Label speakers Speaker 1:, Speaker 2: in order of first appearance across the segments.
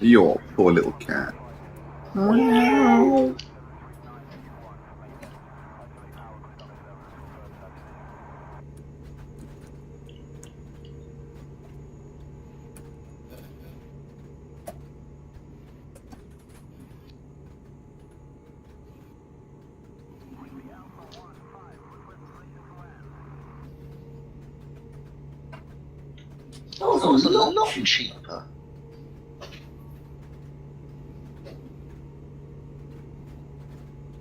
Speaker 1: Your poor little cat. Meow.
Speaker 2: That was a lot cheaper.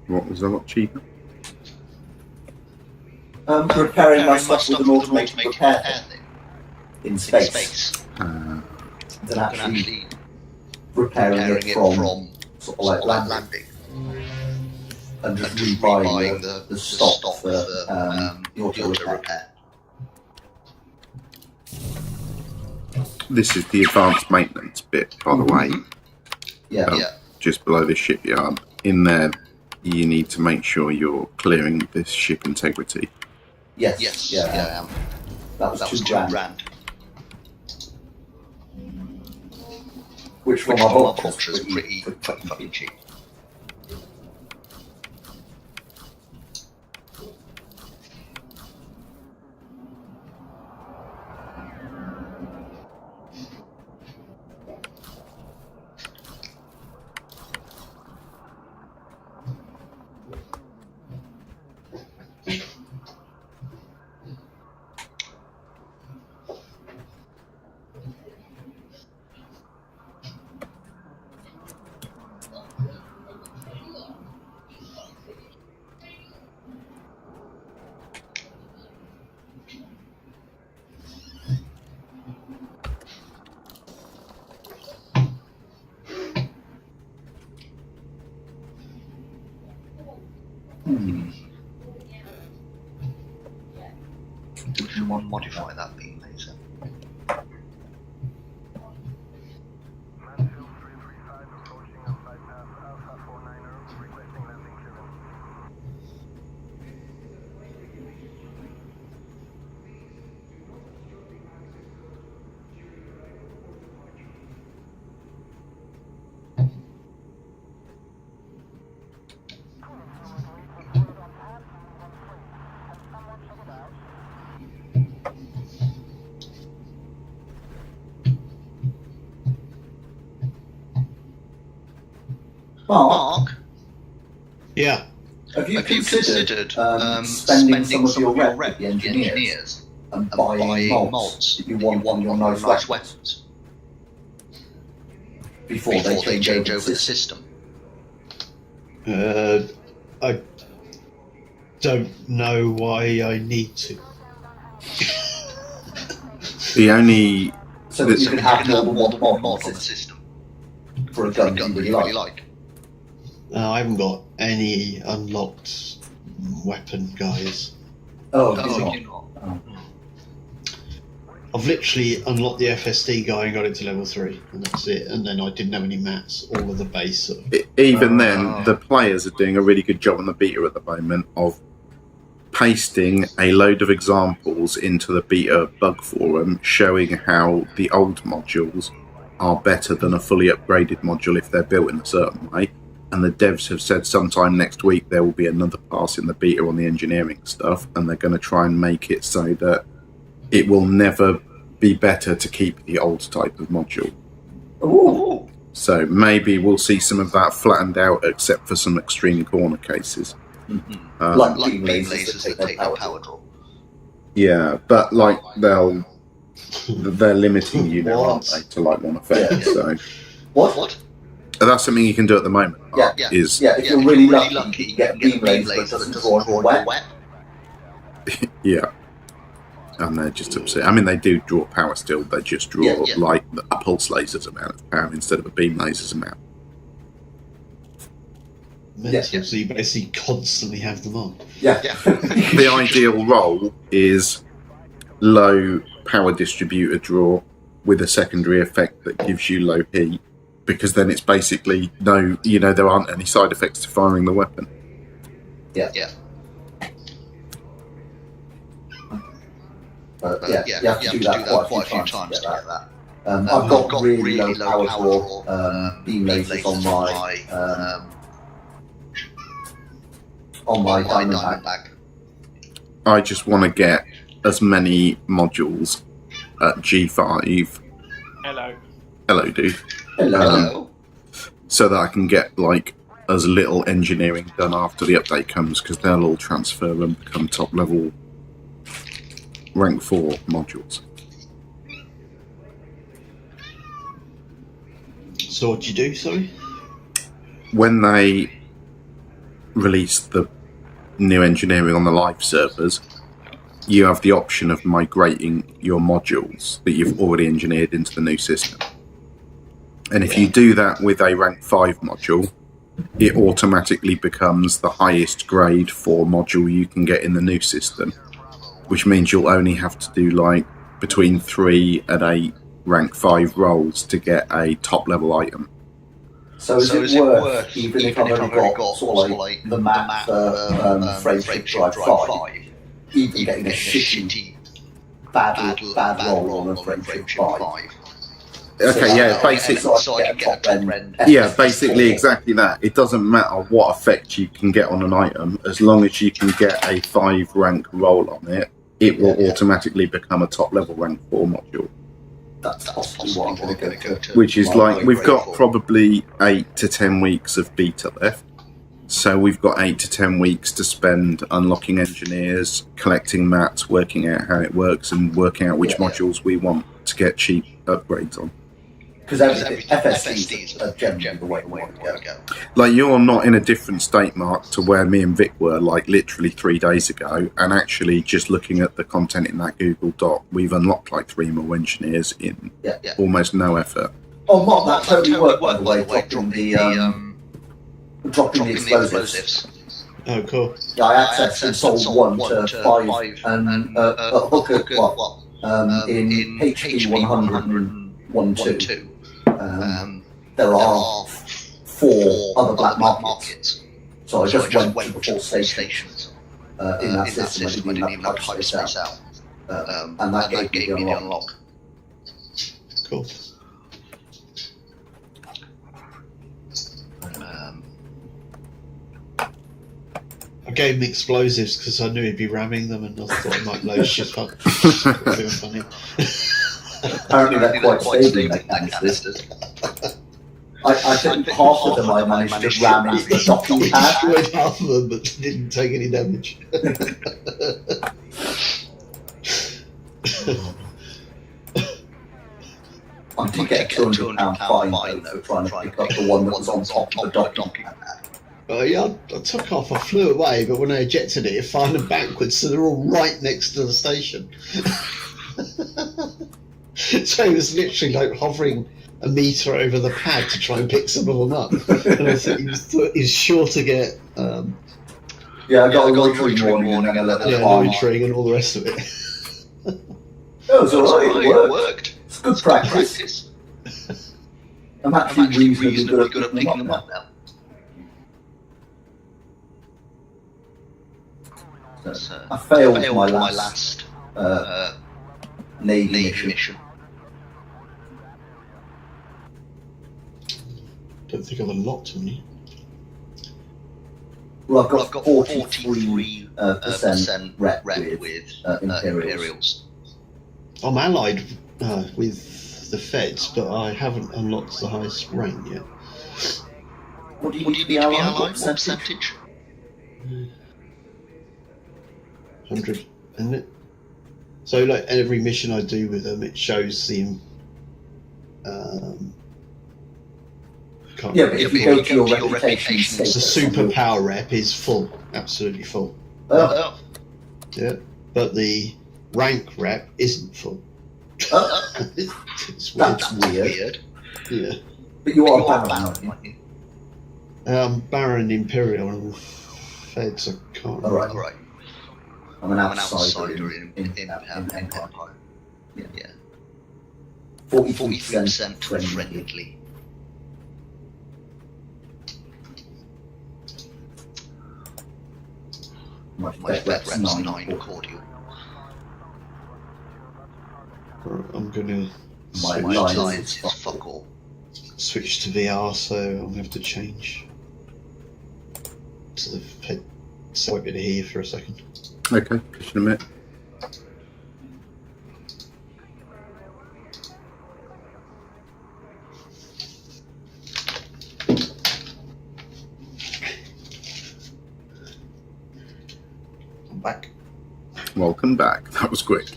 Speaker 1: What was a lot cheaper?
Speaker 2: Repairing my stuff with an automated repair thing in space.
Speaker 1: Uh,
Speaker 2: Than actually repairing it from sort of like landing. And just rebuying the stock for the auto repair.
Speaker 1: This is the advanced maintenance bit, by the way.
Speaker 2: Yeah.
Speaker 1: Just below the shipyard. In there, you need to make sure you're clearing this ship integrity.
Speaker 2: Yes. Yeah, I am. That was £2,000. Which from our box is pretty fucking cheap. Do you want to modify that beam laser? Mark?
Speaker 3: Yeah.
Speaker 2: Have you considered spending some of your rep with the engineers and buying mods that you want on your nice weapons before they change over the system?
Speaker 3: I don't know why I need to.
Speaker 1: The only...
Speaker 2: So that you can have more than one mod on the system for a gun you really like.
Speaker 3: I haven't got any unlocked weapon, guys.
Speaker 2: Oh, you're not. Oh.
Speaker 3: I've literally unlocked the FSD guy and got it to level 3, and that's it. And then I didn't have any mats, all of the base.
Speaker 1: Even then, the players are doing a really good job on the beta at the moment of pasting a load of examples into the beta bug forum showing how the old modules are better than a fully upgraded module if they're built in a certain way. And the devs have said sometime next week there will be another pass in the beta on the engineering stuff, and they're going to try and make it so that it will never be better to keep the old type of module.
Speaker 2: Ooh.
Speaker 1: So maybe we'll see some of that flattened out, except for some extreme corner cases.
Speaker 2: Mm-hmm. Like beam lasers that take their power draw.
Speaker 1: Yeah, but like they're limiting you now, aren't they, to like one effect?
Speaker 2: Yeah.
Speaker 1: So
Speaker 2: What?
Speaker 1: that's something you can do at the moment.
Speaker 2: Yeah.
Speaker 1: Is
Speaker 2: if you're really lucky, you get a beam laser that doesn't draw wet.
Speaker 1: Yeah. And they're just upset. I mean, they do draw power still. They just draw like a pulse laser's amount of power instead of a beam laser's amount.
Speaker 3: Mental, so you basically constantly have them on.
Speaker 2: Yeah.
Speaker 1: The ideal role is low power distributor draw with a secondary effect that gives you low heat, because then it's basically there aren't any side effects to firing the weapon.
Speaker 2: Yeah. You have to do that quite a few times to get that. I've got really low power draw beam lasers on my Diamondback.
Speaker 1: I just want to get as many modules at G5. Hello, dude.
Speaker 2: Hello.
Speaker 1: So that I can get like as little engineering done after the update comes, because they'll all transfer and become top level rank 4 modules.
Speaker 3: So what do you do, sorry?
Speaker 1: When they release the new engineering on the live servers, you have the option of migrating your modules that you've already engineered into the new system. And if you do that with a rank 5 module, it automatically becomes the highest grade 4 module you can get in the new system, which means you'll only have to do like between 3 and 8 rank 5 rolls to get a top level item.
Speaker 2: So is it worth, even if I've only got sort of like the map for Frameship Drive 5, even getting a shitty bad roll on a Frameship 5?
Speaker 1: Okay, yeah, basically,
Speaker 2: so I can get a top end.
Speaker 1: yeah, basically exactly that. It doesn't matter what effect you can get on an item, as long as you can get a 5 rank roll on it, it will automatically become a top level rank 4 module.
Speaker 2: That's possibly what I'm going to go to.
Speaker 1: Which is like, we've got probably 8 to 10 weeks of beta left. So we've got 8 to 10 weeks to spend unlocking engineers, collecting mats, working out how it works, and working out which modules we want to get cheap upgrades on.
Speaker 2: Because FSDs are generally the way we want to go.
Speaker 1: Like, you're not in a different state, Mark, to where me and Vic were, like, literally 3 days ago. And actually, just looking at the content in that Google Doc, we've unlocked, like, 3 more engineers in almost no effort.
Speaker 2: Oh, Mark, that totally worked, by the way, dropping the explosives.
Speaker 3: Oh, cool.
Speaker 2: Yeah, I accessed Sol 1 to 5, and Hooker, in HP 101.2. There are 4 other black markets. So I just went to the 4 stations in that system. I didn't even have to type space out. And that gave me the unlock.
Speaker 3: Cool. I gave him explosives because I knew he'd be ramming them, and I thought I might blow shit up. It was funny.
Speaker 2: Apparently they're quite stable in that canisters. I think half of them I managed to ram into the docking pad.
Speaker 3: Destroyed half of them, but didn't take any damage.
Speaker 2: I did get a £200 fine though for trying to pick up the one that was on top of the docking pad.
Speaker 3: Yeah, I took off, I flew away, but when I ejected it, it fired backwards, so they're all right next to the station. So it was literally like hovering a metre over the pad to try and pick some of them up. And I think he was sure to get...
Speaker 2: I got a loitering warning and a
Speaker 3: loitering and all the rest of it.
Speaker 2: It was alright, it worked. It's good practice. I'm actually reasonably good at picking them up now. So, I failed my last Navy mission.
Speaker 3: Don't think I've unlocked any.
Speaker 2: Well, I've got 43% rep with Imperials.
Speaker 3: I'm allied with the Feds, but I haven't unlocked the highest rank yet.
Speaker 2: What do you need to be allied? What percentage?
Speaker 3: 100, isn't it? So, like every mission I do with them, it shows the.
Speaker 2: But if you go to your reputation status,
Speaker 3: the super power rep is full, absolutely full.
Speaker 2: Oh.
Speaker 3: Yeah, but the rank rep isn't full. It's weird.
Speaker 2: That's weird.
Speaker 3: Yeah.
Speaker 2: But you are Baron, aren't you?
Speaker 3: Baron Imperial and Feds, I can't remember.
Speaker 2: All right. I'm an outsider in Empire. Yeah. 43% friendly. My rep's 9 cordial.
Speaker 3: I'm gonna
Speaker 2: My lines is fuck all.
Speaker 3: Switch to VR, so I'm going to have to change to the head. So I won't be able to hear you for a second.
Speaker 1: Okay, just in a minute.
Speaker 3: I'm back.
Speaker 1: Welcome back. That was quick.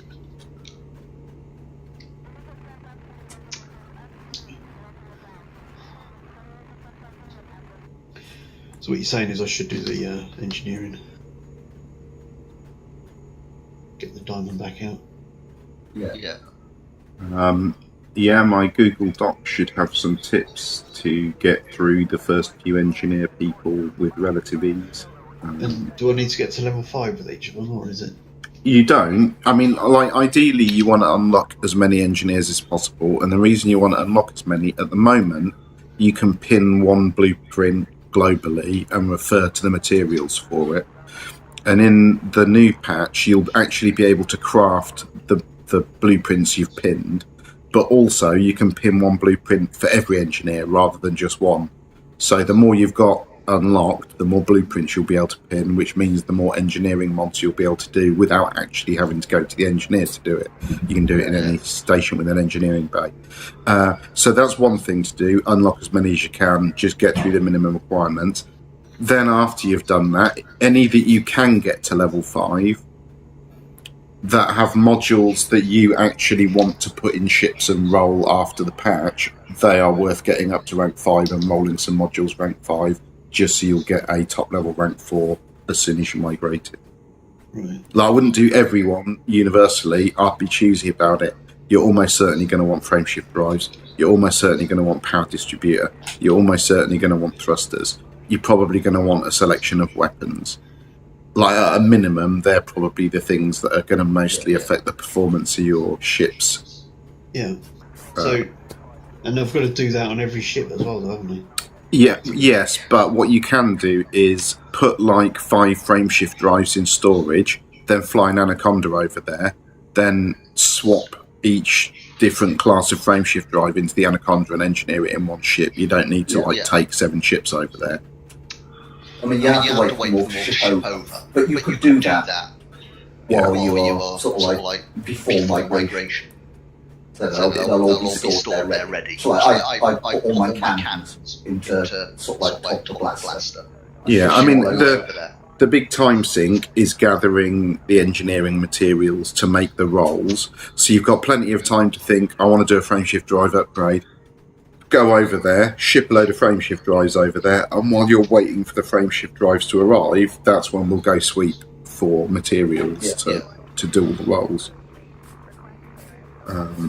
Speaker 3: So what you're saying is I should do the engineering. Get the diamond back out.
Speaker 2: Yeah.
Speaker 1: Yeah, my Google Doc should have some tips to get through the first few engineer people with relative ease.
Speaker 3: And do I need to get to level 5 with each of them, or is it?
Speaker 1: You don't. I mean, like, ideally you want to unlock as many engineers as possible, and the reason you want to unlock as many, at the moment, you can pin one blueprint globally and refer to the materials for it. And in the new patch, you'll actually be able to craft the blueprints you've pinned, but also you can pin one blueprint for every engineer rather than just one. So the more you've got unlocked, the more blueprints you'll be able to pin, which means the more engineering mods you'll be able to do without actually having to go to the engineer to do it. You can do it in any station with an engineering bay. So that's one thing to do, unlock as many as you can, just get through the minimum requirements. Then after you've done that, any that you can get to level 5 that have modules that you actually want to put in ships and roll after the patch, they are worth getting up to rank 5 and rolling some modules rank 5, just so you'll get a top level rank 4 as soon as you migrate it.
Speaker 3: Right.
Speaker 1: Like, I wouldn't do everyone universally, I'd be choosy about it. You're almost certainly going to want frameshift drives, you're almost certainly going to want power distributor, you're almost certainly going to want thrusters, you're probably going to want a selection of weapons. Like, at a minimum, they're probably the things that are going to mostly affect the performance of your ships.
Speaker 3: Yeah. So, and I've got to do that on every ship as well, though, haven't I?
Speaker 1: Yeah, yes, but what you can do is put like 5 frameshift drives in storage, then fly an Anaconda over there, then swap each different class of frameshift drive into the Anaconda and engineer it in one ship. You don't need to take 7 ships over there.
Speaker 2: I mean, you have to wait for more to ship over, but you could do that while you are sort of like before migration. So they'll all be stored there ready. So I put all my cannons into sort of like top to blaster.
Speaker 1: Yeah, I mean, the big time sink is gathering the engineering materials to make the rolls. So you've got plenty of time to think, I want to do a frameshift drive upgrade. Go over there, ship a load of frameshift drives over there, and while you're waiting for the frameshift drives to arrive, that's when we'll go sweep for materials to do all the rolls.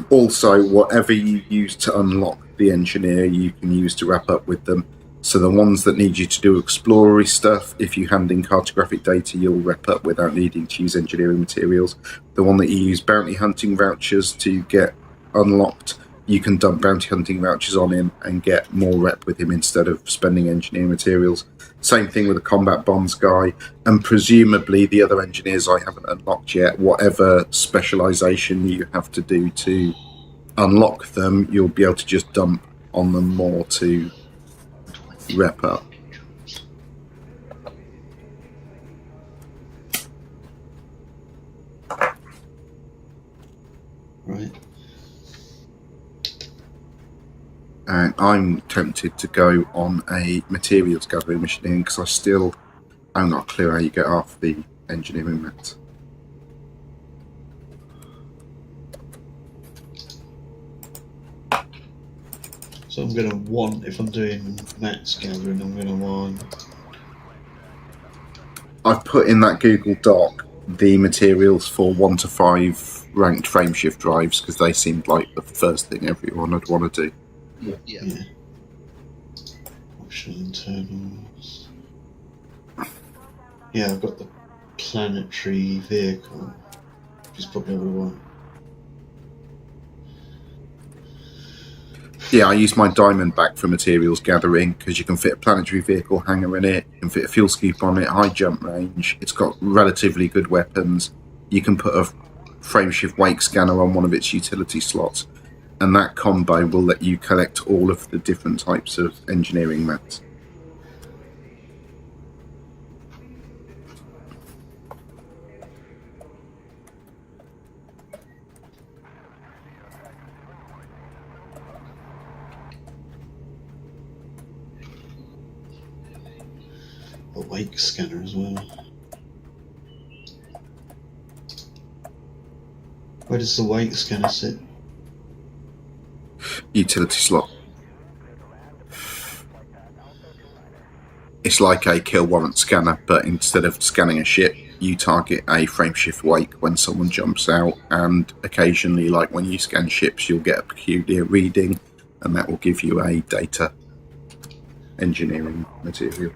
Speaker 1: Also, whatever you use to unlock the engineer, you can use to wrap up with them. So the ones that need you to do explorery stuff, if you hand in cartographic data, you'll wrap up without needing to use engineering materials. The one that you use bounty hunting vouchers to get unlocked, you can dump bounty hunting vouchers on him and get more rep with him instead of spending engineering materials. Same thing with the combat bombs guy, and presumably the other engineers I haven't unlocked yet. Whatever specialization you have to do to unlock them, you'll be able to just dump on them more to rep up.
Speaker 3: Right.
Speaker 1: And I'm tempted to go on a materials gathering mission because I'm not clear how you get off the engineering mats.
Speaker 3: So I'm going to want, if I'm doing mats gathering, I'm going to want...
Speaker 1: I've put in that Google Doc the materials for 1 to 5 ranked frameshift drives because they seemed like the first thing everyone would want to do.
Speaker 3: Yeah. Optional internals. Yeah, I've got the planetary vehicle, which is probably what I want.
Speaker 1: Yeah, I use my diamond back for materials gathering because you can fit a planetary vehicle hangar in it, you can fit a fuel scoop on it, high jump range, it's got relatively good weapons, you can put a frameshift wake scanner on one of its utility slots. and that combo will let you collect all of the different types of engineering mats.
Speaker 3: A wake scanner as well. Where does the wake scanner sit?
Speaker 1: Utility slot. It's like a kill warrant scanner, but instead of scanning a ship, you target a frameshift wake when someone jumps out, and occasionally, like when you scan ships, you'll get a peculiar reading, and that will give you a data engineering material.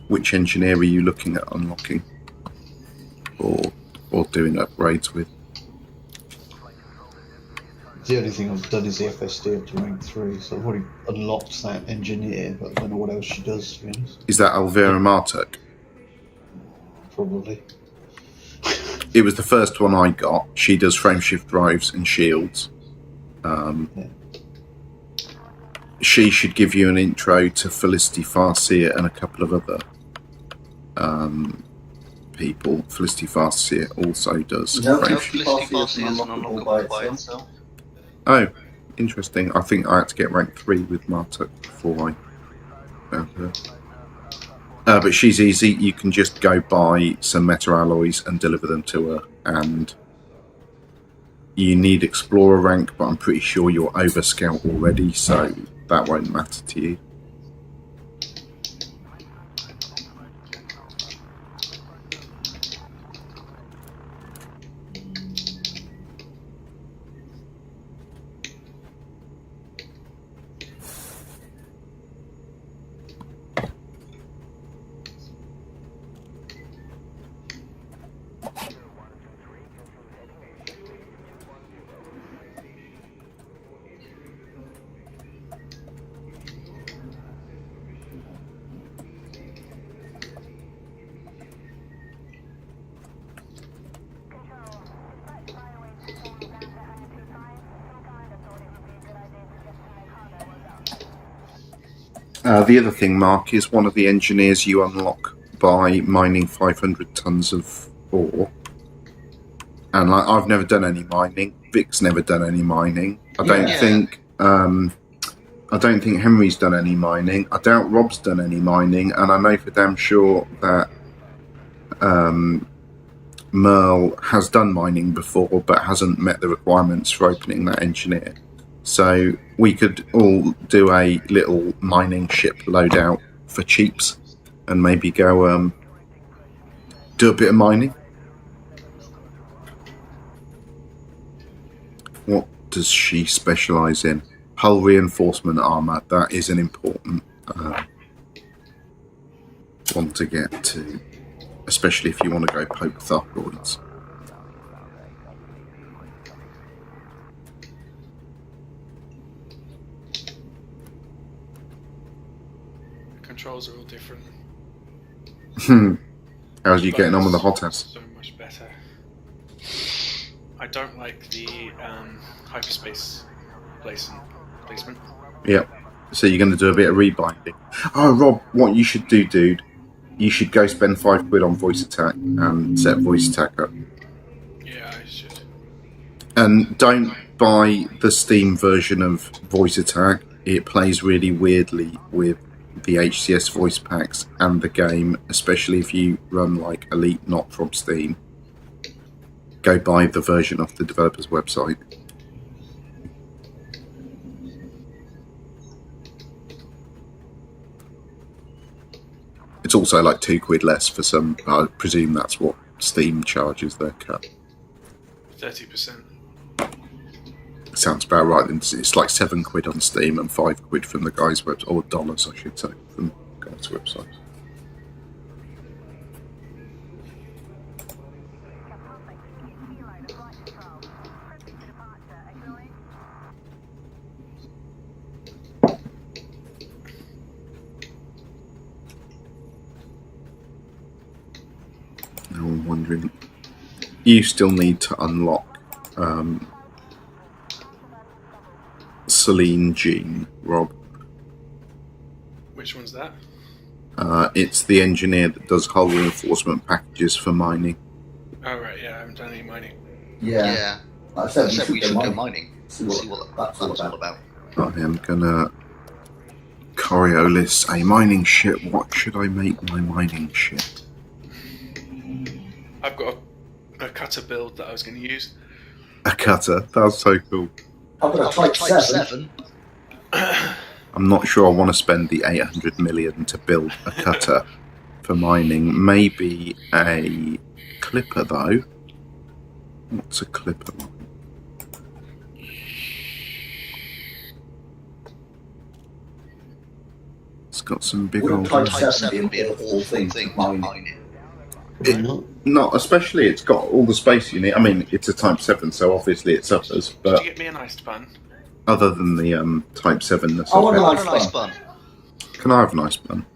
Speaker 1: Which engineer are you looking at unlocking or doing upgrades with?
Speaker 3: The only thing I've done is the FSD up to rank 3, so I've already unlocked that engineer, but I don't know what else she does, to be honest.
Speaker 1: Is that Alvira Martuk?
Speaker 3: Probably.
Speaker 1: It was the first one I got. She does frameshift drives and shields.
Speaker 3: Yeah.
Speaker 1: She should give you an intro to Felicity Farseer and a couple of other people. Felicity Farseer also does
Speaker 2: No,
Speaker 1: frameshift.
Speaker 2: Felicity Farseer is unlockable by itself.
Speaker 1: Oh, interesting. I think I had to get rank 3 with Martuk before I found her. But she's easy. You can just go buy some metal alloys and deliver them to her. And you need Explorer rank, but I'm pretty sure you're over Scout already, so that won't matter to you. The other thing, Mark, is one of the engineers you unlock by mining 500 tons of ore. And I've never done any mining. Vic's never done any mining. I don't think Henry's done any mining. I doubt Rob's done any mining, and I know for damn sure that Merle has done mining before, but hasn't met the requirements for opening that engineer. So we could all do a little mining ship loadout for cheaps, and maybe go do a bit of mining. What does she specialise in? Hull reinforcement armour. That is an important one to get to, especially if you want to go poke Thargoids.
Speaker 4: Controls are all different.
Speaker 1: How's you getting on with the hottest?
Speaker 4: So much better. I don't like the hyperspace placement.
Speaker 1: Yep. So you're going to do a bit of rebinding. Oh, Rob, what you should do, dude, you should go spend £5 on voice attack and set voice attack up.
Speaker 4: Yeah, I should.
Speaker 1: And don't buy the Steam version of voice attack. It plays really weirdly with the HCS voice packs and the game, especially if you run like Elite not from Steam. Go buy the version off the developer's website. It's also like £2 less for some. I presume that's what Steam charges their cut.
Speaker 4: 30%.
Speaker 1: Sounds about right. It's like £7 on Steam and £5 from the guy's website, or dollars, I should say, from the guy's website. I'm wondering. You still need to unlock Celine Jean, Rob.
Speaker 4: Which one's that?
Speaker 1: It's the engineer that does hull reinforcement packages for mining.
Speaker 4: Oh right, yeah, I haven't done any mining.
Speaker 2: Yeah. Like I said,
Speaker 5: we should go mining.
Speaker 2: See what that's all about.
Speaker 1: I am gonna Coriolis a mining ship. What should I make my mining ship?
Speaker 4: I've got a cutter build that I was going to use.
Speaker 1: A cutter. That's so cool.
Speaker 2: I've got a Type 7.
Speaker 1: I'm not sure I want to spend the 800 million to build a cutter for mining. Maybe a clipper though. What's a clipper like? It's got some big
Speaker 2: Wouldn't
Speaker 1: old.
Speaker 2: Type 7 be an awful thing to mine in?
Speaker 3: Why not?
Speaker 1: Not especially. It's got all the space you need. I mean, it's a Type 7, so obviously it suffers.
Speaker 4: Did
Speaker 1: But
Speaker 4: you get me an iced bun?
Speaker 1: other than the Type 7,
Speaker 2: I want
Speaker 5: I
Speaker 2: a
Speaker 5: want a nice bun.
Speaker 1: can I have a nice bun?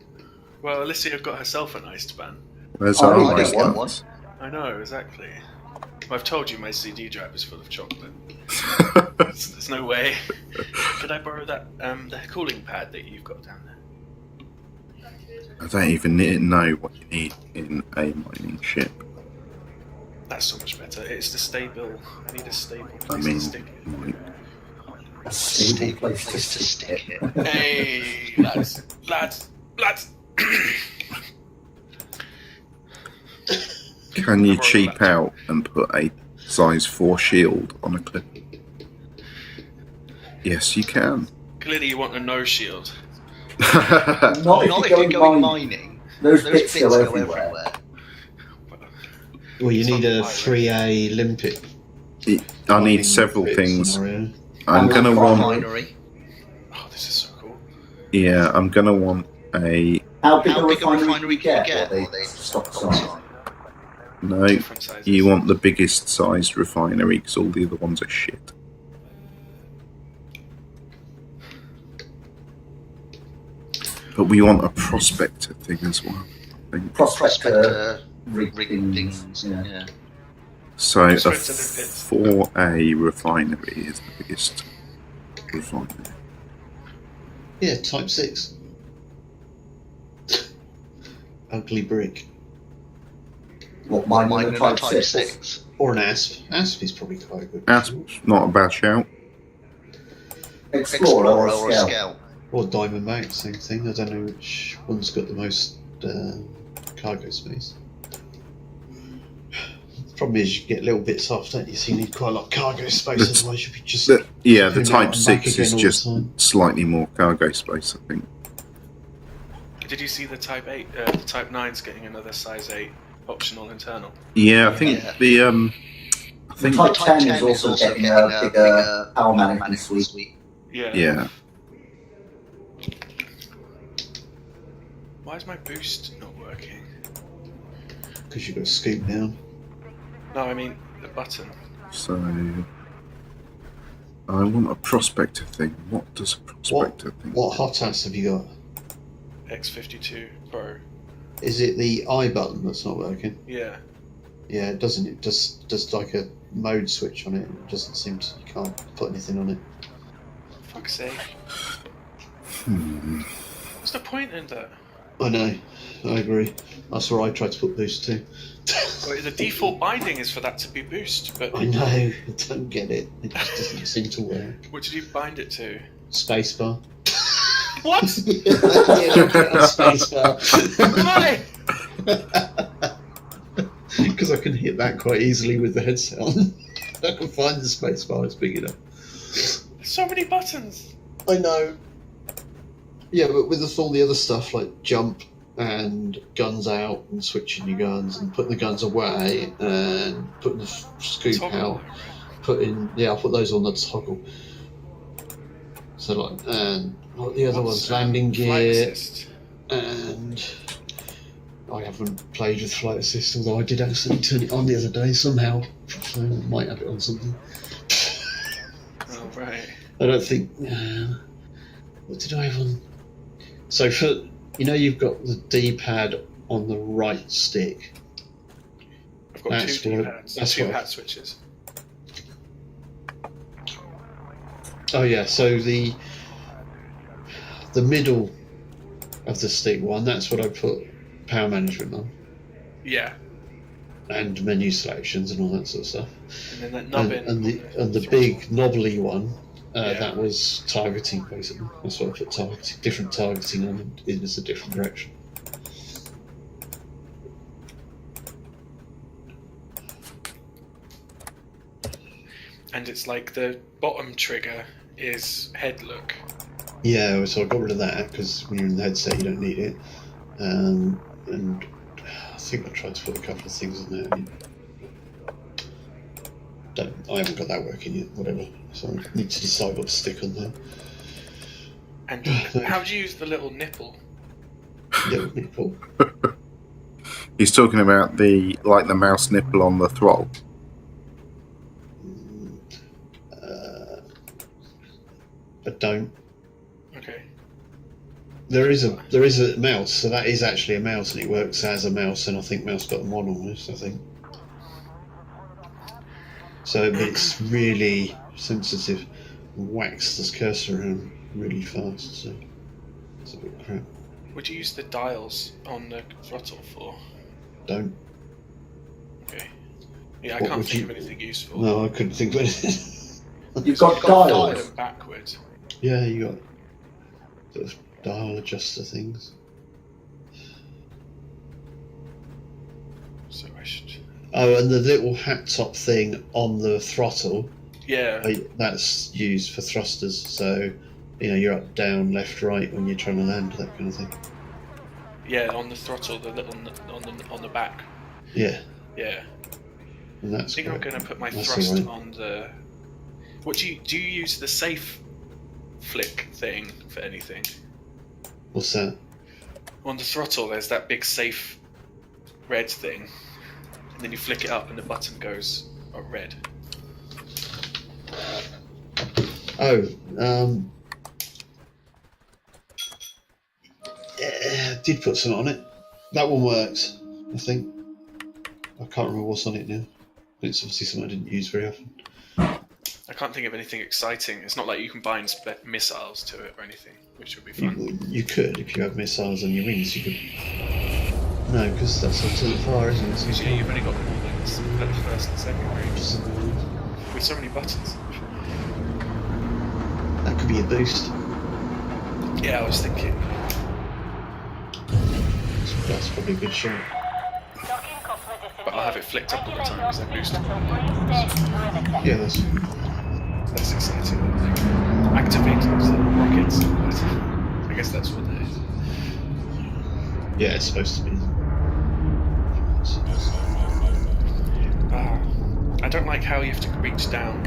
Speaker 4: Well, Alicia got herself an iced bun.
Speaker 1: Where's
Speaker 2: I
Speaker 1: our
Speaker 2: didn't
Speaker 1: nice
Speaker 2: get one.
Speaker 1: buns?
Speaker 4: I know, exactly. Well, I've told you my CD drive is full of chocolate. There's no way. Could I borrow that the cooling pad that you've got down there?
Speaker 1: I don't even know what you need in a mining ship.
Speaker 4: That's so much better. It's the stable. I need a stable
Speaker 1: I
Speaker 4: place
Speaker 1: mean,
Speaker 4: to stick it.
Speaker 1: like,
Speaker 2: A stable place to stick it.
Speaker 4: Hey, lads.
Speaker 1: can you cheap out and put a size 4 shield on a clip? Yes, you can.
Speaker 4: Clearly, you want a no shield.
Speaker 2: Not
Speaker 5: Not if you're going mining.
Speaker 2: Those
Speaker 5: Those
Speaker 2: bits
Speaker 5: bits
Speaker 2: go
Speaker 5: go
Speaker 2: everywhere.
Speaker 5: everywhere.
Speaker 3: Well, you
Speaker 4: It's
Speaker 3: need
Speaker 4: not
Speaker 3: a
Speaker 4: quite
Speaker 3: 3A limpet.
Speaker 1: I need several
Speaker 3: bit
Speaker 1: things.
Speaker 3: scenario.
Speaker 1: I'm
Speaker 2: And
Speaker 1: gonna
Speaker 2: a
Speaker 1: want.
Speaker 5: Refinery.
Speaker 4: Oh, this is so cool.
Speaker 1: Yeah, I'm gonna want a.
Speaker 2: How big
Speaker 5: How
Speaker 2: a
Speaker 5: big a
Speaker 2: refinery
Speaker 5: refinery
Speaker 2: can you
Speaker 5: can
Speaker 2: get?
Speaker 5: you
Speaker 2: Or
Speaker 5: get?
Speaker 2: they
Speaker 5: Or they
Speaker 2: stock
Speaker 5: stock
Speaker 2: size?
Speaker 5: size?
Speaker 1: No,
Speaker 4: Different sizes.
Speaker 1: you want the biggest sized refinery because all the other ones are shit. But we want a prospector thing as well. I think.
Speaker 2: Prospector
Speaker 5: Rig
Speaker 2: rig
Speaker 5: things.
Speaker 2: things. Yeah.
Speaker 5: Yeah.
Speaker 1: So a
Speaker 4: Prospector limpet.
Speaker 1: 4A refinery is the biggest refinery.
Speaker 3: Yeah, Type 6. Ugly brick.
Speaker 2: What, mine
Speaker 5: Mine
Speaker 2: in
Speaker 5: in
Speaker 2: a
Speaker 5: a
Speaker 2: Type 6?
Speaker 3: Or an ASP. ASP is probably quite a good.
Speaker 1: That's not a bad shout.
Speaker 2: Explorer or Scout?
Speaker 5: Scout.
Speaker 3: Or Diamondback, same thing. I don't know which one's got the most cargo space. The problem is you get little bits off, don't you? So you need quite a lot of cargo space,
Speaker 1: That's-
Speaker 3: otherwise you'll be just...
Speaker 1: The
Speaker 3: flipping out
Speaker 1: Type
Speaker 3: and
Speaker 1: 6
Speaker 3: back
Speaker 1: is
Speaker 3: again all
Speaker 1: just
Speaker 3: the time.
Speaker 1: slightly more cargo space, I think.
Speaker 4: Did you see the Type 8? The Type 9's getting another size 8 optional internal.
Speaker 1: Yeah, I think
Speaker 5: Yeah.
Speaker 1: the I
Speaker 2: The
Speaker 1: think
Speaker 2: Type 10 is also getting a bigger power management suite.
Speaker 4: Yeah.
Speaker 1: yeah.
Speaker 4: Why is my boost not working?
Speaker 3: Because you've got to scoop down.
Speaker 4: No, I mean the button.
Speaker 1: So I want a prospector thing. What does a prospector thing?
Speaker 3: What hot ass have you got?
Speaker 4: X52 Pro.
Speaker 3: Is it the I button that's not working?
Speaker 4: Yeah.
Speaker 3: Yeah, it doesn't. It just does like a mode switch on it. It doesn't seem to. You can't put anything on it.
Speaker 4: Fuck's sake.
Speaker 1: Hmm.
Speaker 4: What's the point in that?
Speaker 3: I know. I agree. That's where I tried to put boost too.
Speaker 4: Well, the default binding is for that to be boost, but
Speaker 3: I know. I don't get it. It just doesn't seem to work.
Speaker 4: what did you bind it to?
Speaker 3: Spacebar.
Speaker 4: What?
Speaker 3: Spacebar.
Speaker 4: Why?
Speaker 3: Because I can hit that quite easily with the headset on. I can find the spacebar. It's big enough.
Speaker 4: So many buttons.
Speaker 3: I know. Yeah, but with all the other stuff like jump and guns out and switching your guns and putting the guns away and putting the scoop
Speaker 4: Toggle.
Speaker 3: out, I'll put those on the toggle. So like, and what the other
Speaker 4: What's,
Speaker 3: ones, landing
Speaker 4: Flight
Speaker 3: gear,
Speaker 4: assist.
Speaker 3: and I haven't played with flight assist, although I did actually turn it on the other day somehow, so I might have it on something.
Speaker 4: Oh right.
Speaker 3: I don't think. What did I have on? So for you've got the D-pad on the right stick,
Speaker 4: got
Speaker 3: That's
Speaker 4: two
Speaker 3: what-
Speaker 4: D-pads,
Speaker 3: that's
Speaker 4: two
Speaker 3: what-
Speaker 4: hat switches.
Speaker 3: Oh yeah, so the middle of the stick one, that's what I put power management on,
Speaker 4: Yeah,
Speaker 3: and menu selections and all that sort of stuff.
Speaker 4: and then that
Speaker 3: And,
Speaker 4: nubbin.
Speaker 3: and the
Speaker 4: on
Speaker 3: the big knobbly one,
Speaker 4: Yeah.
Speaker 3: that was targeting basically. That's what I put different targeting on in a different direction.
Speaker 4: And it's like the bottom trigger is head look.
Speaker 3: Yeah, so I got rid of that because when you're in the headset you don't need it. And I think I tried to put a couple of things in there. I haven't got that working yet. Whatever. So I need to decide what to stick on there.
Speaker 4: And how do you use the little nipple?
Speaker 3: Yeah, nipple.
Speaker 1: He's talking about the mouse nipple on the throttle.
Speaker 3: I don't.
Speaker 4: Okay.
Speaker 3: There is a mouse, so that is actually a mouse, and it works as a mouse, and I think mouse button 1 almost. I think. So it's really sensitive, and whacks this cursor around really fast. So it's a bit crap.
Speaker 4: Would you use the dials on the throttle for?
Speaker 3: Don't.
Speaker 4: Okay. Yeah, I
Speaker 3: What
Speaker 4: can't
Speaker 3: would
Speaker 4: think
Speaker 3: you-
Speaker 4: of anything useful.
Speaker 3: No, I couldn't think of anything.
Speaker 2: You've got
Speaker 4: Put
Speaker 2: dials.
Speaker 4: them backwards.
Speaker 3: Yeah, you got sort of dial adjuster things.
Speaker 4: So I should.
Speaker 3: Oh, and the little hat top thing on the throttle,
Speaker 4: Yeah.
Speaker 3: that's used for thrusters. So, you're up, down, left, right when you're trying to land, that kind of thing.
Speaker 4: Yeah, on the throttle, the little on the back.
Speaker 3: Yeah,
Speaker 4: Yeah.
Speaker 3: and
Speaker 4: I
Speaker 3: that's
Speaker 4: think I'm
Speaker 3: great.
Speaker 4: going to put my
Speaker 3: That's
Speaker 4: thrust
Speaker 3: alright.
Speaker 4: on the. What do you use the safe flick thing for anything?
Speaker 3: What's that?
Speaker 4: On the throttle, there's that big safe red thing, and then you flick it up, and the button goes red.
Speaker 3: Oh, yeah, I did put some on it. That one works, I think. I can't remember what's on it now. But it's obviously something I didn't use very often.
Speaker 4: I can't think of anything exciting. It's not like you can bind missiles to it or anything, which would be fun.
Speaker 3: You could, if you have missiles on your wings, you could. No, because that's up to the far, isn't it? So
Speaker 4: Because
Speaker 3: you
Speaker 4: you've only got the wings at the first and second range
Speaker 3: can't-
Speaker 4: with so many buttons.
Speaker 3: That could be a boost.
Speaker 4: Yeah, I was thinking.
Speaker 3: That's probably a good shot.
Speaker 4: But I'll have it flicked up all the time because they're boosted.
Speaker 3: Yeah, that's.
Speaker 4: That's exciting. Activate the rockets. I guess that's what they.
Speaker 3: Yeah, it's supposed to be.
Speaker 4: I don't like how you have to reach down,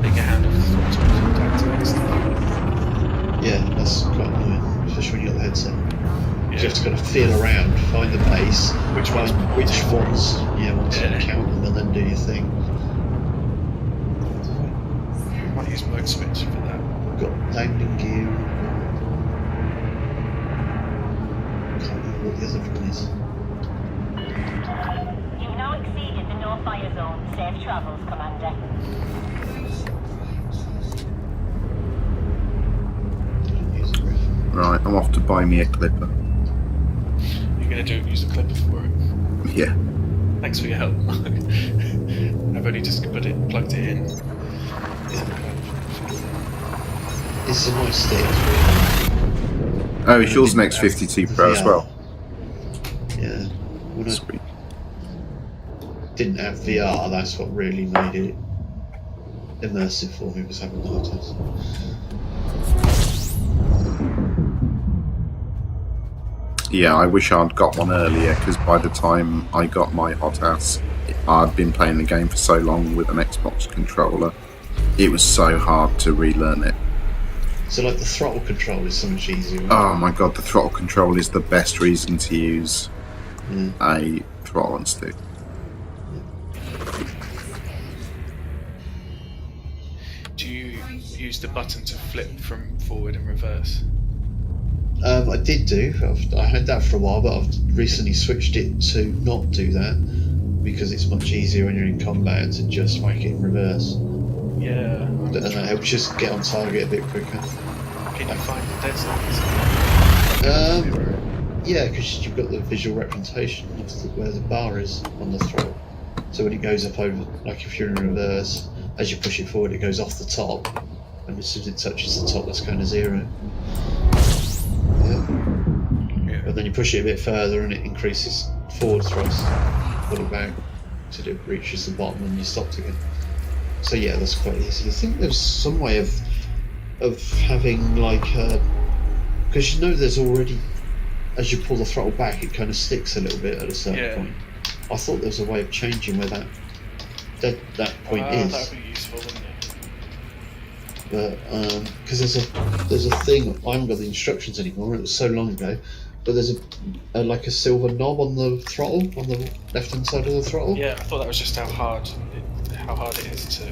Speaker 4: take your hand off the throttle to activate stuff.
Speaker 3: Yeah, that's quite annoying, especially when you got the headset.
Speaker 4: Yeah.
Speaker 3: You have to kind of feel around, find the base,
Speaker 4: Which
Speaker 3: find
Speaker 4: one's
Speaker 3: which
Speaker 4: pointing?
Speaker 3: ones you want to
Speaker 4: Yeah.
Speaker 3: count them, and then do your thing.
Speaker 4: I might use mode switch for that.
Speaker 3: Got landing gear. Can't remember what the other one is.
Speaker 6: You've now exceeded the no fire zone. Safe travels, Commander.
Speaker 3: Didn't use the ref.
Speaker 1: Right, I'm off to buy me a clipper.
Speaker 4: You're going to use a clipper for it.
Speaker 1: Yeah.
Speaker 4: Thanks for your help. I've only just plugged it in.
Speaker 3: It's a nice stick.
Speaker 1: Oh, it's yours an X52 Pro as well.
Speaker 3: Yeah. When I
Speaker 1: Sweet.
Speaker 3: didn't have VR, that's what really made it immersive for me, was having the hot test.
Speaker 1: Yeah, I wish I'd got one earlier, because by the time I got my hot ass, I'd been playing the game for so long with an Xbox controller. It was so hard to relearn it.
Speaker 3: So, like, the throttle control is so much easier.
Speaker 1: Oh my god, the throttle control is the best reason to use
Speaker 3: Yeah.
Speaker 1: a throttle and stick.
Speaker 4: Do you use the button to flip from forward and reverse?
Speaker 3: I did do. I had that for a while, but I've recently switched it to not do that because it's much easier when you're in combat to just whack it in reverse.
Speaker 4: Yeah.
Speaker 3: And that helps just get on target a bit quicker.
Speaker 4: Can you find the dead zones?
Speaker 3: Yeah, because you've got the visual representation of where the bar is on the throttle. So when it goes up over, like if you're in reverse, as you push it forward, it goes off the top, and as soon as it touches the top, that's kind of 0. Yeah.
Speaker 4: Yeah.
Speaker 3: But then you push it a bit further, and it increases forward thrust, pull it back till it reaches the bottom, and you stopped again. So yeah, that's quite easy. I think there's some way of having like, because you know there's already, as you pull the throttle back, it kind of sticks a little bit at a certain point. I thought there was a way of changing where that point is.
Speaker 4: That would be useful, wouldn't it?
Speaker 3: But because there's a thing, I haven't got the instructions anymore. It was so long ago. But there's a like a silver knob on the throttle, on the left-hand side of the throttle.
Speaker 4: Yeah, I thought that was just how hard it is to.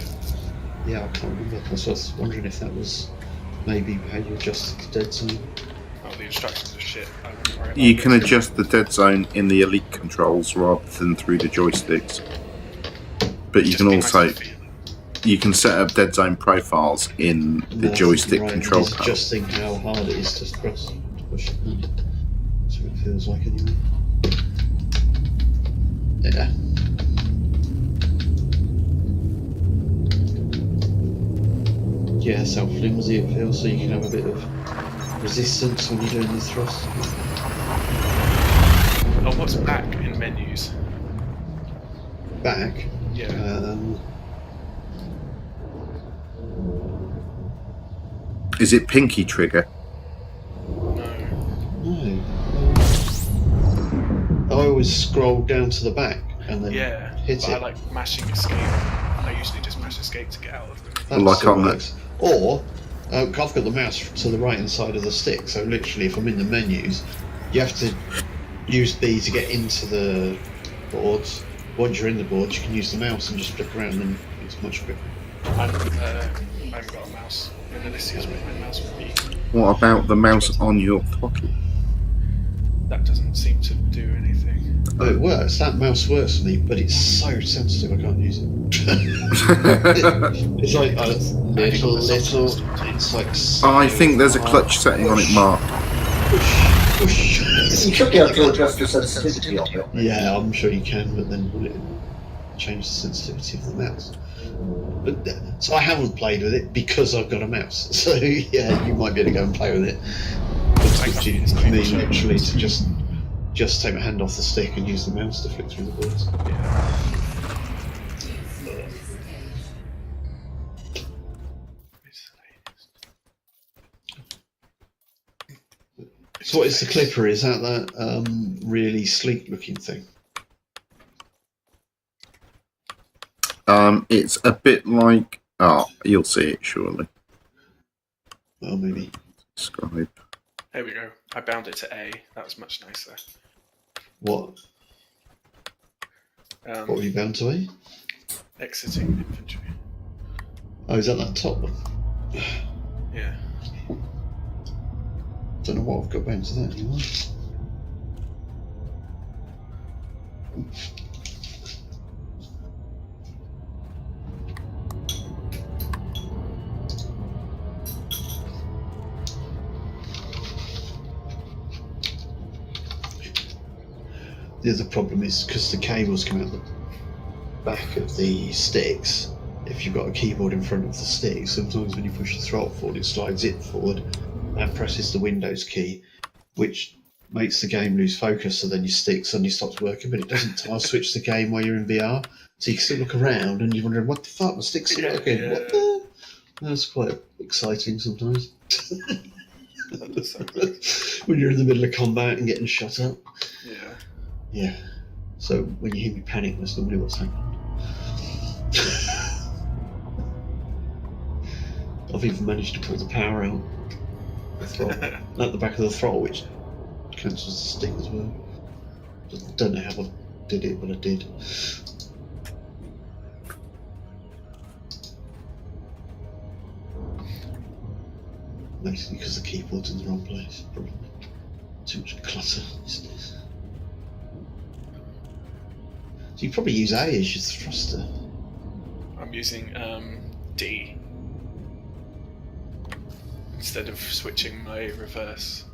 Speaker 3: Yeah, I can't remember. That's what I was wondering if that was maybe how you adjusted the dead zone.
Speaker 4: Oh, the instructions are shit. I wouldn't worry about
Speaker 1: You can
Speaker 4: it.
Speaker 1: adjust the dead zone in the Elite controls rather than through the joysticks. But you
Speaker 4: Just
Speaker 1: can
Speaker 4: be nice
Speaker 1: also
Speaker 4: and feel.
Speaker 1: you can set up dead zone profiles in the
Speaker 3: No,
Speaker 1: joystick
Speaker 3: right,
Speaker 1: control
Speaker 3: it's
Speaker 1: panel.
Speaker 3: adjusting how hard it is to press, to push it. That's what it feels like anyway. Yeah. Yeah, self-flimsy it feels, so you can have a bit of resistance when you're doing the thrust.
Speaker 4: Oh, what's back in menus?
Speaker 3: Back.
Speaker 4: Yeah.
Speaker 1: Is it pinky trigger?
Speaker 4: No.
Speaker 3: I always scroll down to the back and then
Speaker 4: Yeah.
Speaker 3: hit
Speaker 4: but
Speaker 3: it.
Speaker 4: I like mashing escape. I usually just mash escape to get out of them.
Speaker 3: That
Speaker 1: Like
Speaker 3: still
Speaker 1: on the-
Speaker 3: works. Or I've got the mouse to the right hand side of the stick, so literally if I'm in the menus, you have to use B to get into the boards. Once you're in the boards, you can use the mouse and just flick around, and it's much quicker.
Speaker 4: I haven't got a mouse. And this is with my mouse would be.
Speaker 1: What about the mouse on your throttle?
Speaker 4: That doesn't seem to do anything.
Speaker 3: But it works. That mouse works for me, but it's so sensitive I can't use it. It's like a little. It's like. So
Speaker 1: I think there's a clutch setting on it, Mark.
Speaker 3: Push.
Speaker 2: You should be able to adjust the sensitivity of it.
Speaker 3: Yeah, I'm sure you can, but then will it change the sensitivity of the mouse? But, so I haven't played with it because I've got a mouse. So yeah, you might be able to go and play with it. But it's me literally to just take my hand off the stick and use the mouse to flick through the boards. So what is the Clipper? Is that really sleek looking thing?
Speaker 1: It's a bit like. Oh, you'll see it surely.
Speaker 3: Well, maybe.
Speaker 1: Describe.
Speaker 4: There we go. I bound it to A. That was much nicer.
Speaker 3: What? What were you bound to be?
Speaker 4: Exiting infantry.
Speaker 3: Oh, is that top one?
Speaker 4: Yeah.
Speaker 3: Don't know what I've got bound to that anymore. The other problem is because the cables come out the back of the sticks. If you've got a keyboard in front of the stick, sometimes when you push the throttle forward, it slides it forward and presses the Windows key, which makes the game lose focus. So then your stick suddenly stops working, but it doesn't task switch the game while you're in VR. So you can still look around and you're wondering, what the fuck, my stick's still working?
Speaker 4: Yeah.
Speaker 3: What the? That's quite exciting sometimes. When you're in the middle of combat and getting shot up.
Speaker 4: Yeah.
Speaker 3: Yeah. So when you hear me panic, that's normally what's happening. I've even managed to pull the power out the throttle, at the back of the throttle, which cancels the stick as well. Don't know how I did it, but I did. Mostly because the keyboard's in the wrong place, probably. Too much clutter. So you probably use A as your thruster.
Speaker 4: I'm using D instead of switching my reverse.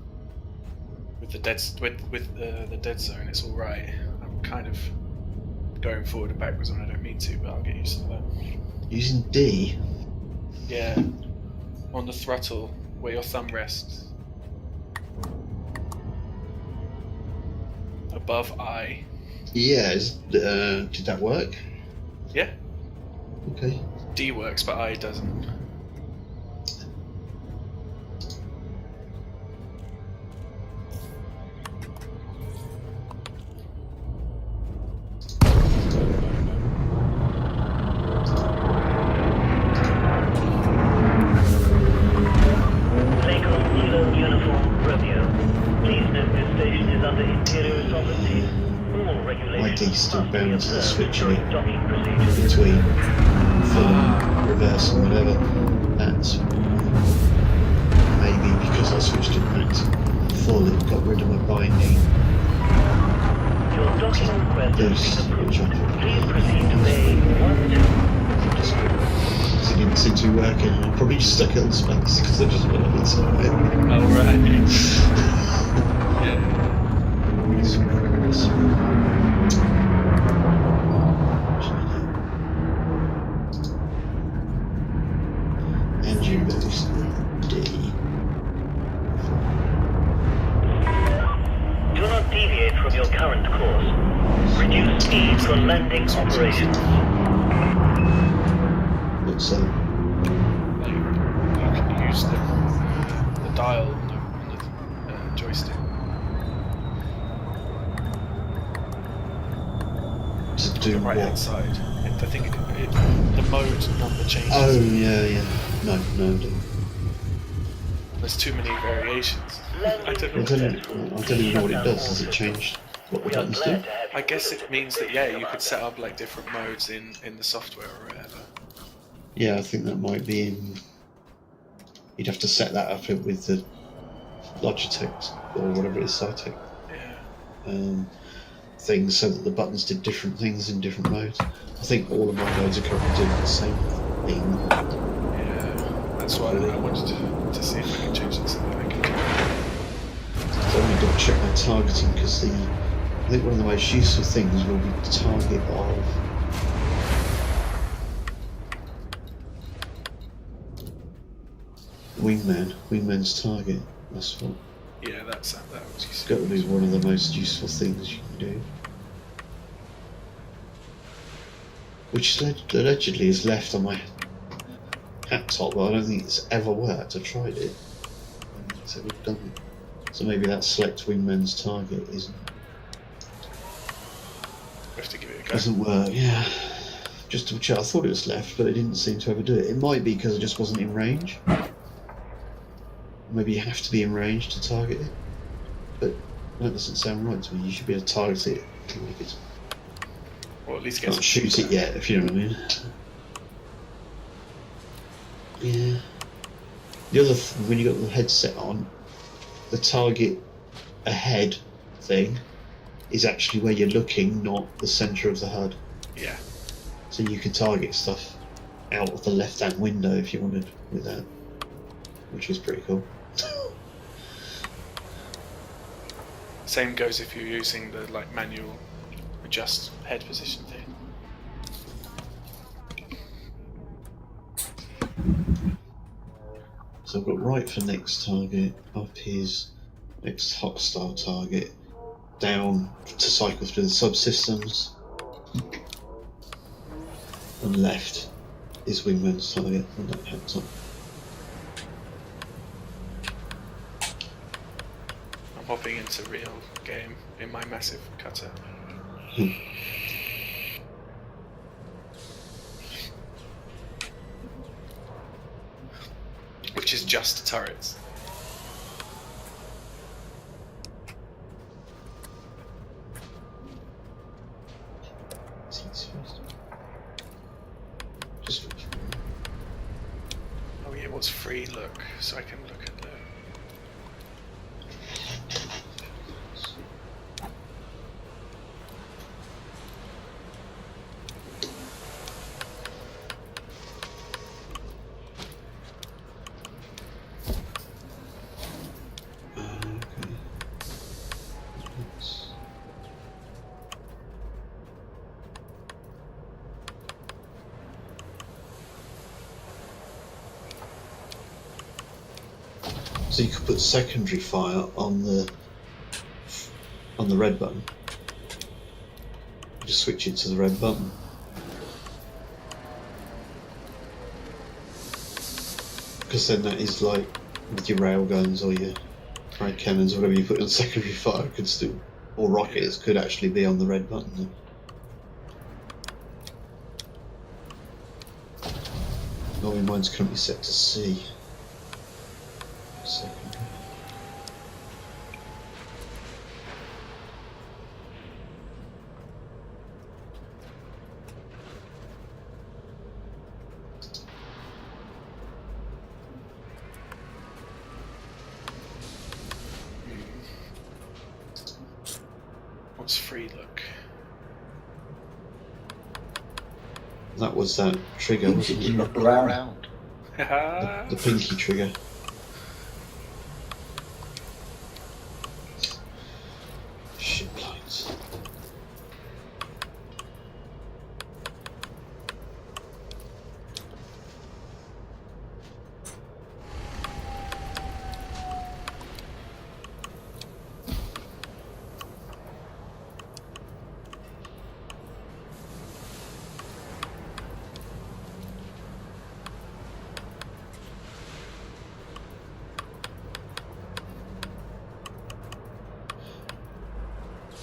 Speaker 4: With the dead zone, it's all right. I'm kind of going forward and backwards when I don't mean to, but I'll get used to that.
Speaker 3: Using D?
Speaker 4: Yeah, on the throttle where your thumb rests. Above I.
Speaker 3: Yeah, did that work?
Speaker 4: Yeah,
Speaker 3: Okay.
Speaker 4: D works, but I doesn't.
Speaker 7: Lagos Kilo Uniform Romeo. Please note this station is under interior sovereignty. All regulations
Speaker 3: My D's still
Speaker 7: must be
Speaker 3: bound to the
Speaker 7: observed
Speaker 3: switch
Speaker 7: during docking procedures.
Speaker 3: between full and reverse and whatever. That's maybe because I switched it back to full, it got rid of my binding
Speaker 7: Your docking request has
Speaker 3: loose,
Speaker 7: been
Speaker 3: which
Speaker 7: approved.
Speaker 3: I thought
Speaker 7: Please proceed to bay 12.
Speaker 3: just because it didn't seem to be working, and I probably just stuck it on space because I just wanted it to work.
Speaker 4: Oh right. Yeah.
Speaker 3: Engine boost D.
Speaker 7: Do not deviate from your current course. Reduce speed for landing operations.
Speaker 3: What's that?
Speaker 4: Like, you can use the dial on the joystick.
Speaker 3: To
Speaker 4: The
Speaker 3: do
Speaker 4: right hand
Speaker 3: what?
Speaker 4: side. I think the mode number changes.
Speaker 3: Oh yeah. No, I don't.
Speaker 4: There's too many variations. I don't
Speaker 3: I
Speaker 4: know.
Speaker 3: don't even know what it does. Does it change what the
Speaker 7: We are
Speaker 3: buttons do?
Speaker 7: glad to have you.
Speaker 4: I guess it means that you could set up like different modes in the software or whatever.
Speaker 3: Yeah, I think that might be in. You'd have to set that up with the Logitech or whatever it is, Cytec
Speaker 4: Yeah.
Speaker 3: things, so that the buttons did different things in different modes. I think all of my modes are currently doing the same thing.
Speaker 4: Yeah. That's why I wanted to see if I can change this. I can do.
Speaker 3: So I'm going to check my targeting because I think one of the most useful things will be the target of. Wingman's target. That's what.
Speaker 4: Yeah, that was
Speaker 3: It's
Speaker 4: useful.
Speaker 3: got to be one of the most useful things you can do. Which allegedly is left on my hat top, but I don't think it's ever worked. I tried it. So we've done it. So maybe that select wingman's target
Speaker 4: We have to give it a go.
Speaker 3: doesn't work. Yeah. Just to check, I thought it was left, but it didn't seem to ever do it. It might be because I just wasn't in range. Maybe you have to be in range to target it. But that doesn't sound right to me. You should be able to target it. Like it's
Speaker 4: Or at least get
Speaker 3: can't shoot it yet, if you know what I mean. Yeah. The other when you got the headset on, the target ahead thing is actually where you're looking, not the centre of the HUD.
Speaker 4: Yeah.
Speaker 3: So you can target stuff out of the left-hand window if you wanted with that, which is pretty cool.
Speaker 4: Same goes if you're using the like manual adjust head position thing.
Speaker 3: So I've got right for next target, up is next hostile target, down to cycle through the subsystems, and left is wingman's target, and that helps up.
Speaker 4: I'm hopping into real game in my massive cutter. Which is just turrets.
Speaker 3: Just
Speaker 4: Oh yeah, what's free look? So I can look at the...
Speaker 3: So you could put secondary fire on the red button. Just switch it to the red button. Because then that is like with your rail guns or your frag cannons or whatever you put on secondary fire could still, or rockets could actually be on the red button then. Oh, mine's currently set to C. Secondary.
Speaker 4: What's free look?
Speaker 3: That was that trigger,
Speaker 2: If
Speaker 3: wasn't
Speaker 2: you
Speaker 3: it?
Speaker 2: look around.
Speaker 3: The pinky trigger. Ship lights.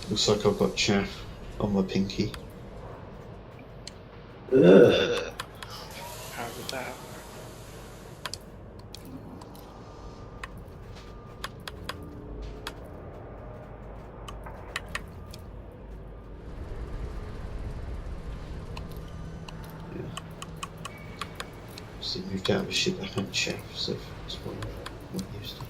Speaker 3: Looks like I've got chaff on my pinky.
Speaker 2: Ugh.
Speaker 4: How would that?
Speaker 3: So moved out of a ship, I had chaff, so that's what I'm not used to.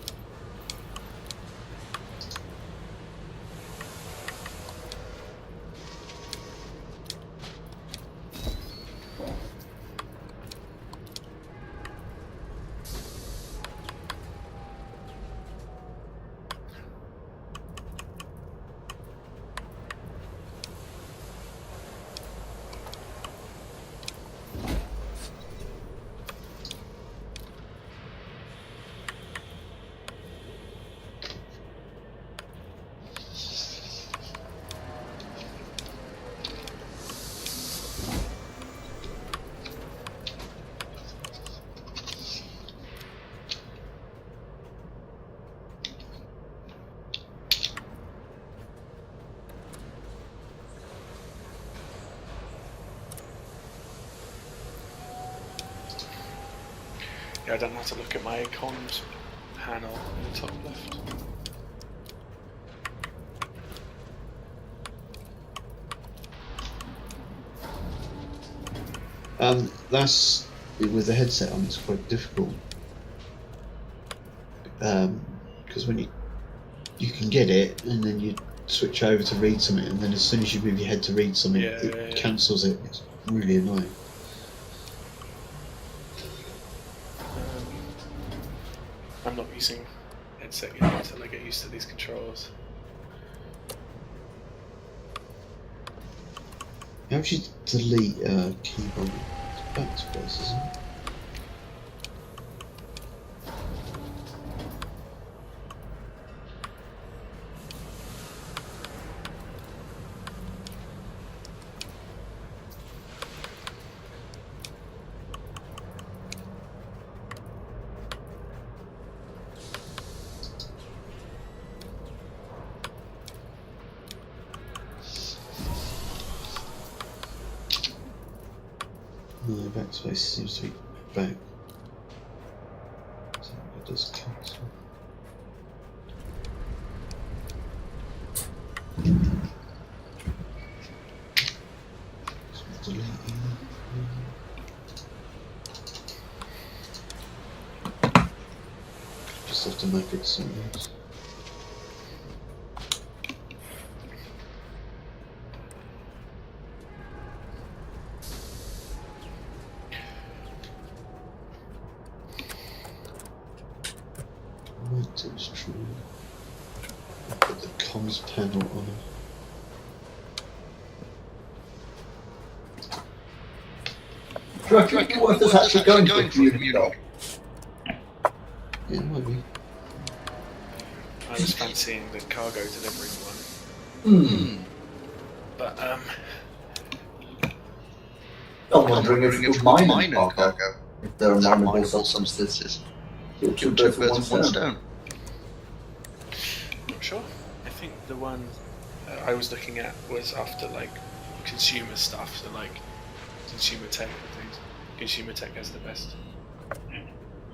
Speaker 4: Yeah, I don't have to look at my comms panel in the top left.
Speaker 3: That's with the headset on. It's quite difficult because when you can get it and then you switch over to read something, and then as soon as you move your head to read something, it cancels it. It's really annoying.
Speaker 4: I'm not using headset yet until I get used to these controls.
Speaker 3: How would you delete a keyboard? It's backspace, isn't it? No, backspace seems to be back. So it does cancel. So deleting. Just have to make it something else. Right, it was true. Put the comms panel on it.
Speaker 2: Do you reckon it's worth us actually going for a community dock?
Speaker 3: Yeah, it might be.
Speaker 4: I was fancying the cargo delivery one, but
Speaker 2: I'm wondering if mine
Speaker 5: mine
Speaker 2: and cargo, if there are mineable
Speaker 5: mineable
Speaker 2: substances.
Speaker 5: substances.
Speaker 2: Two
Speaker 5: Two
Speaker 2: birds with one stone.
Speaker 5: stone.
Speaker 4: not sure. I think the one I was looking at was after like consumer stuff, so like consumer tech and things. Consumer tech has the best.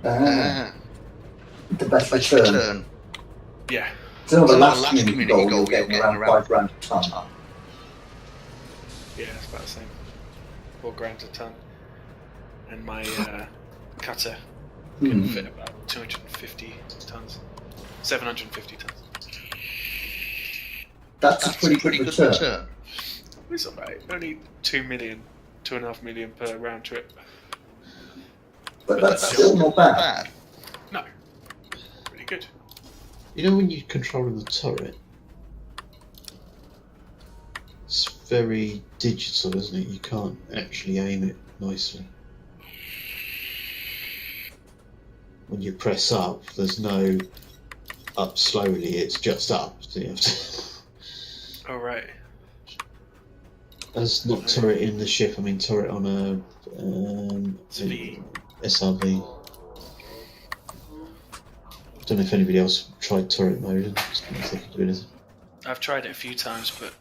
Speaker 2: The best return.
Speaker 4: Yeah.
Speaker 2: So the
Speaker 5: So
Speaker 2: last community goal, you're getting around £5 a ton.
Speaker 4: Yeah, it's about the same. £4,000 a ton. And my cutter can fit about 250 tons. 750 tons.
Speaker 2: That's a pretty good return.
Speaker 4: It's alright. Only 2.5 million per round trip.
Speaker 2: But that's still not bad.
Speaker 4: No. Pretty good.
Speaker 3: You know when you're controlling the turret, it's very digital, isn't it? You can't actually aim it nicely. When you press up, there's no up slowly, it's just up. So you have to
Speaker 4: Oh, right.
Speaker 3: That's not turret in the ship, I mean turret on a
Speaker 4: V.
Speaker 3: SRV. I don't know if anybody else tried turret mode and just didn't think of doing it.
Speaker 4: I've tried it a few times, but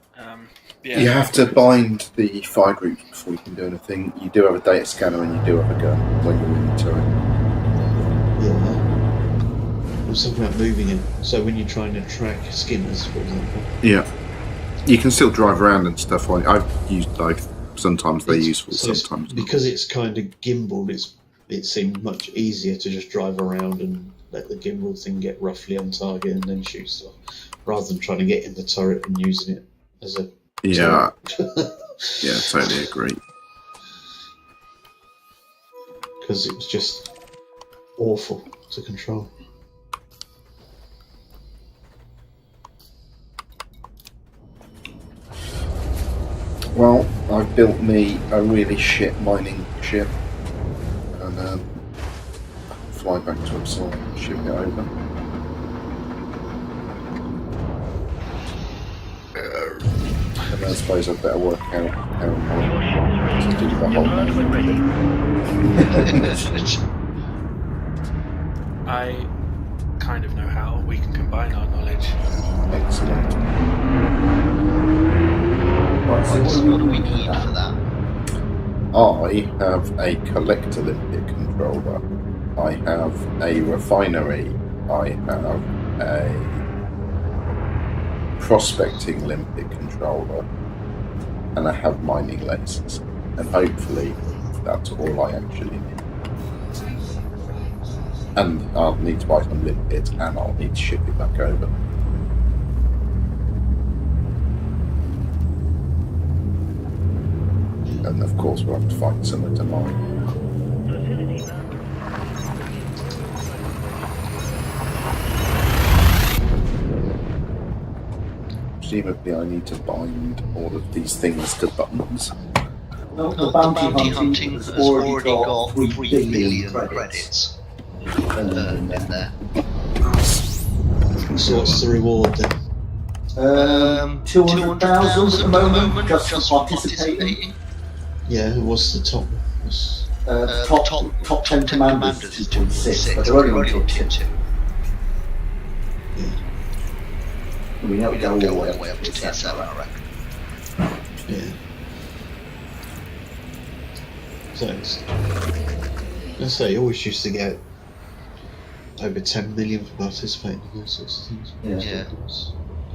Speaker 4: yeah.
Speaker 1: You have to bind the fire groups before you can do anything. You do have a data scanner and you do have a gun when you're in the turret.
Speaker 3: Yeah. I was talking about moving it. So when you're trying to track skimmers, for example.
Speaker 1: Yeah. You can still drive around and stuff. I've used both. Sometimes they're useful,
Speaker 3: So
Speaker 1: sometimes not.
Speaker 3: because it's kind of gimbaled, it seemed much easier to just drive around and let the gimbal thing get roughly on target and then shoot stuff, rather than trying to get in the turret and using it as a
Speaker 1: Yeah,
Speaker 3: turret.
Speaker 1: yeah, totally agree.
Speaker 3: Because it was just awful to control.
Speaker 1: Well, I've built me a really shit mining ship and fly back to Uppsala and ship it over. And I suppose I'd better work out how to do the whole
Speaker 7: Alert when ready.
Speaker 4: I kind of know how we can combine our knowledge.
Speaker 1: excellent.
Speaker 2: Right, so
Speaker 5: What do we need for that?
Speaker 1: I have a collector limpet controller. I have a refinery. I have a prospecting limpet controller. And I have mining lasers. And hopefully that's all I actually need. And I'll need to buy some limpets and I'll need to ship it back over. And of course we'll have to find somewhere to mine.
Speaker 7: Facility map.
Speaker 1: Presumably I need to bind all of these things to buttons.
Speaker 2: no,
Speaker 5: The bounty hunting has already got 3 billion credits in there.
Speaker 3: So what's the reward then?
Speaker 2: 200,000 at the moment, just for participating.
Speaker 3: Yeah, what's the top?
Speaker 2: Top 10 commanders is 2.6, but they're only on tier 2.
Speaker 3: Yeah.
Speaker 2: We know we go
Speaker 5: Go
Speaker 2: all
Speaker 5: all
Speaker 2: the
Speaker 5: the way up to tier 7, I reckon.
Speaker 3: Yeah. So it's, let's say, you always used to get over 10 million for participating in those sorts of things.
Speaker 2: Yeah.
Speaker 5: Yeah.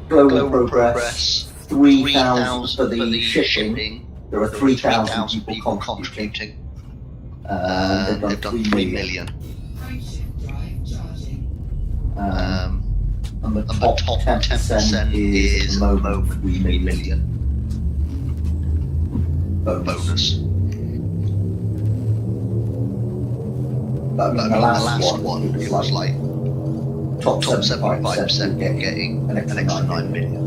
Speaker 2: Global progress, 3,000 for the
Speaker 5: the
Speaker 2: shipping. There are 3,000 people contributing. They've done 3 million. And the top 10% is at the moment 3 million. Bonus. But I mean, the last one, it was like top 75% getting an extra 9 million.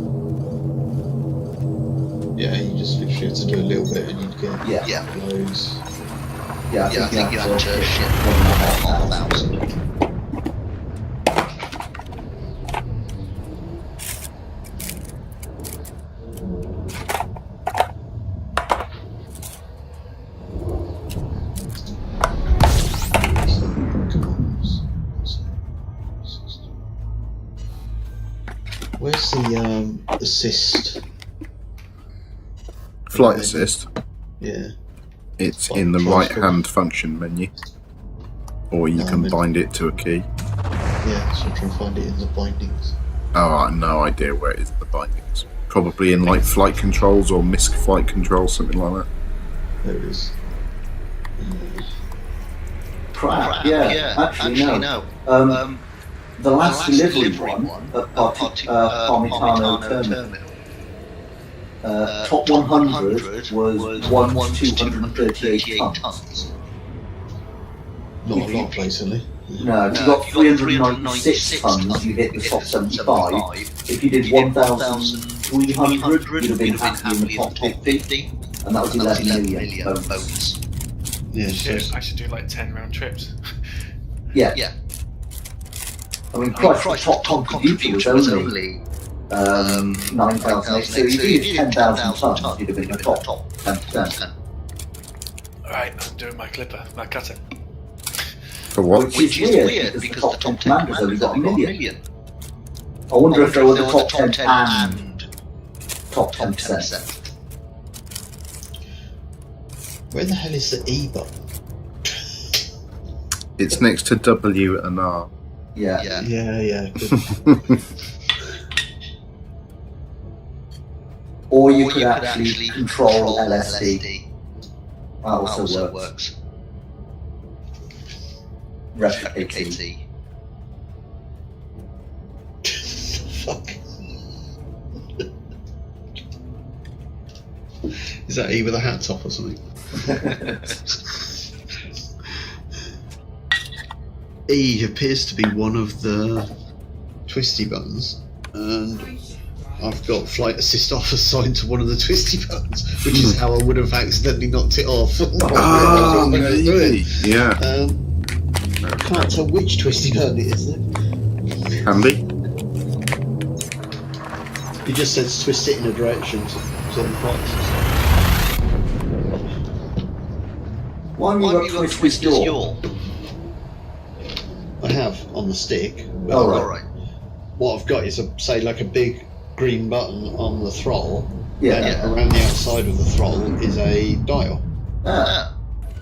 Speaker 3: Yeah, you just literally had to do a little bit and you'd get
Speaker 2: Yeah.
Speaker 3: loads.
Speaker 2: Yeah,
Speaker 5: I think you had to ship 1,500.
Speaker 3: Where's the assist?
Speaker 1: Flight assist.
Speaker 3: Yeah.
Speaker 1: It's in the right-hand function menu, or you can bind it to a key.
Speaker 3: Yeah, so I'm trying to find it in the bindings.
Speaker 1: Oh, I have no idea where it is in the bindings. Probably in like flight controls or MISC flight controls, something like that.
Speaker 3: There it is.
Speaker 2: Crap, yeah, actually no. The last delivery one at Parmitano Terminal, top 100 was 1 to 238 tons.
Speaker 3: Not a lot, basically.
Speaker 2: No, if you got 396 tons, you hit the top 75. If you did 1,300, you'd have been happy in the top 50, and that was 11 million bonus.
Speaker 3: Yeah, so
Speaker 4: I should do like 10 round trips.
Speaker 2: Yeah. I mean, Christ, the top contributor was only 9,000. So if you did 10,000 tons, you'd have been in the top 10%.
Speaker 4: Alright, I'm doing my clipper, my cutter.
Speaker 1: For what?
Speaker 2: Which is weird because the top 10 commander's only got 1 million. I wonder if they were the top 10 and top 10%.
Speaker 3: where the hell is the E button?
Speaker 1: It's next to W and R.
Speaker 2: Yeah.
Speaker 3: Yeah. Good.
Speaker 2: Or you could actually control LSD. That also works. Replicate E.
Speaker 3: Fuck. Is that E with a hat top or something? E appears to be one of the twisty buttons, and I've got flight assist off assigned to one of the twisty buttons, which is how I would have accidentally knocked it off.
Speaker 1: Oh, maybe. Yeah.
Speaker 3: I can't tell which twisty button it is though.
Speaker 1: Handy.
Speaker 3: It just says twist it in a direction to the flight assist.
Speaker 2: Why have you got twist yaw?
Speaker 3: I have on the stick.
Speaker 2: Oh, right.
Speaker 3: What I've got is say like a big green button on the throttle.
Speaker 2: Yeah.
Speaker 3: And around the outside of the throttle is a dial.
Speaker 2: Ah.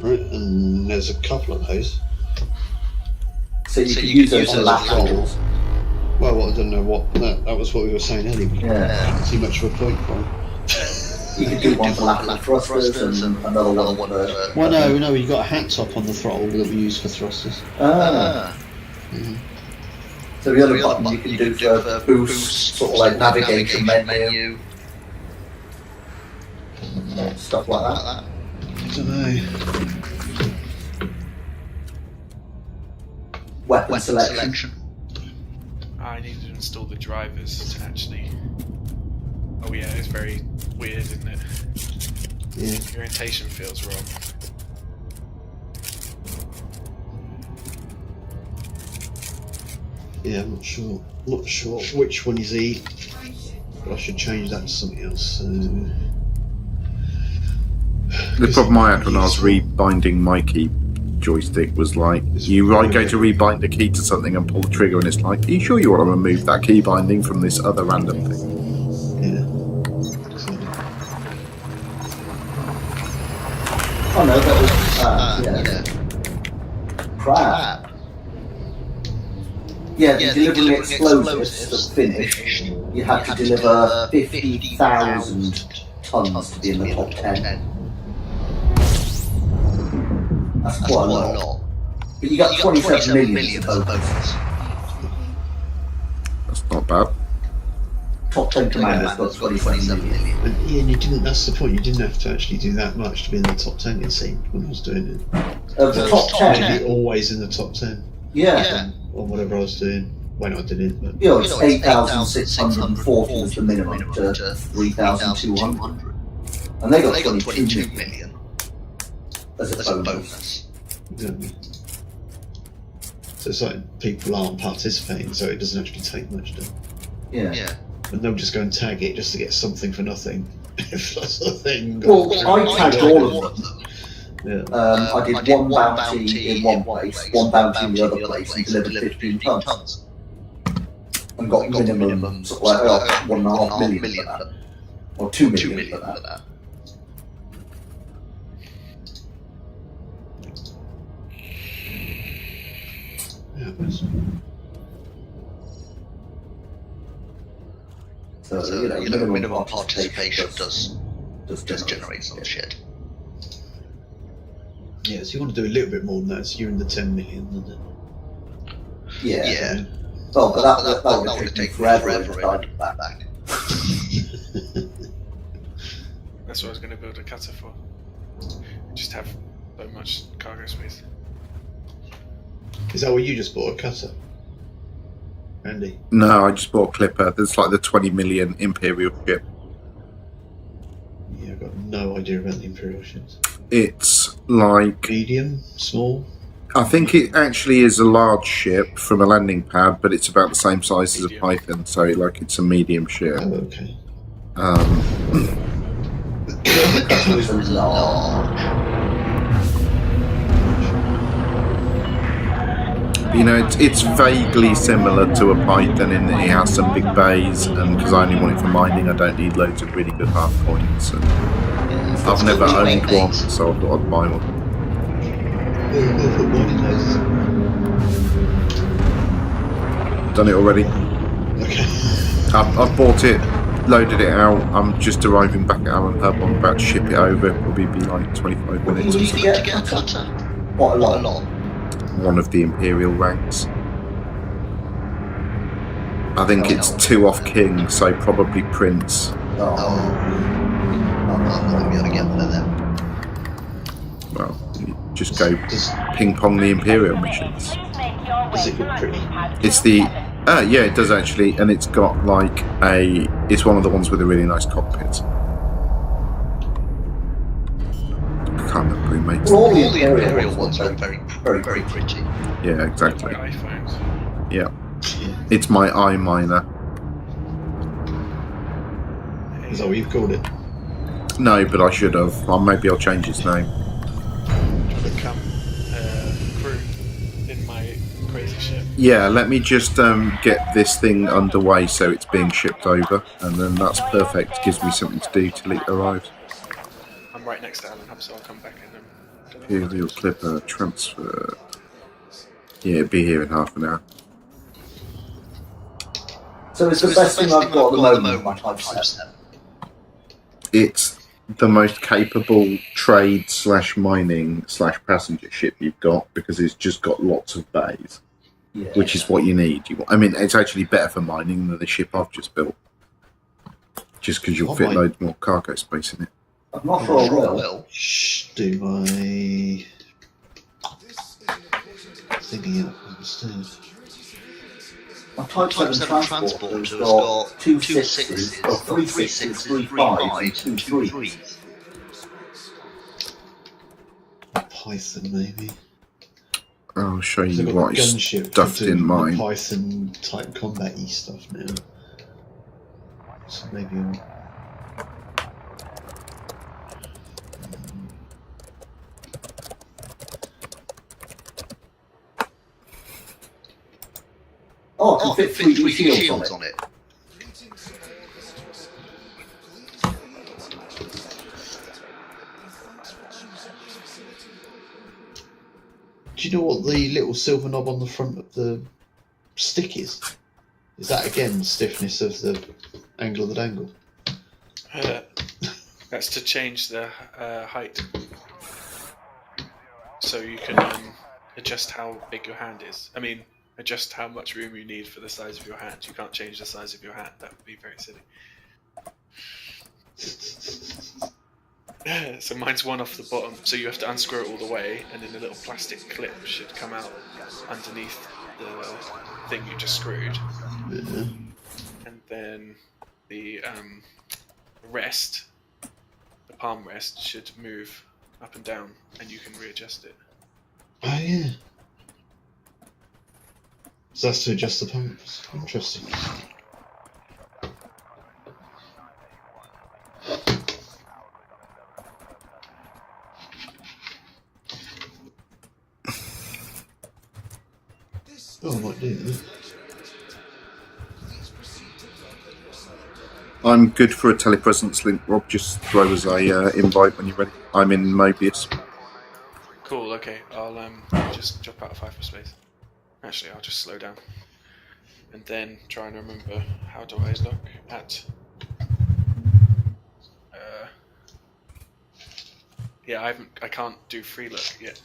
Speaker 3: Right, and there's a couple of those.
Speaker 2: So you could use those as laterals.
Speaker 3: Well, I don't know what that was what we were saying earlier.
Speaker 2: Yeah.
Speaker 3: I don't see much of a point for it.
Speaker 2: You could do one for lateral thrusters and another one for...
Speaker 3: Well, no, you got a hat top on the throttle that we use for thrusters.
Speaker 2: So the other button you can do for boost, sort of like navigation menu, stuff like that.
Speaker 3: I don't know.
Speaker 2: Weapon selection.
Speaker 4: I need to install the drivers to actually... Oh yeah, it's very weird, isn't it?
Speaker 3: Yeah.
Speaker 4: The orientation feels wrong.
Speaker 3: Yeah, I'm not sure which one is E, but I should change that to something else.
Speaker 1: The problem I had when I was rebinding my key joystick was like, you go to rebind the key to something and pull the trigger, and it's like, are you sure you want to remove that key binding from this other random thing?
Speaker 3: Yeah.
Speaker 2: Oh no, that was crap. Yeah, delivering explosives that finished, you had to deliver 50,000 tons to be in the top 10. That's quite a lot. But you got 27 million as a bonus.
Speaker 1: That's not bad.
Speaker 2: Top 10 commanders got 27 million.
Speaker 3: And you didn't. That's the point. You didn't have to actually do that much to be in the top 10. It seemed when I was doing it.
Speaker 2: The top 10?
Speaker 3: Maybe always in the top 10.
Speaker 2: Yeah.
Speaker 3: Or whatever I was doing when I did it. But
Speaker 2: It's 8,640 was the minimum to 3,200. And they got 22 million as a bonus.
Speaker 3: exactly. So it's like people aren't participating, so it doesn't actually take much to.
Speaker 2: Yeah.
Speaker 3: But they'll just go and tag it just to get something for nothing. If that's the thing.
Speaker 2: Well, I tagged all of them.
Speaker 3: Yeah.
Speaker 2: I did one bounty in one place, one bounty in the other place, and delivered 15 tons. and got minimum sort of like 1.5 million for that, or 2 million for that.
Speaker 3: Yeah, that's-
Speaker 2: So, minimum participation does generate some shit.
Speaker 3: yeah, so you want to do a little bit more than that, so you're in the 10 million, isn't it?
Speaker 2: Yeah. Well, but that would have taken forever to find that back.
Speaker 4: That's what I was going to build a cutter for. Just have so much cargo space.
Speaker 3: Is that what you just bought, a cutter? Andy?
Speaker 1: No, I just bought Clipper. That's like the 20 million Imperial ship.
Speaker 3: Yeah, I've got no idea about the Imperial ships.
Speaker 1: It's like,
Speaker 3: Medium? Small?
Speaker 1: I think it actually is a large ship from a landing pad, but it's about the same size as a
Speaker 4: Medium.
Speaker 1: Python, so like it's a medium ship.
Speaker 3: Oh, okay.
Speaker 2: The cutter is large.
Speaker 1: You know, it's vaguely similar to a Python in that it has some big bays, and because I only want it for mining, I don't need loads of really good hard points. And I've never owned one, so I thought I'd buy one.
Speaker 3: We'll put one in those.
Speaker 1: Done it already.
Speaker 3: Okay.
Speaker 1: I've bought it, loaded it out. I'm just arriving back at Allen Hub. I'm about to ship it over. It'll probably be like 25 minutes or
Speaker 2: Need to
Speaker 1: something.
Speaker 2: get a cutter? Quite a lot.
Speaker 1: One of the Imperial ranks. I think it's 2 off King, so probably Prince.
Speaker 2: I'm not going to be able to get one of them.
Speaker 1: Well, you just go ping pong the Imperial missions.
Speaker 6: Please make your
Speaker 3: Does
Speaker 6: way
Speaker 3: it look
Speaker 6: to
Speaker 3: pretty?
Speaker 6: landing pad
Speaker 1: It's the
Speaker 6: 27.
Speaker 1: yeah, it does actually, and it's got like it's one of the ones with a really nice cockpit. I can't remember who makes
Speaker 2: Well,
Speaker 1: it.
Speaker 2: all the Imperial ones are very pretty.
Speaker 1: Yeah, exactly.
Speaker 4: Like iPhones.
Speaker 1: Yeah, it's my eye miner.
Speaker 3: Is that what you've called it?
Speaker 1: No, but I should have. Well, maybe I'll change its name.
Speaker 4: Become crew in my crazy ship.
Speaker 1: Yeah, let me just get this thing underway so it's being shipped over, and then that's perfect. Gives me something to do till it arrives.
Speaker 4: I'm right next to Allen Hub, so I'll come back and then.
Speaker 1: Imperial Clipper transfer. Yeah, it'll be here in half an hour.
Speaker 2: So it's the best thing I've got at the moment, my Type 7.
Speaker 1: It's the most capable trade/mining/passenger ship you've got because it's just got lots of bays,
Speaker 2: Yeah.
Speaker 1: which is what you need. I mean, it's actually better for mining than the ship I've just built, just because you'll
Speaker 3: Oh,
Speaker 1: fit
Speaker 3: my-
Speaker 1: loads more cargo space in it.
Speaker 2: I'm not sure I will.
Speaker 3: Shh, do my thinking up instead.
Speaker 2: My Type 7 transporter has got 2 6s, or 3 6s, 3 5s, and 2 3s.
Speaker 3: Python, maybe.
Speaker 1: I'll show
Speaker 3: I've
Speaker 1: you
Speaker 3: got
Speaker 1: what
Speaker 3: the
Speaker 1: is
Speaker 3: gunship
Speaker 1: stuffed
Speaker 3: to do
Speaker 1: in
Speaker 3: the
Speaker 1: mine.
Speaker 3: Python type combat-y stuff now. So maybe I'll...
Speaker 2: Oh, I can fit 3D shields on it.
Speaker 3: Do you know what the little silver knob on the front of the stick is? Is that again stiffness of the angle of the dangle?
Speaker 4: That's to change the height, so you can adjust how big your hand is. I mean, adjust how much room you need for the size of your hand. You can't change the size of your hand. That would be very silly. So mine's one off the bottom, so you have to unscrew it all the way, and then a little plastic clip should come out underneath the thing you just screwed,
Speaker 3: Yeah.
Speaker 4: and then the rest, the palm rest, should move up and down, and you can readjust it.
Speaker 3: Oh yeah. So that's to adjust the pumps. Interesting. Oh, I might do that.
Speaker 1: I'm good for a telepresence link, Rob. Just throw us a invite when you're ready. I'm in Mobius.
Speaker 4: Cool. Okay, I'll just drop out of hyperspace. Actually, I'll just slow down, and then try and remember how do I look at. Yeah, I can't do free look yet.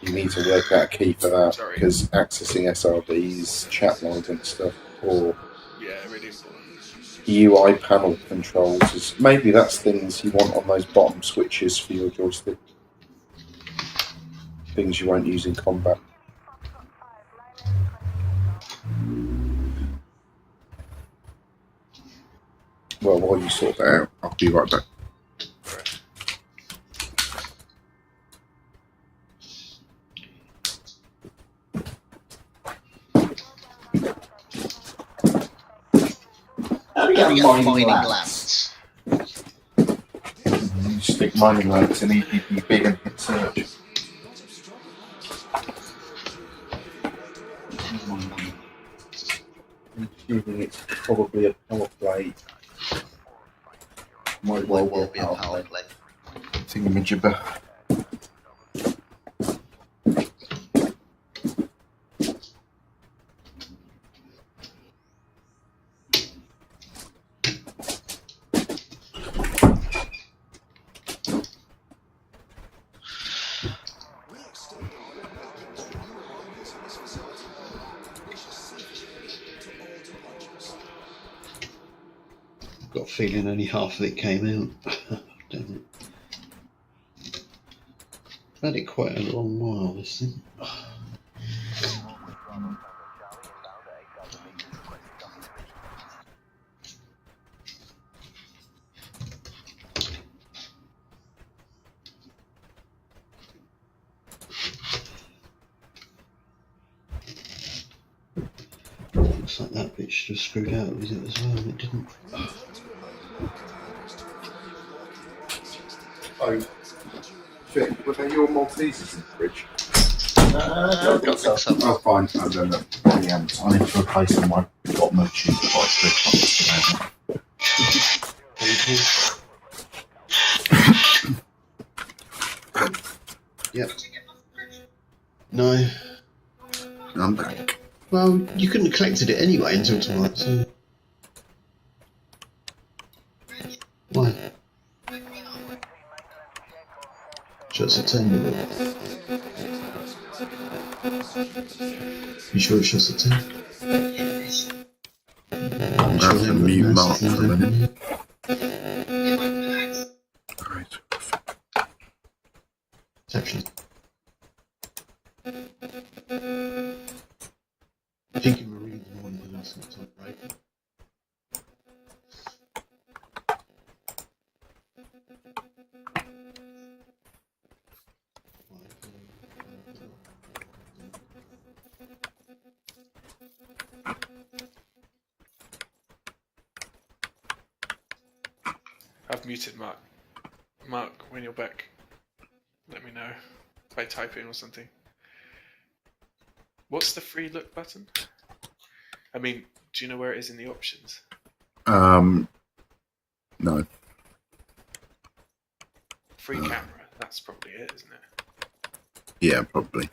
Speaker 1: You need to work out a key for that,
Speaker 4: Sorry.
Speaker 1: because accessing SRDs, chat lines and stuff, or
Speaker 4: Yeah, really important.
Speaker 1: UI panel controls, is maybe that's things you want on those bottom switches for your joystick. Things you won't use in combat. Well, while you sort that out, I'll be right back.
Speaker 2: How do you get mining lands?
Speaker 1: You stick mining lands in EPP big and hit search. I'm assuming it's probably a power play. Might well
Speaker 5: Be a power play.
Speaker 1: thingamajibber.
Speaker 3: Got a feeling only half of it came out. Damn it. I've had it quite a long while, this thing. Looks like that bit should have screwed out with it as well, and it didn't.
Speaker 1: Oh, shit, were they your Maltesers in the fridge?
Speaker 2: I don't think so.
Speaker 1: Oh, fine. I don't know. I need to replace them. I've got no cheese box.
Speaker 3: Yep. No.
Speaker 1: I'm back.
Speaker 3: Well, you couldn't have collected it anyway until tonight, so. Why? Shut September. You sure it shuts at 10?
Speaker 1: I'm going to mute Mark for a minute. Right.
Speaker 3: Exception. I think in Marine the morning the last time, right?
Speaker 4: I've muted Mark. Mark, when you're back, let me know by typing or something. What's the free look button? I mean, do you know where it is in the options?
Speaker 1: No.
Speaker 4: Free camera. That's probably it, isn't it?
Speaker 1: Yeah, probably.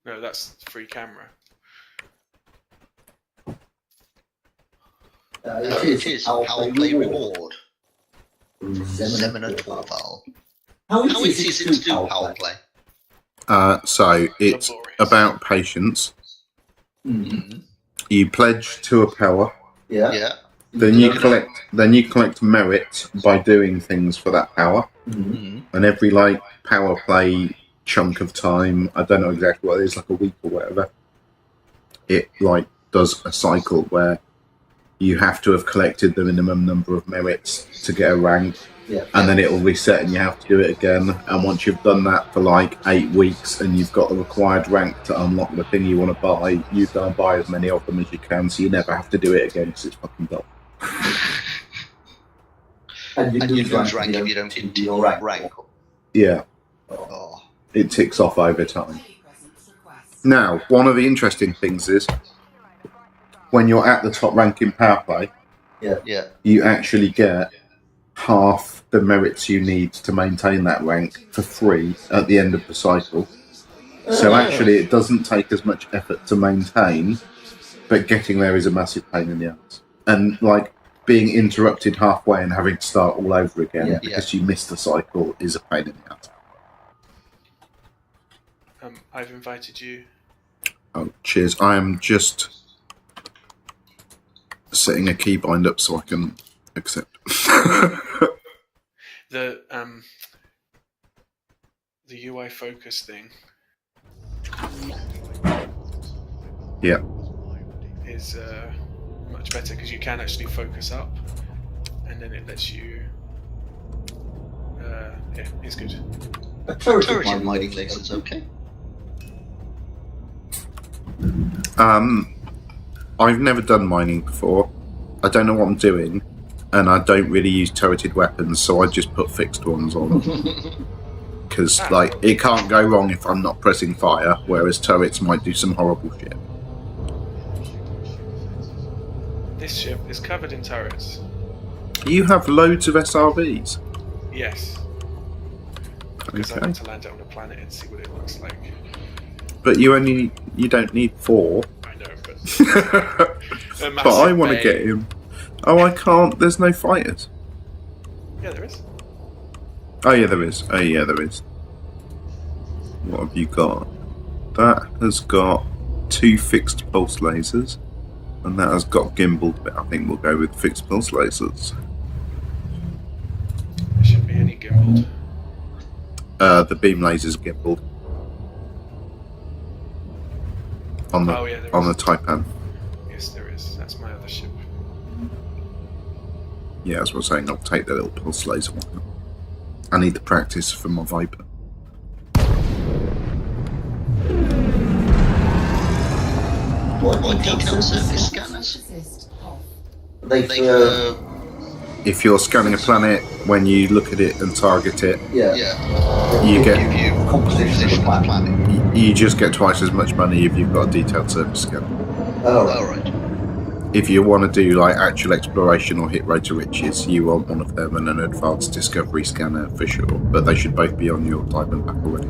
Speaker 4: No, that's free camera.
Speaker 2: It is
Speaker 5: Power play
Speaker 2: reward.
Speaker 5: reward.
Speaker 2: Zemina
Speaker 5: Zemina Torval.
Speaker 2: How
Speaker 5: How easy is it to do power play?
Speaker 1: So it's
Speaker 4: Laborious.
Speaker 1: about patience.
Speaker 2: Mm.
Speaker 1: You pledge to a power,
Speaker 2: Yeah.
Speaker 5: Yeah.
Speaker 1: then you collect merit by doing things for that power,
Speaker 2: Mm.
Speaker 1: and every power play chunk of time, I don't know exactly what it is, like a week or whatever, it does a cycle where you have to have collected the minimum number of merits to get a rank,
Speaker 2: Yeah.
Speaker 1: and then it'll reset and you have to do it again. And once you've done that for 8 weeks and you've got the required rank to unlock the thing you want to buy, you go and buy as many of them as you can, so you never have to do it again because it's fucking dull.
Speaker 2: And you
Speaker 5: And you
Speaker 2: lose
Speaker 5: rank if you don't continue
Speaker 2: your rank.
Speaker 5: rank.
Speaker 1: Yeah,
Speaker 5: Oh.
Speaker 1: it ticks off over time. Now, one of the interesting things is when you're at the top rank in power play,
Speaker 5: Yeah.
Speaker 1: you actually get half the merits you need to maintain that rank for free at the end of the cycle. So actually, it doesn't take as much effort to maintain, but getting there is a massive pain in the ass. And like being interrupted halfway and having to start all over again because you missed the cycle is a pain in the ass.
Speaker 4: I've invited you.
Speaker 1: Oh, cheers. I am just setting a keybind up so I can accept.
Speaker 4: The UI focus thing.
Speaker 1: Yeah.
Speaker 4: Is much better because you can actually focus up, and then it lets you. Yeah, it's good.
Speaker 2: A turret
Speaker 5: Turret mining lasers, okay.
Speaker 1: I've never done mining before. I don't know what I'm doing, and I don't really use turreted weapons, so I just put fixed ones on. Because, like, it can't go wrong if I'm not pressing fire, whereas turrets might do some horrible shit.
Speaker 4: This ship is covered in turrets.
Speaker 1: You have loads of SRVs.
Speaker 4: Yes. Because I
Speaker 1: Okay.
Speaker 4: want to land it on a planet and see what it looks like.
Speaker 1: But you don't need 4.
Speaker 4: I know, but
Speaker 1: But I want to get him. Oh, I can't. There's no fighters.
Speaker 4: Yeah, there is.
Speaker 1: Oh, yeah, there is. Oh, yeah, there is. What have you got? That has got 2 fixed pulse lasers. And that has got gimbaled, but I think we'll go with fixed pulse lasers.
Speaker 4: There shouldn't be any gimbaled.
Speaker 1: The beam lasers gimbaled. On the,
Speaker 4: Oh, yeah, there
Speaker 1: on the
Speaker 4: is.
Speaker 1: Taipan.
Speaker 4: Yes, there is. That's my other ship.
Speaker 1: Yeah, as I was saying, I'll take the little pulse laser one. I need the practice for my Viper.
Speaker 5: What detail surface scanners?
Speaker 2: They've,
Speaker 1: If you're scanning a planet, when you look at it and target it,
Speaker 2: yeah,
Speaker 1: you
Speaker 5: Give
Speaker 1: get
Speaker 5: you
Speaker 2: composition of the planet.
Speaker 1: you just get twice as much money if you've got a detailed surface scan.
Speaker 2: Oh,
Speaker 5: Alright.
Speaker 1: If you want to do like actual exploration or hit rotor riches, you want one of them and an advanced discovery scanner for sure. But they should both be on your diamond pack already.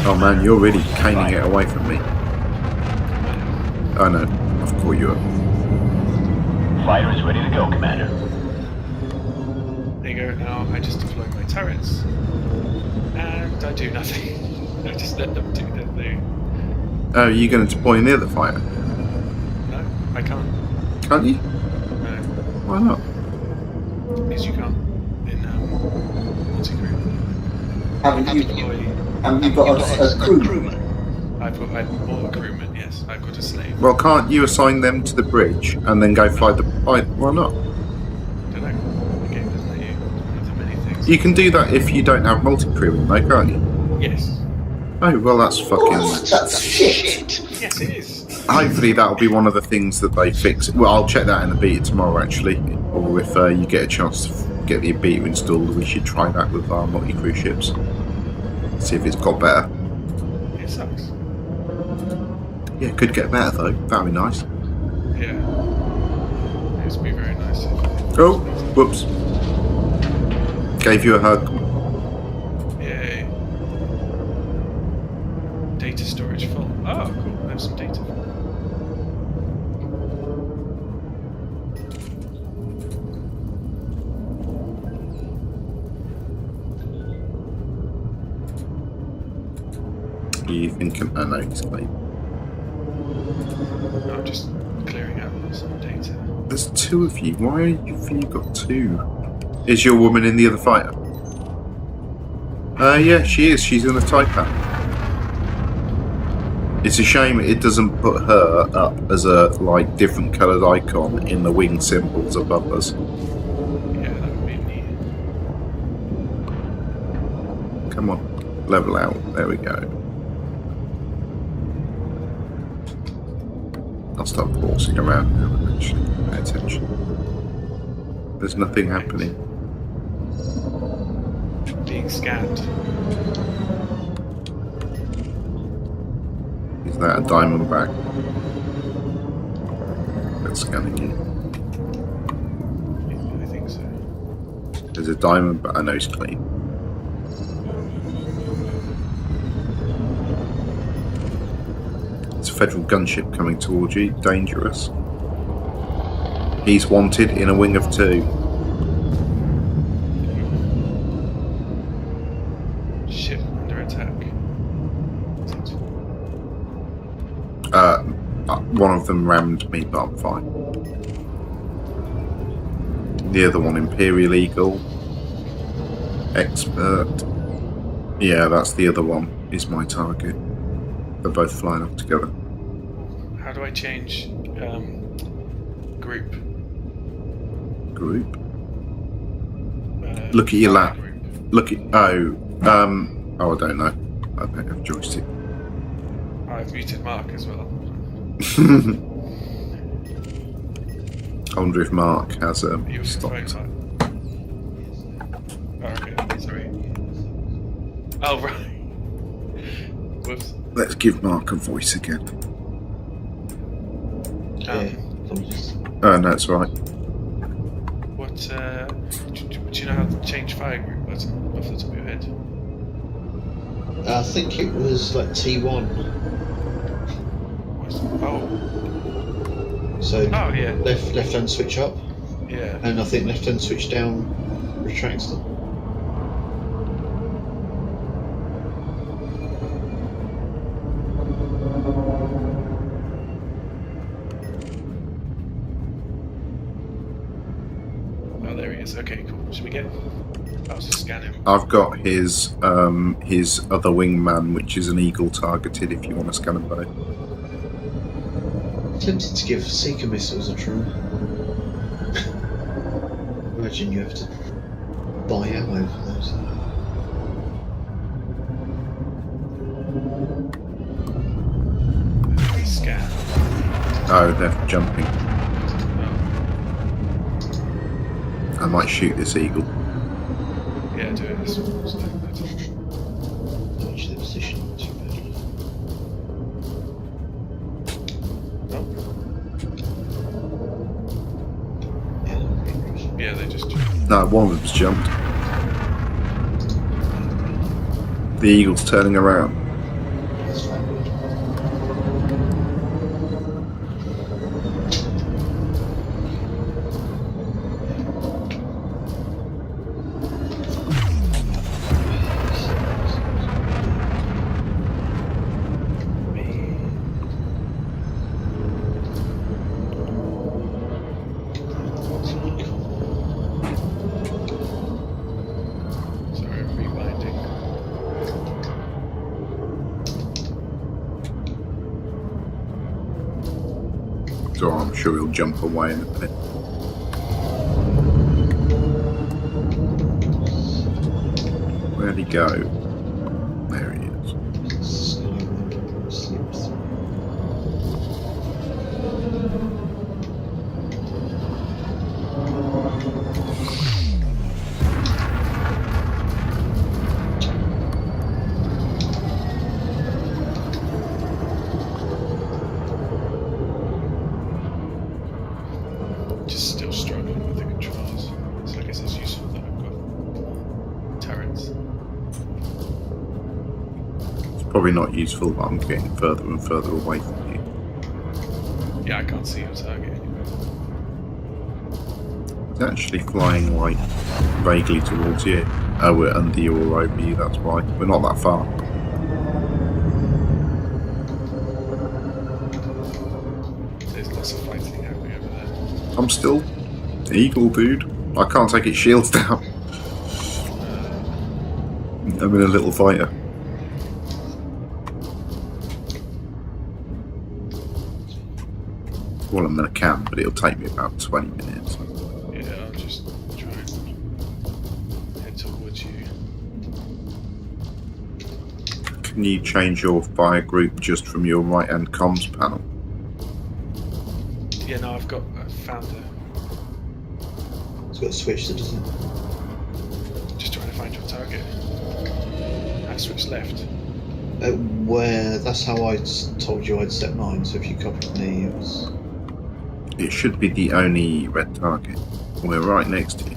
Speaker 1: Oh man, you're really caning it away from me. Oh no, I've caught you up.
Speaker 7: Fighter is ready to go, Commander.
Speaker 4: There you go. Now I just deploy my turrets, and I do nothing. I just let them do their thing.
Speaker 1: Oh, are you going to deploy near the fire?
Speaker 4: No, I can't.
Speaker 1: Can't you?
Speaker 4: No,
Speaker 1: Why not?
Speaker 4: because you can't in multi-group.
Speaker 2: haven't you
Speaker 4: Deploy.
Speaker 2: got a crewman?
Speaker 4: I've bought a crewman. Yes, I've got a slave.
Speaker 1: Well, can't you assign them to the bridge and then go fly the fight? Why not?
Speaker 4: Don't know. The game doesn't let you. It's one of the many things.
Speaker 1: You can do that if you don't have multi-crewing, though, can't you?
Speaker 4: Yes.
Speaker 1: Oh, well, that's fucking...
Speaker 2: That's shit.
Speaker 4: Yes, it is.
Speaker 1: Hopefully that'll be one of the things that they fix. Well, I'll check that in the beta tomorrow, actually. Or if you get a chance to get the beta installed, we should try that with our multi-crew ships. See if it's got better.
Speaker 4: It sucks.
Speaker 1: Yeah, it could get better, though. That'd be nice.
Speaker 4: Yeah. It would be very nice.
Speaker 1: Oh, whoops. Gave you a hug.
Speaker 4: Yay. Data storage full. Oh, cool. I have some data.
Speaker 1: Are you thinking? Oh, no, he's late.
Speaker 4: No, I'm just clearing out some data.
Speaker 1: There's 2 of you. Why have you got 2? Is your woman in the other fighter? Yeah, she is. She's in the Taipan. It's a shame it doesn't put her up as a like different coloured icon in the wing symbols above us.
Speaker 4: Yeah, that would be neat.
Speaker 1: Come on, level out. There we go. I'll start pausing around now and actually pay attention. There's nothing happening.
Speaker 4: being scanned.
Speaker 1: Is that a Diamondback? That's scanning you.
Speaker 4: I think so.
Speaker 1: There's a Diamondback. I know he's clean. It's a federal gunship coming towards you. Dangerous. He's wanted in a wing of 2.
Speaker 4: Ship under attack.
Speaker 1: One of them rammed me, but I'm fine. The other one, Imperial Eagle. Expert. Yeah, that's the other one, is my target. They're both flying up together.
Speaker 4: How do I change group?
Speaker 1: Group. Look at your lap.
Speaker 4: Group.
Speaker 1: Look at... Oh, I don't know. I don't have joystick.
Speaker 4: I've muted Mark as well.
Speaker 1: I wonder if Mark has
Speaker 4: You were
Speaker 1: stopped.
Speaker 4: phone Oh, okay, sorry. Oh, right. Whoops.
Speaker 1: Let's give Mark a voice again.
Speaker 3: Yeah, apologies.
Speaker 1: Oh, no, it's right.
Speaker 4: What, do you know how to change fire group button off the top of your head?
Speaker 3: I think it was like T1.
Speaker 4: Oh,
Speaker 3: So
Speaker 4: yeah.
Speaker 3: left hand switch up,
Speaker 4: Yeah.
Speaker 3: and I think left hand switch down retracts them.
Speaker 4: Oh, there he is. Okay, cool. Should we get... I'll just scan him.
Speaker 1: I've got his other wingman, which is an eagle targeted, if you want to scan them both.
Speaker 3: Tempted to give Seeker missiles a try. Imagine you have to buy ammo for those.
Speaker 4: Scan.
Speaker 1: Oh, they're jumping.
Speaker 4: Oh,
Speaker 1: I might shoot this eagle.
Speaker 4: yeah, do it. Let's do that.
Speaker 3: Change the position not too badly.
Speaker 4: Oh,
Speaker 3: Yeah.
Speaker 4: yeah, they just...
Speaker 1: No, one of them's jumped. The eagle's turning around.
Speaker 3: That's fine.
Speaker 4: Sorry, I'm rewinding.
Speaker 1: So I'm sure he'll jump away in a minute. Where'd he go? There he is.
Speaker 3: Slips.
Speaker 4: Just still struggling with the controls. So I guess it's useful that I've got turrets.
Speaker 1: It's probably not useful, but I'm getting further and further away from you.
Speaker 4: Yeah, I can't see your target anyway.
Speaker 1: It's actually flying like vaguely towards you. Oh, we're under you or over you, that's why. We're not that far.
Speaker 4: There's lots of fighting happening over there.
Speaker 1: I'm still eagle, dude. I can't take its shields down. I'm in a little fighter. Well, I'm in a camp, but it'll take me about 20 minutes.
Speaker 4: Yeah, I'll just try and head towards you.
Speaker 1: Can you change your fire group just from your right-hand comms panel?
Speaker 4: Yeah, no, I found a...
Speaker 3: It's got a switch that doesn't.
Speaker 4: Just trying to find your target. I switched left.
Speaker 3: Where that's how I told you I'd set mine. So if you copied me, it was.
Speaker 1: It should be the only red target. We're right next to you.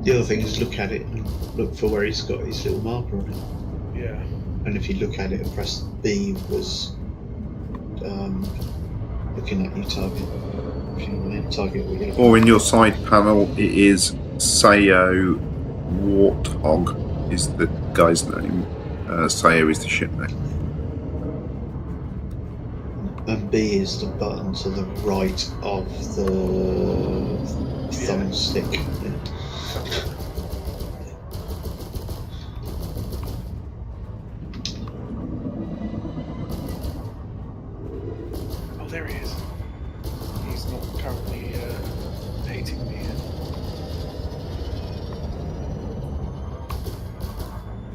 Speaker 3: The other thing is look at it and look for where he's got his little marker on it.
Speaker 4: Yeah.
Speaker 3: And if you look at it and press B was looking at your target. If you want to target what you're looking
Speaker 1: Or in your side panel, it is Sayo Warthog is the guy's name. Sayo is the ship name.
Speaker 3: and B is the button to the right of the thumbstick. Yeah.
Speaker 4: Oh, there he is. He's not currently hating me yet.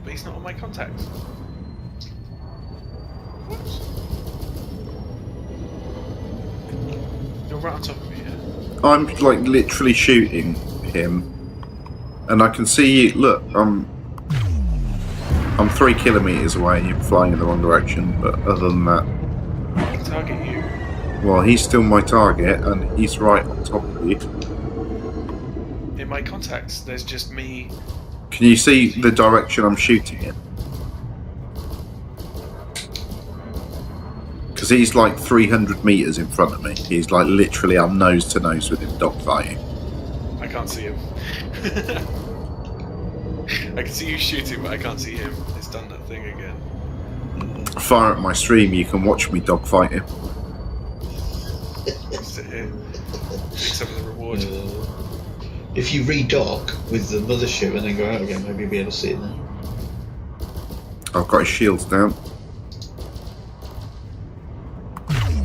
Speaker 4: But he's not on my contacts. What? You're right on top of me, yeah?
Speaker 1: I'm like literally shooting him, and I can see you. Look, I'm 3 kilometers away, and you're flying in the wrong direction. But other than that,
Speaker 4: I can target you.
Speaker 1: well, he's still my target, and he's right on top of you.
Speaker 4: In my contacts, there's just me.
Speaker 1: Can you see the direction I'm shooting in? Because he's like 300 meters in front of me. He's like literally, I'm nose to nose with him, dogfighting.
Speaker 4: I can't see him. I can see you shooting, but I can't see him. It's done that thing again.
Speaker 1: Fire at my stream, you can watch me dogfight him.
Speaker 4: Sit here. Take some of the reward.
Speaker 3: If you redock with the mothership and then go out again, maybe you'll be able to see it then.
Speaker 1: I've got his shields down.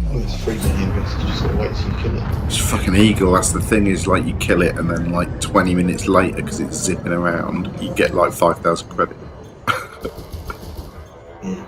Speaker 3: Oh, it's free money, I guess. You just gotta wait till you kill it.
Speaker 1: It's fucking eagle. That's the thing, is like you kill it, and then like 20 minutes later, because it's zipping around, you get like 5,000 credit.
Speaker 3: Yeah.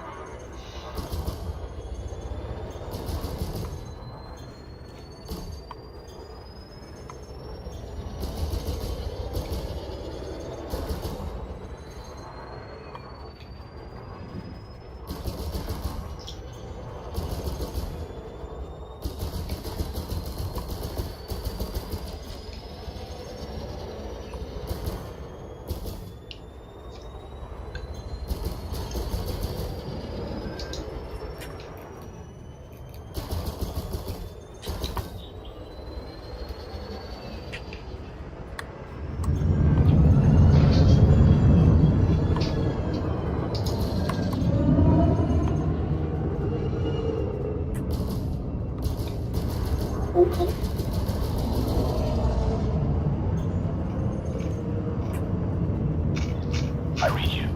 Speaker 7: I read you.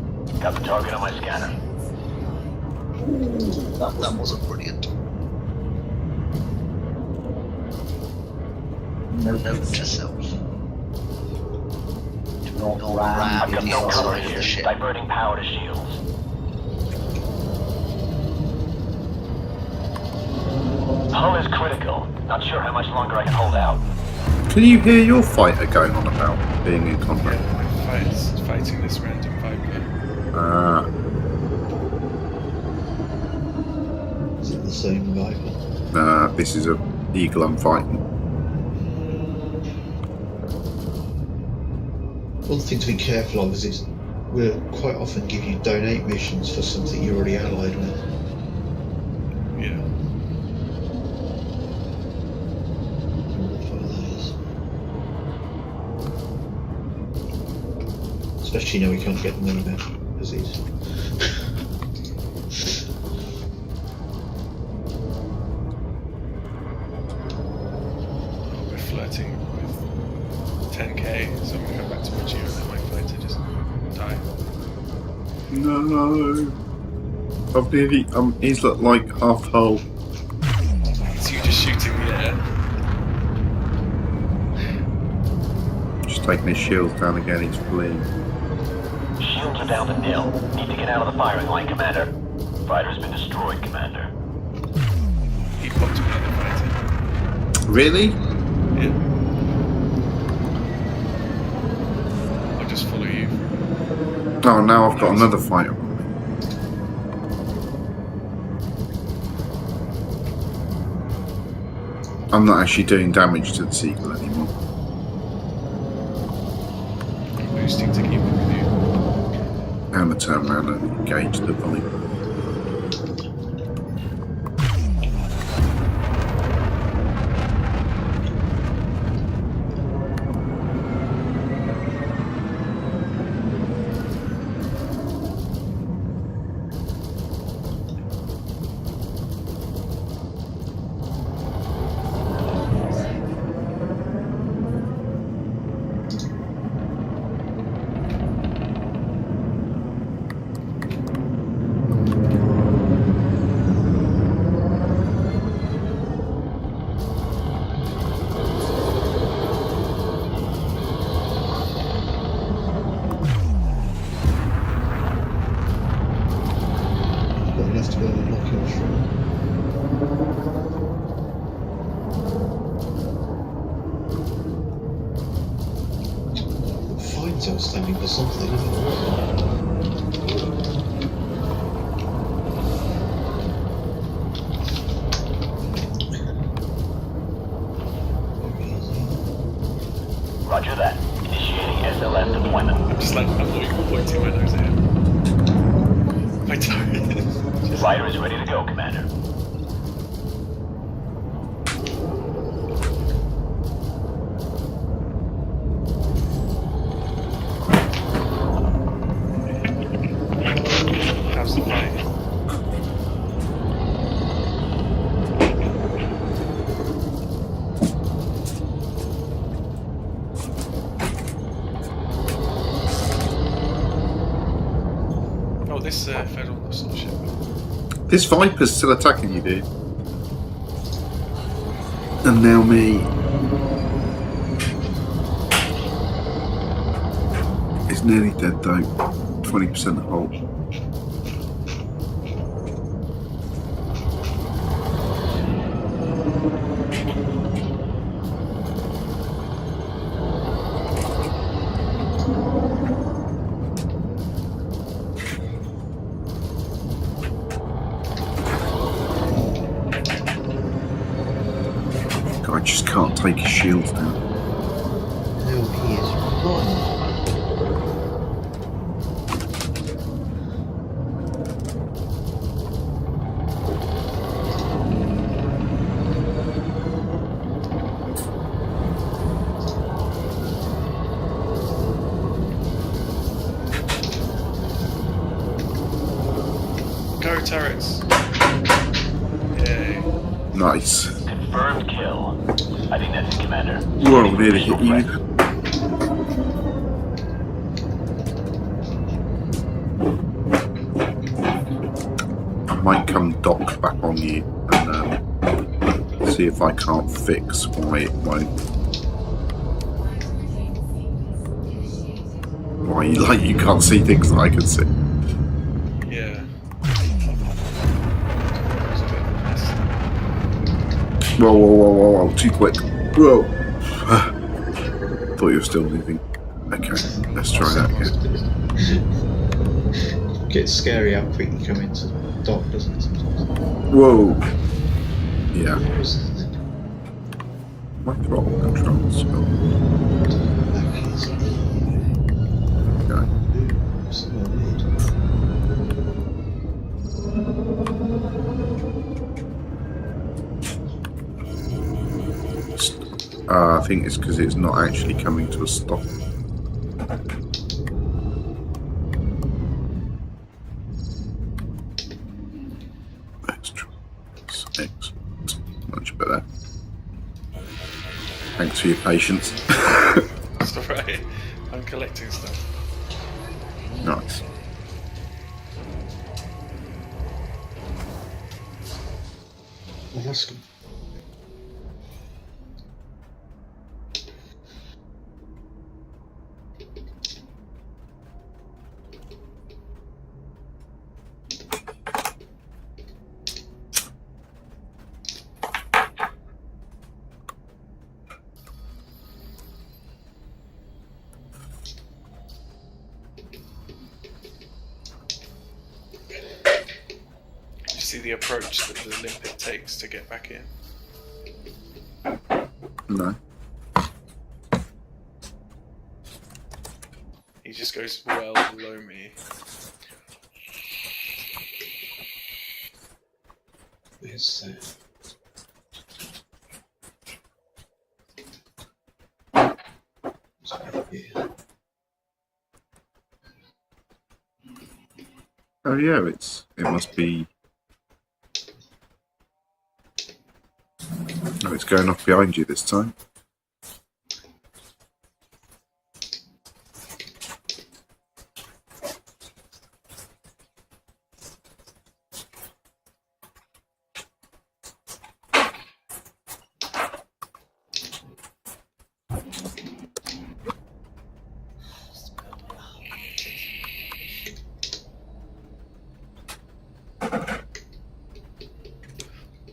Speaker 7: Got the target on my scanner.
Speaker 5: That wasn't brilliant. Note to self. Do not ram
Speaker 7: I've got no cover
Speaker 5: inside
Speaker 7: here.
Speaker 5: the ship.
Speaker 7: Diverting power to shields. Hull is critical. Not sure how much longer I can hold out.
Speaker 1: Can you hear your fighter going on about being in combat?
Speaker 4: Yeah, I'm fighting this random Viper.
Speaker 1: Ah,
Speaker 3: Is it the same guy?
Speaker 1: nah, this is a eagle I'm fighting.
Speaker 3: One thing to be careful of is we'll quite often give you donate missions for something you're already allied with.
Speaker 4: Yeah.
Speaker 3: What that is. Especially now we can't get the money back as is.
Speaker 4: We're flirting with 10k, so I'm gonna go back to my Geo and let my fighter just die.
Speaker 1: No, I've nearly. He's like half hull.
Speaker 4: It's you just shooting the air.
Speaker 1: Just taking his shields down again. He's fleeing.
Speaker 7: Shields are down to nil. Need to get out of the firing line, Commander. Fighter's been destroyed, Commander.
Speaker 4: He popped me in the fighter.
Speaker 1: Really?
Speaker 4: Yeah. I'll just follow you.
Speaker 1: Oh, now I've got another fighter. I'm not actually doing damage to the Seagull anymore.
Speaker 4: I'm boosting to keep it with you.
Speaker 1: I'm going to turn around and engage the volume.
Speaker 3: Got enough to be able to knock him through. Fines outstanding for something, isn't it?
Speaker 7: Roger that. Initiating SLM deployment.
Speaker 4: I'm just like, I thought you were pointing my nose at him. I don't.
Speaker 7: Fighter is ready to go, Commander.
Speaker 4: How's the fight? Oh, this federal sort of ship.
Speaker 1: This Viper's still attacking you, dude. And now me. It's nearly dead though. 20% hull. I just can't take his shields down.
Speaker 3: No, he is wrong.
Speaker 4: Go turrets! Yay.
Speaker 1: Nice.
Speaker 7: Confirmed kill. I think that's it, Commander.
Speaker 1: Whoa, nearly hit you. I might come dock back on you and see if I can't fix why it won't. Why you can't see things that I can see.
Speaker 4: Yeah. It's a bit of a mess.
Speaker 1: Whoa, too quick. Whoa. Thought you were still moving. Okay, let's try that again.
Speaker 3: Gets scary how quick you come into dock, doesn't it, sometimes?
Speaker 1: Whoa. Yeah,
Speaker 3: What was it?
Speaker 1: my throttle controls. Okay. I think it's because it's not actually coming to a stop. Let's try this. Excellent. Much better. Thanks for your patience.
Speaker 4: It's alright. I'm collecting stuff.
Speaker 1: Nice.
Speaker 3: Well, that's good.
Speaker 4: the approach that the limpet takes to get back in?
Speaker 1: No.
Speaker 4: He just goes well below me.
Speaker 3: Where's that? It's right here.
Speaker 1: Oh yeah, it must be. Oh, it's going off behind you this time.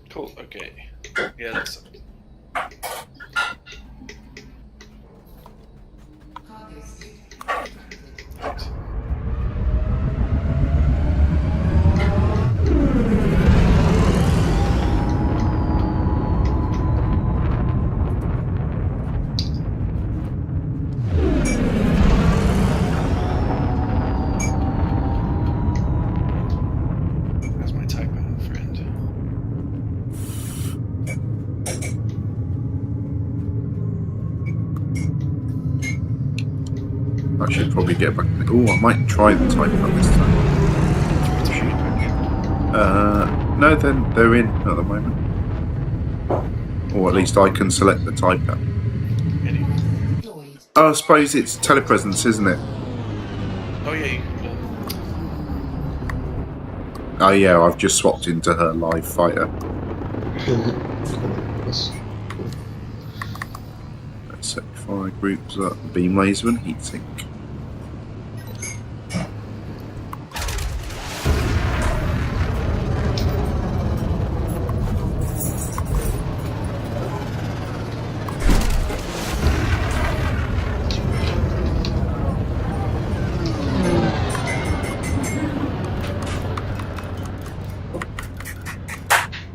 Speaker 4: Cool, okay. Yeah, that's... That's my typo, friend.
Speaker 1: I should probably get back. Oh, I might try the type up this time. No, then they're in at the moment. Or at least I can select the type up. Oh, I suppose it's telepresence, isn't it?
Speaker 4: Oh yeah, you
Speaker 1: Oh yeah, I've just swapped into her live fighter.
Speaker 3: That's cool.
Speaker 1: Let's set fire groups up. Beam laser and heatsink.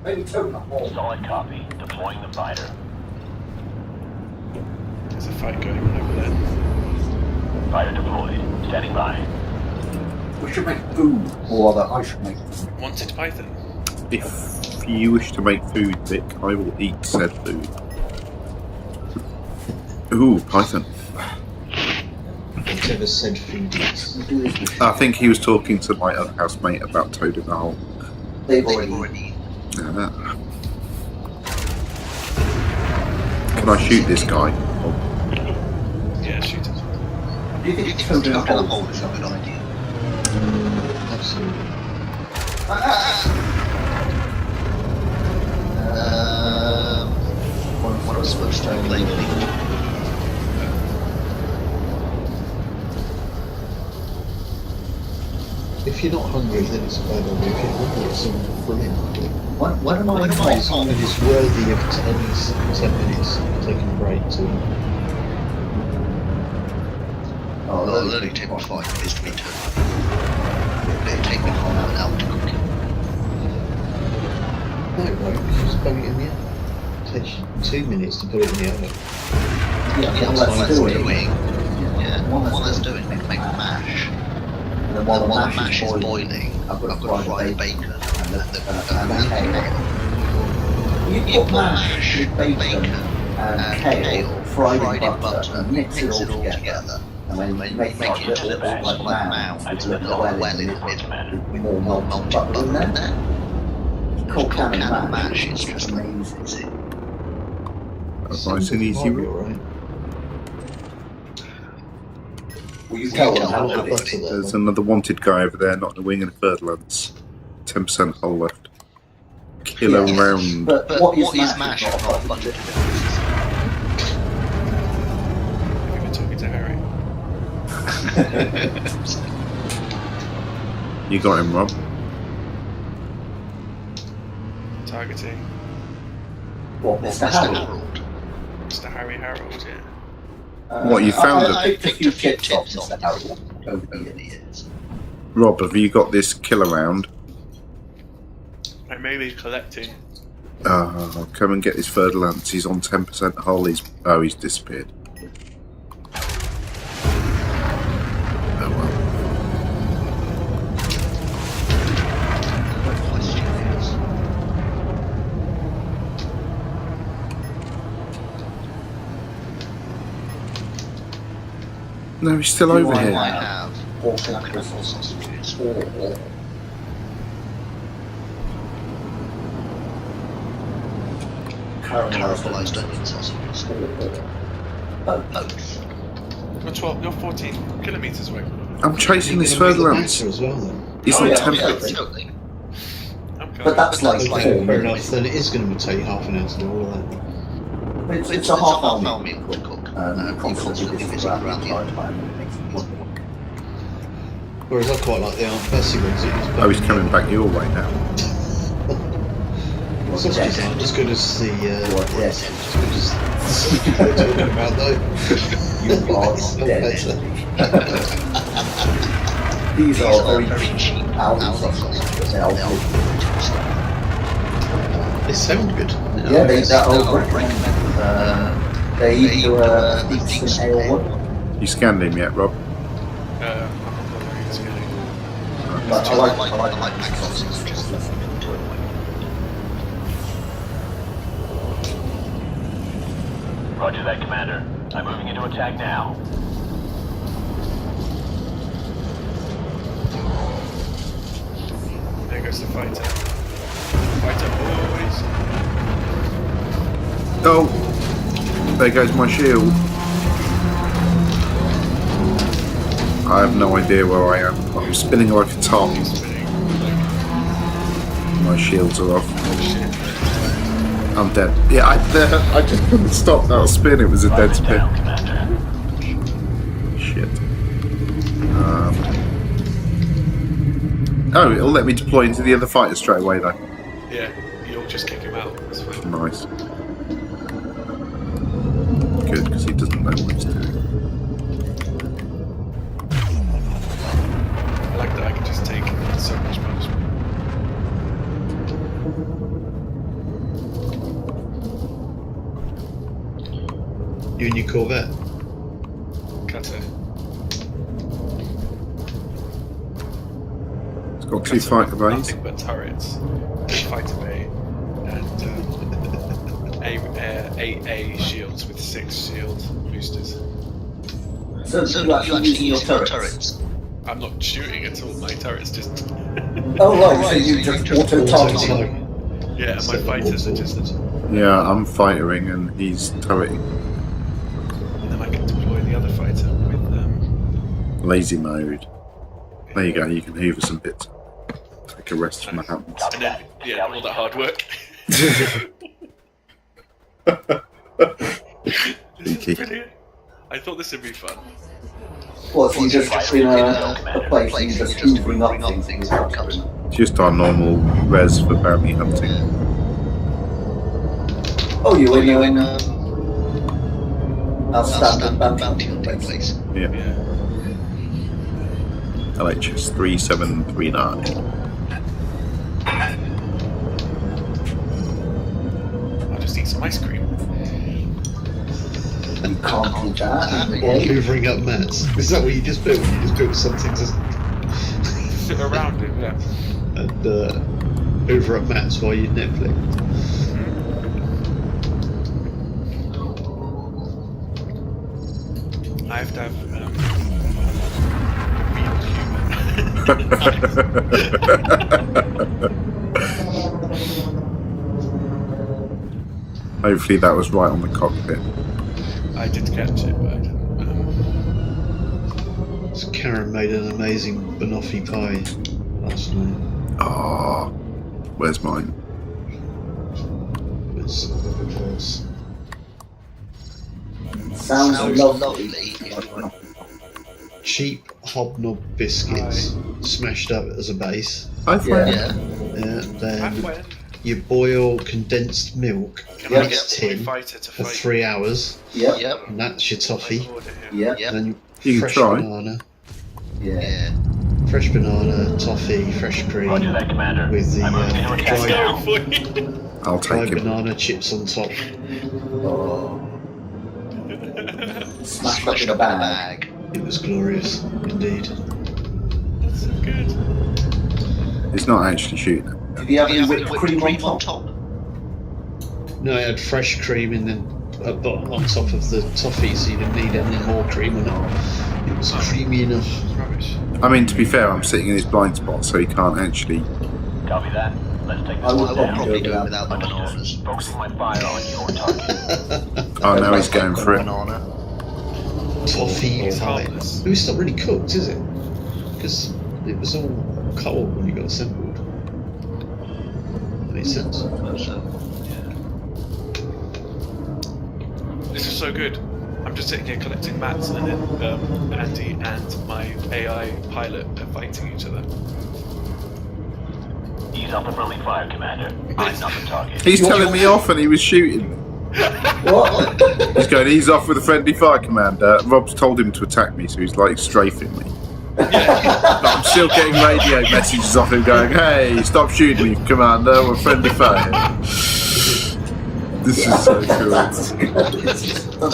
Speaker 2: Maybe turn the hole.
Speaker 7: Solid copy. Deploying the fighter.
Speaker 4: There's a fight going on over there.
Speaker 7: Fighter deployed. Standing by.
Speaker 2: We should make food, or rather, I should make food.
Speaker 4: Wanted Python.
Speaker 1: If you wish to make food, Vic, I will eat said food. Ooh, Python.
Speaker 3: Whatever said food is.
Speaker 1: I think he was talking to my other housemate about Toad in the Hole.
Speaker 2: They've already.
Speaker 1: Yeah. Can I shoot this guy? Oh,
Speaker 4: Yeah, shoot him.
Speaker 2: Do you think Toad in the Hole is a good idea?
Speaker 3: Absolutely.
Speaker 5: What am I supposed to play?
Speaker 3: If you're not hungry, then it's a bad idea. If you're hungry, it's a brilliant idea.
Speaker 2: When am I
Speaker 3: And it's worthy of 10 minutes taking a break to.
Speaker 2: Oh,
Speaker 5: Well, it'll only take me 5 minutes to eat it. It'll take me half an hour to cook it.
Speaker 3: No, it won't, because you just bung it in the oven. It takes you 2 minutes to put it in the oven.
Speaker 2: Yeah,
Speaker 5: Yeah,
Speaker 2: one
Speaker 5: that's
Speaker 2: that's
Speaker 5: doing.
Speaker 2: doing.
Speaker 5: Yeah, one that's doing, make mash.
Speaker 2: And then
Speaker 5: And
Speaker 2: while
Speaker 5: while
Speaker 2: the mash is boiling, I've got to fry the bacon and the kale. You put mash with bacon and kale fried in butter and mix it all together. And then make it like a little mound with a little well in it with more melted butter in there. Cold can of mash is just amazing.
Speaker 1: that's nice and easy.
Speaker 3: Might be alright.
Speaker 2: Well, you tell them how
Speaker 3: I'll
Speaker 2: to
Speaker 3: have
Speaker 2: do it.
Speaker 3: butter there.
Speaker 1: There's another wanted guy over there, not the wing and Birdlands. 10% hull left. Killer
Speaker 2: Yeah.
Speaker 1: round.
Speaker 2: But what is mash?
Speaker 5: If
Speaker 2: Not
Speaker 5: not butter?
Speaker 4: Have you been talking to Harry?
Speaker 1: You got him, Rob.
Speaker 4: Targeting
Speaker 2: What, Mr.
Speaker 5: Mr.
Speaker 2: Harold?
Speaker 5: Harold.
Speaker 4: Mr. Harry Harold, yeah.
Speaker 1: What, you found
Speaker 2: I picked a few tips off Mr. Harold over the years.
Speaker 1: Rob, have you got this killer round?
Speaker 4: I I may be collecting.
Speaker 1: Come and get his third lance. He's on 10% hull. He's disappeared. Oh well.
Speaker 5: Question is,
Speaker 1: No, he's still
Speaker 2: Do
Speaker 1: over
Speaker 2: I
Speaker 5: I
Speaker 1: here.
Speaker 5: have
Speaker 2: Pork
Speaker 5: pork
Speaker 2: and
Speaker 5: and apple sausages.
Speaker 2: or
Speaker 5: Caramelized onion sausages.
Speaker 2: both.
Speaker 4: You're 14 kilometers away.
Speaker 1: I'm chasing his
Speaker 3: You're gonna
Speaker 1: third
Speaker 3: make the
Speaker 1: lance.
Speaker 3: matter as well, then.
Speaker 1: He's
Speaker 2: Oh,
Speaker 1: on
Speaker 2: yeah,
Speaker 1: 10%.
Speaker 2: yeah.
Speaker 5: Totally.
Speaker 4: Okay.
Speaker 2: But that's like
Speaker 5: That's like
Speaker 3: Okay, fair
Speaker 2: 4
Speaker 3: enough.
Speaker 2: minutes.
Speaker 3: Then it is going to take half an hour to do all of that.
Speaker 2: It's a half hour
Speaker 5: meal
Speaker 2: meal.
Speaker 5: to cook.
Speaker 2: Constantly
Speaker 5: Constantly
Speaker 2: visiting
Speaker 5: visiting
Speaker 2: around
Speaker 5: around
Speaker 2: the
Speaker 5: the
Speaker 2: entire time. It makes it more.
Speaker 3: Whereas I quite like the Aunt Bessie ones.
Speaker 1: Oh, he's coming back your way now.
Speaker 3: Sausages aren't as good as the.
Speaker 2: Yes.
Speaker 3: As good as the sausages we're talking about, though.
Speaker 2: You are
Speaker 3: It's
Speaker 2: dead.
Speaker 3: better.
Speaker 2: These are
Speaker 5: very
Speaker 2: very
Speaker 5: cheap
Speaker 2: Aldi sausages, but they are good.
Speaker 3: They sound good.
Speaker 2: Yeah, I would recommend. They do a decent ale one,
Speaker 1: You scanned him yet, Rob?
Speaker 4: I'm not bothering to get it.
Speaker 2: but I like
Speaker 5: pack sausages.
Speaker 7: Roger that, Commander. I'm moving into attack now.
Speaker 4: There goes the fighter. Fighter boys.
Speaker 1: Oh! There goes my shield. I have no idea where I am. I'm spinning like a top.
Speaker 4: Spinning.
Speaker 1: My shields are off.
Speaker 4: Oh shit.
Speaker 1: I'm dead. Yeah, I just couldn't stop that spin. It was a dead spin.
Speaker 7: Down, Commander.
Speaker 1: Shit. Oh, it'll let me deploy into the other fighter straight away though.
Speaker 4: Yeah, you'll just kick him out. That's fine.
Speaker 1: Nice. Good, because he doesn't know what he's doing.
Speaker 4: I like that I can just take so much punishment.
Speaker 3: You and your Corvette.
Speaker 4: Cutter.
Speaker 1: It's got two fighter bays.
Speaker 4: Nothing but turrets. Fighter bay. And 8 A shields with 6 shield boosters.
Speaker 2: So you actually using your turrets?
Speaker 5: turrets.
Speaker 4: I'm not shooting at all, my turrets just...
Speaker 2: Oh right, so you just auto-targeting.
Speaker 3: Auto-target.
Speaker 4: Yeah, and my fighters are just...
Speaker 1: Yeah, I'm fightering and he's turreting.
Speaker 4: And then I can deploy the other fighter with
Speaker 1: Lazy mode. There you go, you can hoover some bits. Take a rest from the hands.
Speaker 4: and then, yeah, all that hard work. This
Speaker 1: Cheeky.
Speaker 4: is brilliant. I thought this would be fun.
Speaker 2: Well, if you just in a place and you just hoovering up things without cutting them.
Speaker 1: Just our normal res for bounty hunting.
Speaker 2: Oh, you
Speaker 5: You
Speaker 2: in
Speaker 5: in
Speaker 2: our standard
Speaker 5: bounty
Speaker 2: bounty
Speaker 5: hunting place.
Speaker 1: Yeah.
Speaker 4: Yeah.
Speaker 1: LHS 3739.
Speaker 4: I'll just eat some ice cream.
Speaker 2: You can't do that.
Speaker 3: Or hoovering up mats. Is that what you just built? You just built something to
Speaker 4: Sit around it, yeah.
Speaker 3: and hoover up mats while you Netflix.
Speaker 4: I have to have real humour.
Speaker 1: Hopefully that was right on the cockpit.
Speaker 4: I did catch it, but I didn't.
Speaker 3: So Karen made an amazing banoffee pie last night.
Speaker 1: Ah, where's mine?
Speaker 3: It was
Speaker 2: Sounds lovely.
Speaker 3: cheap hobnob biscuits smashed up as a base.
Speaker 1: I
Speaker 2: Yeah.
Speaker 5: Yeah.
Speaker 3: Then
Speaker 4: Halfway.
Speaker 3: you boil condensed milk
Speaker 4: Can
Speaker 2: Yeah.
Speaker 4: I
Speaker 3: in
Speaker 4: get
Speaker 3: a tin
Speaker 4: fighter to
Speaker 3: for
Speaker 4: fight?
Speaker 3: 3 hours,
Speaker 2: Yep.
Speaker 5: Yep.
Speaker 3: and that's your toffee.
Speaker 4: Order here.
Speaker 2: Yep.
Speaker 5: Yep.
Speaker 3: Then
Speaker 1: You can
Speaker 3: fresh
Speaker 1: try.
Speaker 3: banana,
Speaker 2: Yeah.
Speaker 5: Yeah.
Speaker 3: fresh banana, toffee, fresh cream
Speaker 7: Roger that, Commander.
Speaker 3: with the
Speaker 7: I'm moving to attack
Speaker 3: dry,
Speaker 7: now.
Speaker 4: Going for you.
Speaker 1: I'll
Speaker 3: dry
Speaker 1: take him.
Speaker 3: banana chips on top.
Speaker 2: Oh, smash up
Speaker 5: Smash
Speaker 2: in
Speaker 5: up
Speaker 2: a bag.
Speaker 5: bag.
Speaker 3: It was glorious, indeed.
Speaker 4: That's so good.
Speaker 1: It's not actually shooting.
Speaker 2: Did you have
Speaker 5: Do
Speaker 2: any
Speaker 5: you have any
Speaker 2: whipped cream on top?
Speaker 3: No, I had fresh cream and then on top of the toffee, so you didn't need any more cream on it. It was creamy enough.
Speaker 4: Rubbish.
Speaker 1: I mean, to be fair, I'm sitting in his blind spot, so he can't actually.
Speaker 7: Copy that. Let's take this
Speaker 2: I would
Speaker 7: one
Speaker 5: I will
Speaker 7: down.
Speaker 5: probably do it without the
Speaker 7: Understood.
Speaker 5: bananas.
Speaker 7: Focusing my fire on your target.
Speaker 1: Oh, now he's going for it.
Speaker 5: Banana.
Speaker 3: Toffee
Speaker 4: It's
Speaker 3: pie.
Speaker 4: harmless.
Speaker 3: It's not really cooked, is it? Because it was all cold when you got assembled. That makes sense.
Speaker 5: So,
Speaker 4: This is so good. I'm just sitting here collecting mats, and then Andy and my AI pilot are fighting each other.
Speaker 7: Ease off the friendly fire, Commander. I'm not the target.
Speaker 1: He's telling me off, and he was shooting.
Speaker 2: What?
Speaker 1: He's going, he's off with a friendly fire, Commander. Rob's told him to attack me, so he's like strafing me. But I'm still getting radio messages off him going, hey, stop shooting me, Commander, we're friendly fire. This is so cool.
Speaker 2: That's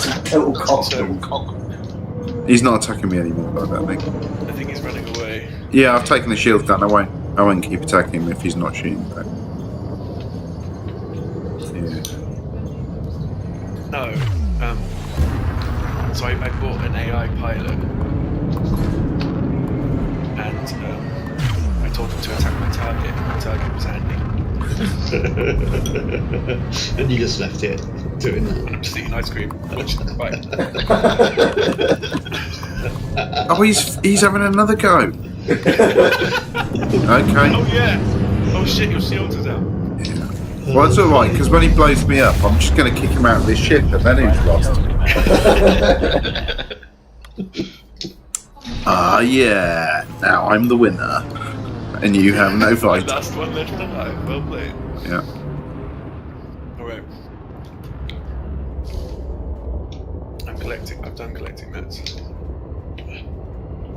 Speaker 2: a total compliment.
Speaker 1: He's not attacking me anymore, I don't think.
Speaker 4: I think he's running away.
Speaker 1: Yeah, I've taken the shield down. I won't keep attacking him if he's not shooting back. Yeah.
Speaker 4: No. So I bought an AI pilot, and I told him to attack my target. My target was Andy.
Speaker 3: And you just left it doing that.
Speaker 4: I'm just eating ice cream, watching the fight.
Speaker 1: Oh, he's having another go. Okay.
Speaker 4: Oh yeah! Oh shit, your shield is out.
Speaker 1: Well, it's alright, because when he blows me up, I'm just going to kick him out of this ship, and then he's lost. Ah, yeah. Now I'm the winner. And you have no fight.
Speaker 4: Last one left alive. Well played.
Speaker 1: Yeah.
Speaker 4: Alright. I've done collecting mats.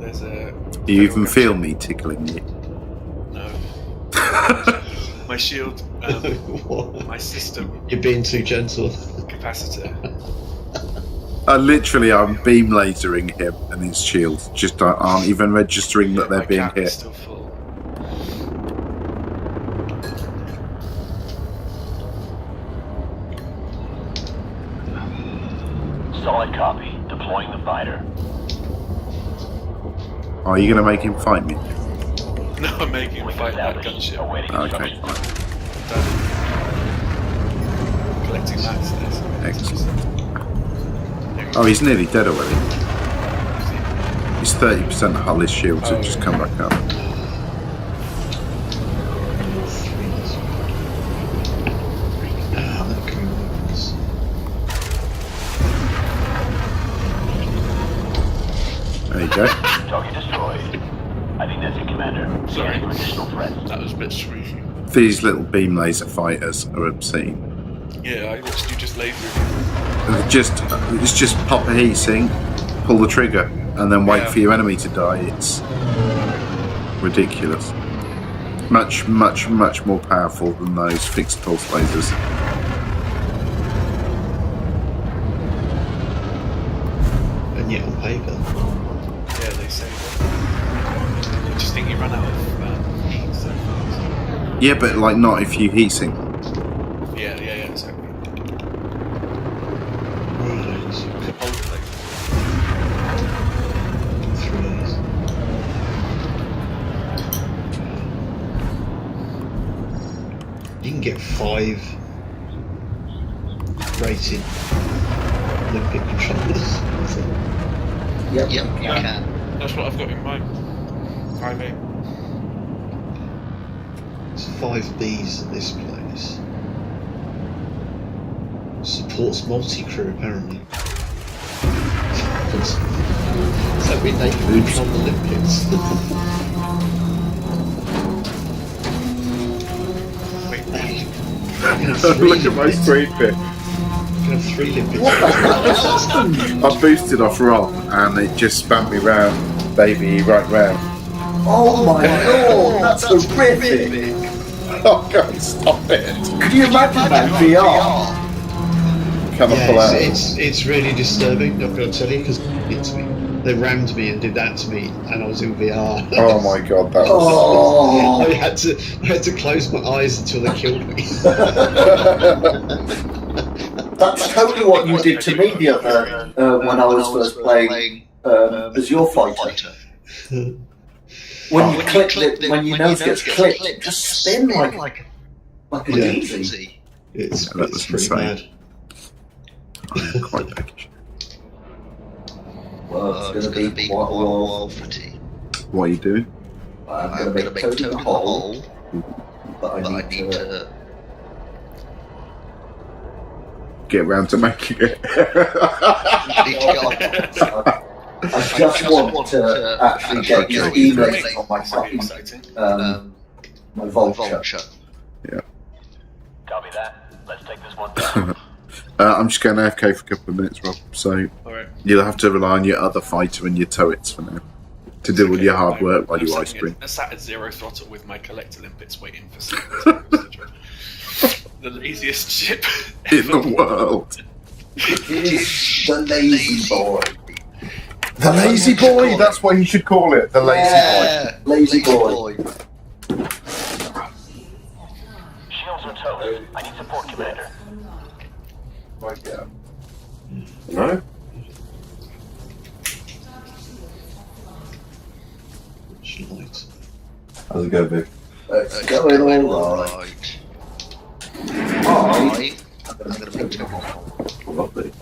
Speaker 4: There's a...
Speaker 1: Do you even feel me tickling you?
Speaker 4: No. My shield,
Speaker 3: What?
Speaker 4: my system
Speaker 3: You're being too gentle.
Speaker 4: capacitor.
Speaker 1: I'm beam lasering him and his shield. Just aren't even registering that they're
Speaker 4: My
Speaker 1: being
Speaker 4: cap is
Speaker 1: hit.
Speaker 4: still full.
Speaker 7: Solid copy. Deploying the fighter.
Speaker 1: Are you going to make him fight me?
Speaker 4: No, I'm making him
Speaker 7: Link
Speaker 4: fight that
Speaker 7: established.
Speaker 4: gunship.
Speaker 7: Awaiting
Speaker 1: Okay,
Speaker 7: instructions.
Speaker 1: fine.
Speaker 4: Done. Collecting mats.
Speaker 1: Excellent. Oh, he's nearly dead already. He's 30% hull, his shields have just come back up.
Speaker 3: That cream was.
Speaker 1: There you go.
Speaker 7: Target destroyed. I think that's it, Commander.
Speaker 4: Sorry.
Speaker 7: Scanning for additional threats.
Speaker 4: That was a bit sweet.
Speaker 1: These little beam laser fighters are obscene.
Speaker 4: Yeah, I watched you just laser.
Speaker 1: It's just pop a heat sink, pull the trigger, and then wait
Speaker 4: Yeah.
Speaker 1: for your enemy to die. It's ridiculous. Much, much, much more powerful than those fixed pulse lasers.
Speaker 3: And yet on paper.
Speaker 4: Yeah, they say that. I just think you run out of heat so fast.
Speaker 1: Yeah, but like not if you heat sink.
Speaker 4: Yeah, exactly.
Speaker 3: Right.
Speaker 4: Hold it like
Speaker 3: 3 days. You can get 5 rated Olympic controllers.
Speaker 2: Yep.
Speaker 5: Yep, you
Speaker 4: Yeah.
Speaker 5: can.
Speaker 4: That's what I've got in mind. 5-8.
Speaker 3: It's 5Bs at this place. Supports multi-crew apparently. So we they can control the Olympics.
Speaker 4: Wait,
Speaker 1: Look at my screen bit.
Speaker 3: You can have 3 Olympics.
Speaker 1: I boosted off Rob and it just spun me round, baby, right round.
Speaker 2: Oh my lord, that's horrific!
Speaker 1: Oh God, stop it!
Speaker 2: Could you imagine that VR?
Speaker 1: Can I pull
Speaker 3: Yeah,
Speaker 1: out?
Speaker 3: it's really disturbing. Not going to tell you because they rammed me and did that to me, and I was in VR.
Speaker 1: Oh my God, that was.
Speaker 2: Oh,
Speaker 3: I had to close my eyes until they killed me.
Speaker 2: that's totally what you did to me the other when I was first playing as your fighter. When you click it, when your nose gets clipped, it just spin like a
Speaker 3: Yeah.
Speaker 2: daisy.
Speaker 3: It's
Speaker 1: That was
Speaker 3: pretty
Speaker 1: insane.
Speaker 3: bad.
Speaker 1: I'm quite peckish.
Speaker 2: Well, it's going to be quite a while.
Speaker 1: What are you doing?
Speaker 2: I'm going to make Toad in the hole, but I need to.
Speaker 1: Get round to making it.
Speaker 2: I just want to actually get your emails on my
Speaker 4: Pretty
Speaker 2: fucking
Speaker 4: exciting.
Speaker 2: my vulture.
Speaker 7: Copy that. Let's take this one down.
Speaker 1: I'm just going AFK for a couple of minutes, Rob. So
Speaker 4: Alright.
Speaker 1: you'll have to rely on your other fighter and your turrets for now to do all your hard work while you ice spring.
Speaker 4: I sat at 0 throttle with my collector limpets waiting for seconds. The laziest ship
Speaker 1: In the world.
Speaker 2: It is the lazy boy.
Speaker 1: The lazy boy, that's what you should call it. The lazy
Speaker 2: Lazy boy.
Speaker 7: Shields are toast. I need support, Commander.
Speaker 1: boy. Yeah.
Speaker 8: No?
Speaker 3: Light.
Speaker 8: How's it go, Vic?
Speaker 2: It's going all right. I'm going to make it.
Speaker 8: Lovely.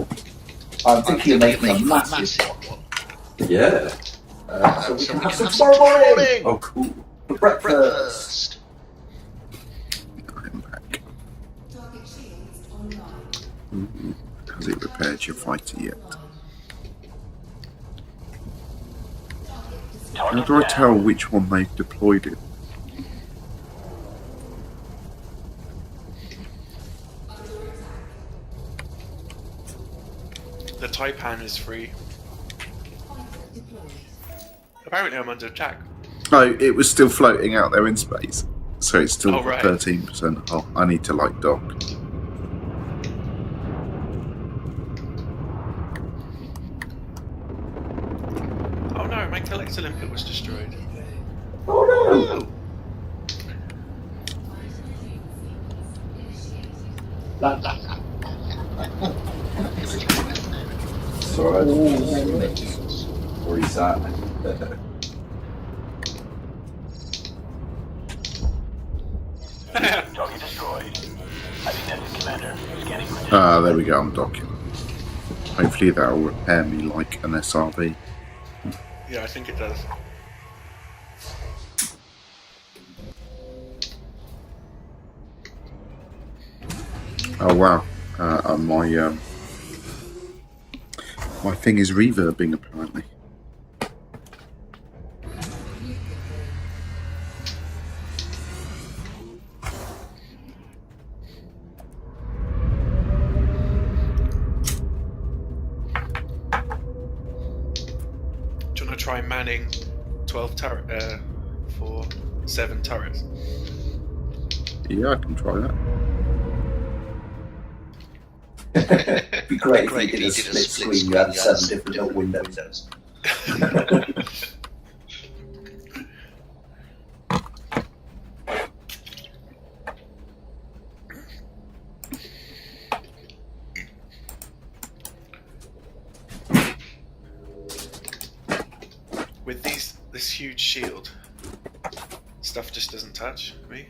Speaker 2: I'm thinking of making a massive one.
Speaker 8: Yeah.
Speaker 2: So we can have some tomorrow morning
Speaker 8: Oh, cool.
Speaker 2: for breakfast.
Speaker 1: I'm back. Has it repaired your fighter yet? How do I tell which one they've deployed it?
Speaker 4: The Taipan is free. Apparently I'm under attack.
Speaker 1: Oh, it was still floating out there in space. So it's still
Speaker 4: Oh, right.
Speaker 1: 13%. Oh, I need to like dock.
Speaker 4: Oh no, my collector limpet was destroyed.
Speaker 2: Oh no!
Speaker 8: Sorry. Where he's at.
Speaker 7: Target destroyed. I detected Commander. Scanning for
Speaker 1: Ah, there we go, I'm docking. Hopefully that'll repair me like an SRV.
Speaker 4: Yeah, I think it does.
Speaker 1: Oh wow, my thing is reverbing apparently.
Speaker 4: Do you want to try manning 12 turret for 7 turrets?
Speaker 1: Yeah, I can try that.
Speaker 2: It'd be great if you did a split screen, you had 7 different little windows.
Speaker 4: With this huge shield, stuff just doesn't touch me.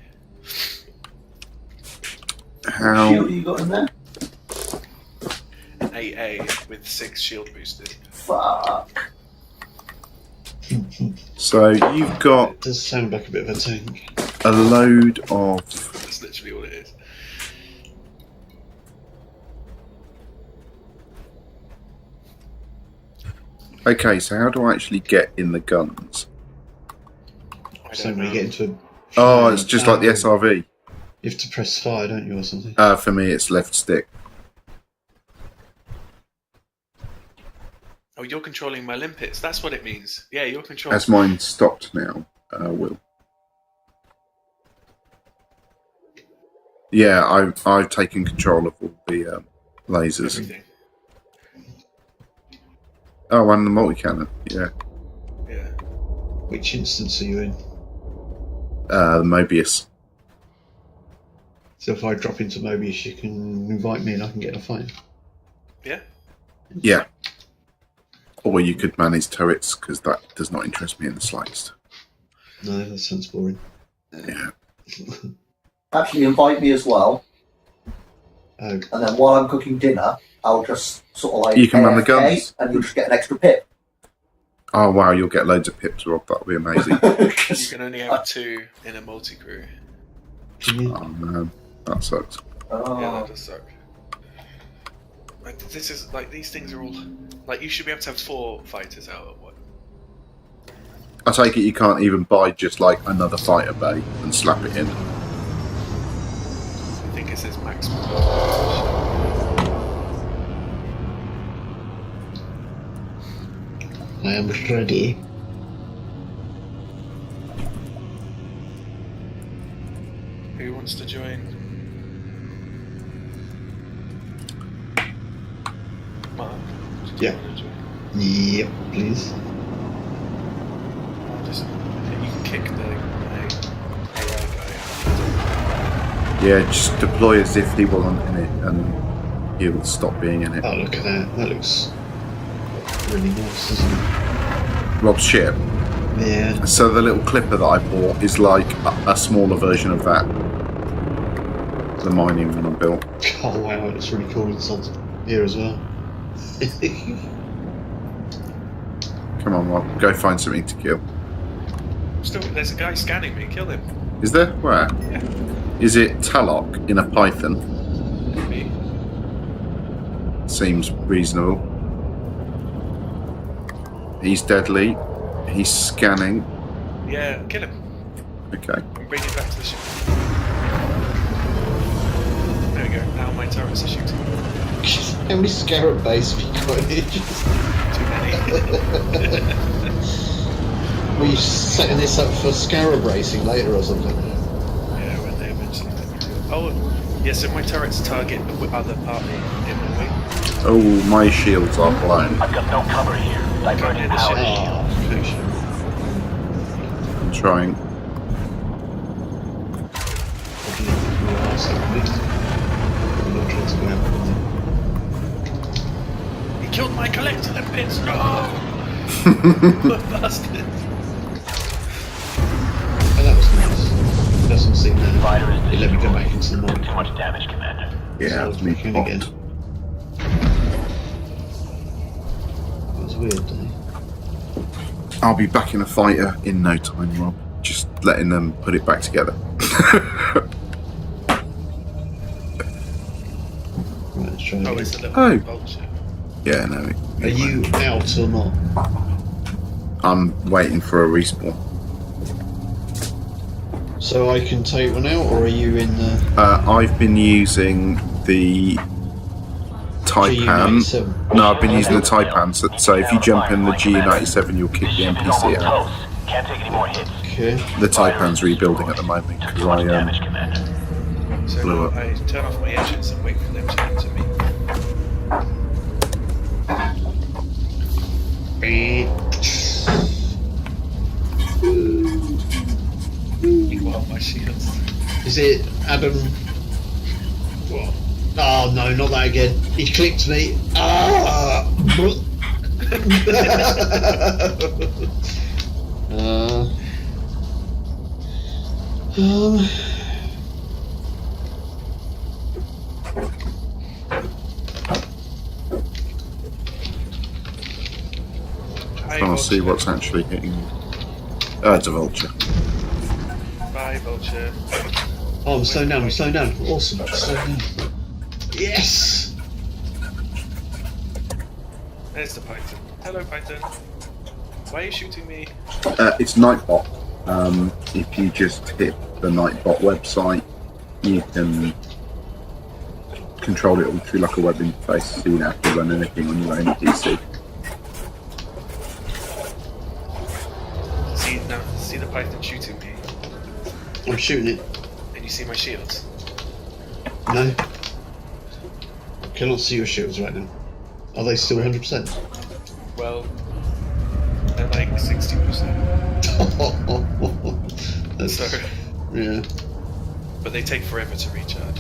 Speaker 1: How?
Speaker 2: Shield you got in there?
Speaker 4: An 8A with 6 shield boosted.
Speaker 2: Fuck.
Speaker 1: So you've got
Speaker 3: It does sound like a bit of a tank.
Speaker 1: a load of.
Speaker 4: That's literally all it is.
Speaker 1: Okay, so how do I actually get in the guns?
Speaker 4: I
Speaker 3: So
Speaker 4: don't
Speaker 3: when you
Speaker 4: know.
Speaker 3: get into a
Speaker 1: Oh, it's just like the SRV.
Speaker 3: You have to press fire, don't you, or something?
Speaker 1: For me, it's left stick.
Speaker 4: Oh, you're controlling my limpets. That's what it means. Yeah, you're controlling.
Speaker 1: As mine stopped now, Will. Yeah, I've taken control of all the lasers.
Speaker 4: Everything.
Speaker 1: Oh, and the multi-cannon. Yeah.
Speaker 4: Yeah.
Speaker 3: Which instance are you in?
Speaker 1: The Mobius.
Speaker 3: So if I drop into Mobius, you can invite me and I can get in a fight.
Speaker 4: Yeah.
Speaker 1: Yeah. Or you could manage turrets, because that does not interest me in the slightest.
Speaker 3: No, that sounds boring.
Speaker 1: Yeah.
Speaker 2: Actually, invite me as well,
Speaker 3: Oh,
Speaker 2: and then while I'm cooking dinner, I'll just sort of like
Speaker 1: You can run the
Speaker 2: AFK,
Speaker 1: guns.
Speaker 2: and you'll just get an extra pip.
Speaker 1: Oh, wow, you'll get loads of pips, Rob. That would be amazing.
Speaker 4: You can only have 2 in a multi-crew.
Speaker 3: can you?
Speaker 1: Oh, man. That sucks.
Speaker 4: Yeah, that does suck. Like, this is, like, these things are all... Like, you should be able to have 4 fighters out at one.
Speaker 1: I take it you can't even buy just, like, another fighter bay and slap it in.
Speaker 4: I think it says maximum.
Speaker 3: I am ready.
Speaker 4: Who wants to join? Mark? Do you
Speaker 3: Yeah.
Speaker 4: want to join?
Speaker 3: Yep, please.
Speaker 4: I'll just... You can kick the AI guy out.
Speaker 1: Yeah, just deploy as if he wasn't in it, and he'll stop being in it.
Speaker 3: Oh, look at that. That looks really nice, doesn't it?
Speaker 1: Rob's ship.
Speaker 3: Yeah.
Speaker 1: So the little clipper that I bought is like a smaller version of that. The mining one I built.
Speaker 3: Oh, wow, it looks really cool inside here as well.
Speaker 1: Come on, Rob, go find something to kill.
Speaker 4: Still, there's a guy scanning me. Kill him.
Speaker 1: Is there? Where?
Speaker 4: Yeah.
Speaker 1: Is it Talok in a Python?
Speaker 4: Me.
Speaker 1: Seems reasonable. He's deadly. He's scanning.
Speaker 4: Yeah, kill him.
Speaker 1: Okay.
Speaker 4: And bring him back to the ship. There we go. Now my turrets are shooting.
Speaker 3: How many scarab bays have you got in here?
Speaker 4: Too many.
Speaker 3: Were you setting this up for scarab racing later or something?
Speaker 4: Yeah, when they eventually let me do it. Oh, yeah, so my turrets target the other party in the way.
Speaker 1: Oh, my shields are blown.
Speaker 7: I've got no cover here. Diverting
Speaker 4: the
Speaker 7: power
Speaker 4: ship.
Speaker 3: Oh,
Speaker 7: shields.
Speaker 3: push.
Speaker 1: I'm trying.
Speaker 3: I didn't think you were so pleased. I'm not trying to go out with
Speaker 4: He killed my collector limpets! No! Poor bastard!
Speaker 3: Oh, that was nice. Doesn't seem that.
Speaker 7: Fighter is
Speaker 3: It let me go back into the
Speaker 7: Too
Speaker 3: mine.
Speaker 7: much damage, Commander.
Speaker 1: Yeah,
Speaker 3: I was making
Speaker 1: bot.
Speaker 3: again. That was weird, eh?
Speaker 1: I'll be back in a fighter in no time, Rob. Just letting them put it back together.
Speaker 3: Right, let's try
Speaker 4: Oh,
Speaker 3: again.
Speaker 4: it's a little
Speaker 1: Oh.
Speaker 4: vulture.
Speaker 1: Yeah, no.
Speaker 3: Are you out or not?
Speaker 1: I'm waiting for a respawn.
Speaker 3: So I can take one out, or are you in the
Speaker 1: I've been using the Taipan.
Speaker 3: GU97?
Speaker 1: No, I've been using the Taipan. So if you jump in the G97, you'll kick the
Speaker 7: Ship is
Speaker 1: NPC
Speaker 7: almost
Speaker 1: out.
Speaker 7: close. Can't take any more hits.
Speaker 3: Okay.
Speaker 1: The Taipan's rebuilding at the moment
Speaker 7: Took
Speaker 1: because
Speaker 7: too much
Speaker 1: I
Speaker 7: damage, Commander.
Speaker 4: So
Speaker 1: Blew up.
Speaker 4: I turn off my engines and wait for them to enter me. Meanwhile, my shields.
Speaker 3: Is it Adam? What? Oh no, not that again. He clicked me. Ah! um,
Speaker 4: Hi,
Speaker 1: trying to see
Speaker 4: Vulture.
Speaker 1: what's actually hitting me. Oh, it's a vulture.
Speaker 4: Bye, Vulture.
Speaker 3: oh, I'm slowing down. I'm slowing down. Awesome. Slowing down. Yes.
Speaker 4: There's the Python. Hello, Python. Why are you shooting me?
Speaker 1: It's Nightbot. If you just hit the Nightbot website, you can control it all through like a web interface, so you don't have to run anything on your own PC.
Speaker 4: See see the Python shooting me,
Speaker 3: I'm shooting it.
Speaker 4: and you see my shields.
Speaker 3: No. I cannot see your shields right now. Are they still 100%?
Speaker 4: Well, they're like 60%.
Speaker 3: That's,
Speaker 4: So,
Speaker 3: yeah.
Speaker 4: but they take forever to recharge.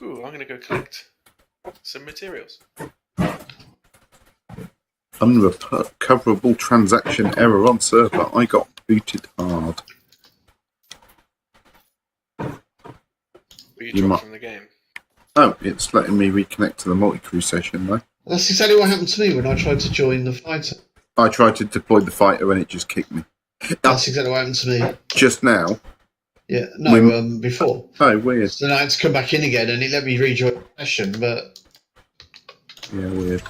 Speaker 4: Ooh, I'm gonna go collect some materials.
Speaker 1: Unrecoverable transaction error on server. I got booted hard.
Speaker 4: But you
Speaker 1: You
Speaker 4: dropped
Speaker 1: might-
Speaker 4: from the game.
Speaker 1: Oh, it's letting me reconnect to the multi-crew session though.
Speaker 3: That's exactly what happened to me when I tried to join the fighter.
Speaker 1: I tried to deploy the fighter and it just kicked me.
Speaker 3: That's exactly what happened to me.
Speaker 1: Just now.
Speaker 3: Yeah, no,
Speaker 1: When-
Speaker 3: before.
Speaker 1: Oh, weird.
Speaker 3: So then I had to come back in again and it let me rejoin the session, but
Speaker 1: Yeah, weird.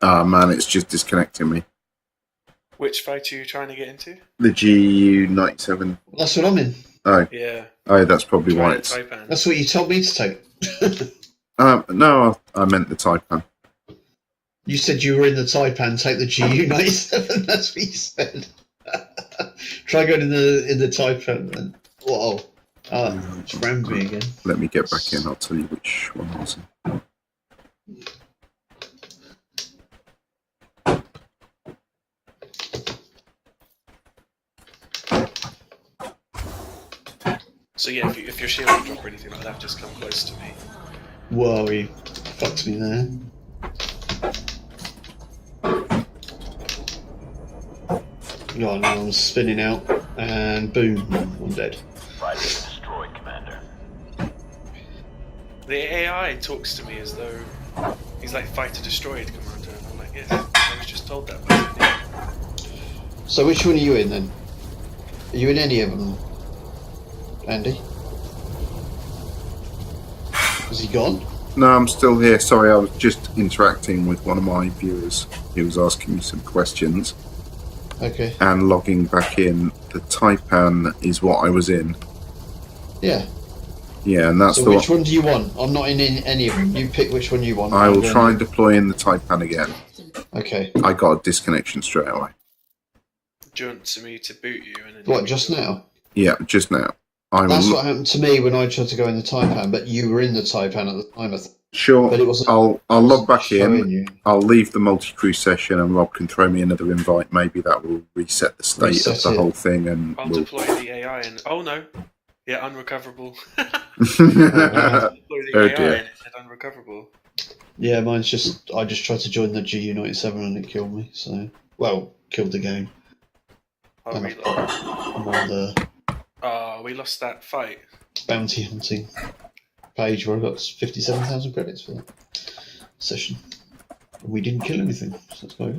Speaker 1: Ah, man, it's just disconnecting me.
Speaker 4: Which fight are you trying to get into?
Speaker 1: The GU-97.
Speaker 3: that's what I'm in.
Speaker 1: Oh,
Speaker 4: Yeah.
Speaker 1: that's probably
Speaker 4: Try
Speaker 1: why
Speaker 4: the
Speaker 1: it's...
Speaker 4: Taipan.
Speaker 3: That's what you told me to take.
Speaker 1: No, I meant the Taipan.
Speaker 3: You said you were in the Taipan, take the GU-97. That's what you said. Try going in the Taipan. Then. Whoa! It's rammed me again.
Speaker 1: Let me get back in, I'll tell you which one was it.
Speaker 4: So yeah, if your shield drop or anything like that, just come close to me.
Speaker 3: Whoa! He fucked me there. Oh no! I'm spinning out, and boom! I'm dead.
Speaker 7: Fighter destroyed, Commander.
Speaker 4: The AI talks to me as though he's like fighter destroyed, Commander, and I'm like, yes, I was just told that by the
Speaker 3: So which one are you in then? Are you in any of them, Andy? Is he gone?
Speaker 1: No, I'm still here. Sorry, I was just interacting with one of my viewers. He was asking me some questions
Speaker 3: Okay.
Speaker 1: and logging back in. The Taipan is what I was in.
Speaker 3: Yeah.
Speaker 1: Yeah, and that's
Speaker 3: So
Speaker 1: the
Speaker 3: which
Speaker 1: one.
Speaker 3: one do you want? I'm not in any of them. You pick which one you want.
Speaker 1: I will
Speaker 3: I'll
Speaker 1: try
Speaker 3: go
Speaker 1: and deploy in the Taipan again.
Speaker 3: Okay.
Speaker 1: I got a disconnection straight away.
Speaker 4: Do you want me to boot you? And then
Speaker 3: What, just now?
Speaker 1: Yeah, just now. I
Speaker 3: That's
Speaker 1: will.
Speaker 3: what happened to me when I tried to go in the Taipan, but you were in the Taipan at the time.
Speaker 1: Sure,
Speaker 3: But it wasn't.
Speaker 1: I'll log back
Speaker 3: showing
Speaker 1: in.
Speaker 3: You.
Speaker 1: I'll leave the multi-crew session and Rob can throw me another invite. Maybe that will reset the state
Speaker 3: Reset
Speaker 1: of the
Speaker 3: it.
Speaker 1: whole thing and
Speaker 4: I'll
Speaker 1: we'll...
Speaker 4: deploy the AI and oh no, yeah, unrecoverable. Deploy the
Speaker 1: Oh,
Speaker 4: AI
Speaker 1: dear.
Speaker 4: and it said unrecoverable.
Speaker 3: Yeah, mine's just. I just tried to join the GU-97 and it killed me. So, well, killed the game.
Speaker 4: Oh,
Speaker 3: And
Speaker 4: we,
Speaker 3: I'm on the
Speaker 4: we lost that fight.
Speaker 3: bounty hunting page where I got 57,000 credits for that session. And we didn't kill anything, so that's quite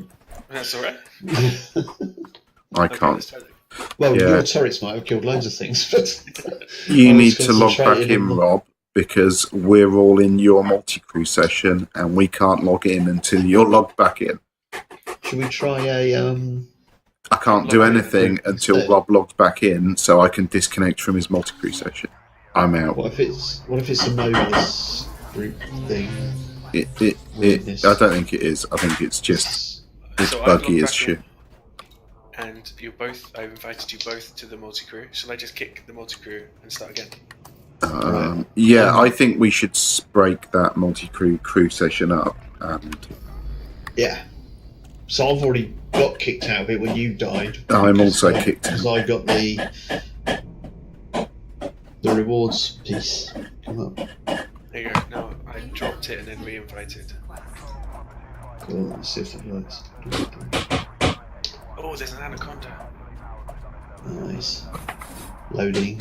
Speaker 4: That's alright.
Speaker 3: good.
Speaker 1: I
Speaker 4: Okay,
Speaker 1: can't.
Speaker 4: let's try that.
Speaker 3: Well,
Speaker 1: Yeah.
Speaker 3: your turrets might have killed loads of things, but
Speaker 1: You
Speaker 3: I was
Speaker 1: need to log back
Speaker 3: concentrating
Speaker 1: in,
Speaker 3: on the-
Speaker 1: Rob, because we're all in your multi-crew session and we can't log in until you're logged back in.
Speaker 3: should we try a
Speaker 1: I can't do
Speaker 4: Log in
Speaker 1: anything until
Speaker 3: instead.
Speaker 1: Rob logs back in, so I can disconnect from his multi-crew session. I'm out.
Speaker 3: what if it's a Mobius group thing?
Speaker 1: I don't think it is. I think it's just it's
Speaker 4: So I've
Speaker 1: buggy
Speaker 4: logged
Speaker 1: as
Speaker 4: back
Speaker 1: shit.
Speaker 4: in, and you both, I've invited you both to the multi-crew. Shall I just kick the multi-crew and start again?
Speaker 1: Yeah, I think we should break that multi-crew session up. And
Speaker 3: Yeah. So I've already got kicked out of it when you died.
Speaker 1: I'm also kicked.
Speaker 3: Because I got the rewards piece come up.
Speaker 4: There you go. Now I dropped it and then re-invited.
Speaker 3: Cool, let's see if that works.
Speaker 4: Oh, there's an anaconda.
Speaker 3: Nice. Loading.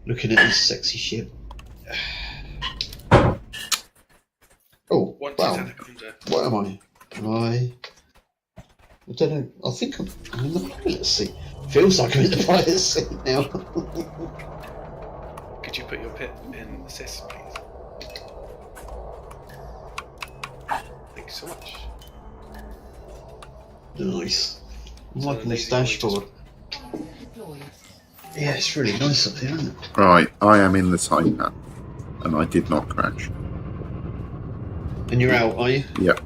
Speaker 3: Looking at this sexy ship. Oh,
Speaker 4: Wanted
Speaker 3: wow.
Speaker 4: anaconda.
Speaker 3: What am I? I don't know. I think I'm in the pilot seat. Feels like I'm in the pilot seat now.
Speaker 4: Could you put your pit in assist, please? Thank you so much.
Speaker 3: Nice. I'm
Speaker 4: So
Speaker 3: liking this
Speaker 4: lazy boy
Speaker 3: dashboard. Yeah, it's really nice up here, isn't it?
Speaker 1: Right, I am in the Taipan, and I did not crash.
Speaker 3: And you're out, are you?
Speaker 1: Yep.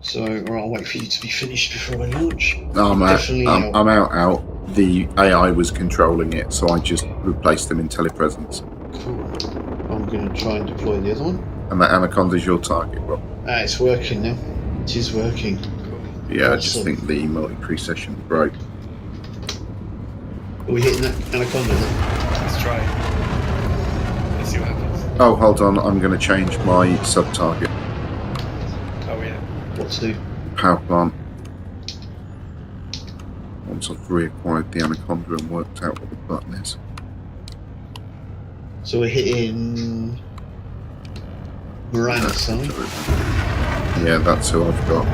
Speaker 3: So, alright, I'll wait for you to be finished before I launch.
Speaker 1: I'm out.
Speaker 3: Definitely
Speaker 1: I'm out. The AI was controlling it, so I just replaced them in telepresence.
Speaker 3: Cool. I'm going to try and deploy the other one.
Speaker 1: And that Anaconda's your target, Rob.
Speaker 3: Ah, it's working now. It is working.
Speaker 1: Yeah, I just
Speaker 3: Awesome.
Speaker 1: think the multi-crew session broke.
Speaker 3: Are we hitting that Anaconda then?
Speaker 4: Let's try. Let's see what happens.
Speaker 1: Oh, hold on. I'm going to change my sub-target.
Speaker 4: Oh yeah.
Speaker 3: What to do?
Speaker 1: Power plant. Once I've reacquired the Anaconda and worked out what the button is.
Speaker 3: So we're hitting Moranis, are we?
Speaker 1: Yeah, that's who I've got.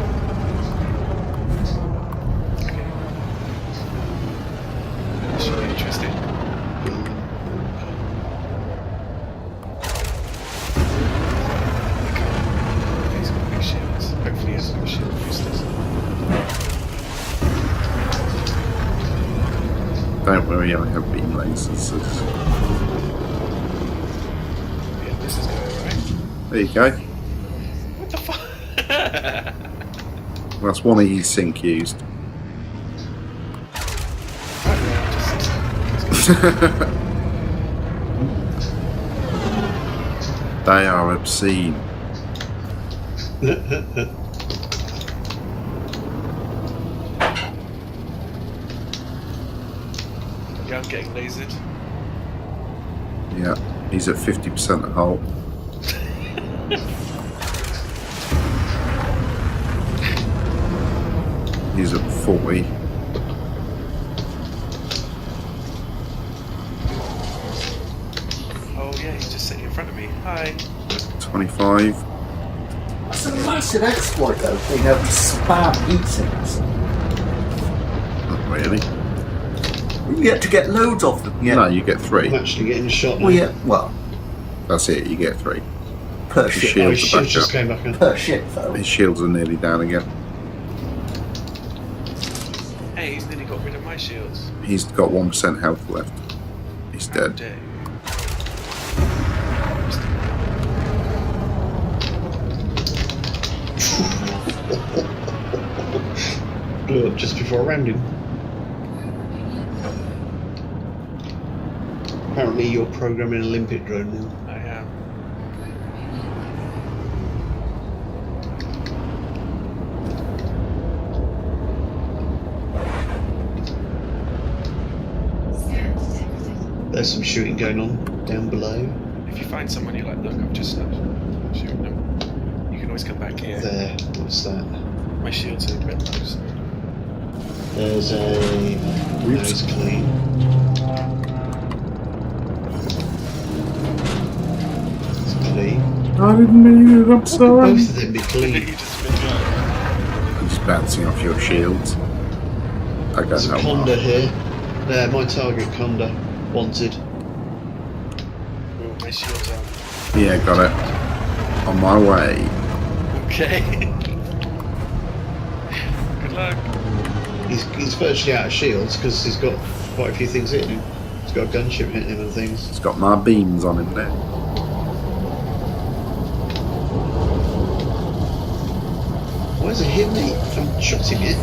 Speaker 4: Okay. This should be interesting. He's got big shields. Hopefully he has some shield boosters.
Speaker 1: Don't worry, I have beam lasers.
Speaker 4: Yeah, this is going right.
Speaker 1: There you go.
Speaker 4: What the fuck?
Speaker 1: That's one E-Sync used. They are obscene.
Speaker 4: Yeah, I'm getting lasered.
Speaker 1: Yeah, he's at 50% hull. He's at 40.
Speaker 4: Oh yeah, he's just sitting in front of me. Hi.
Speaker 1: 25.
Speaker 2: That's a massive exploit, though, being able to spam heat sinks.
Speaker 1: Not really.
Speaker 2: You get to get loads of them. Yeah.
Speaker 1: No, you get 3.
Speaker 3: I'm actually getting shot now.
Speaker 2: Well, yeah. Well,
Speaker 1: That's it, you get 3.
Speaker 2: per
Speaker 1: His
Speaker 2: ship.
Speaker 3: Oh, his
Speaker 1: shields are
Speaker 3: shield
Speaker 1: back
Speaker 3: just
Speaker 1: up.
Speaker 3: came back on.
Speaker 2: Per ship, though.
Speaker 1: His shields are nearly down again.
Speaker 4: Hey, he's nearly got rid of my shields.
Speaker 1: He's got 1% health left. He's
Speaker 4: How
Speaker 1: dead.
Speaker 4: dare you.
Speaker 3: Blew up just before I rammed him. Apparently you're programming an Olympic drone now.
Speaker 4: I am.
Speaker 3: There's some shooting going on down below.
Speaker 4: If you find someone you like, look, I've just stopped shooting them. You can always come back here.
Speaker 3: There, what's that?
Speaker 4: My shields are red nose.
Speaker 3: There's a... No, it's clean. It's clean.
Speaker 1: I didn't mean it, I'm
Speaker 3: Both of them be
Speaker 4: You
Speaker 3: clean.
Speaker 4: just spin out.
Speaker 1: I'm just bouncing off your shields. I don't
Speaker 3: There's a
Speaker 1: know
Speaker 3: Conda
Speaker 1: why.
Speaker 3: here. There, my target Conda. Wanted.
Speaker 4: Oh, my shields are.
Speaker 1: Yeah, got it. On my way.
Speaker 4: Okay. Good luck.
Speaker 3: He's virtually out of shields because he's got quite a few things hitting him. He's got a gunship hitting him and things.
Speaker 1: It's got my beams on him there.
Speaker 3: Why has it hit me? I haven't shot him yet.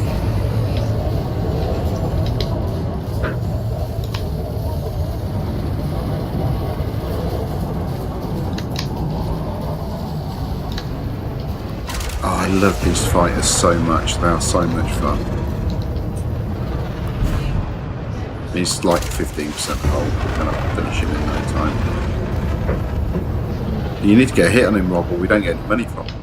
Speaker 1: Oh, I love these fighters so much. They are so much fun. He's like 15% hull. We're going to finish him in no time. You need to get a hit on him, Rob, or we don't get any money from him.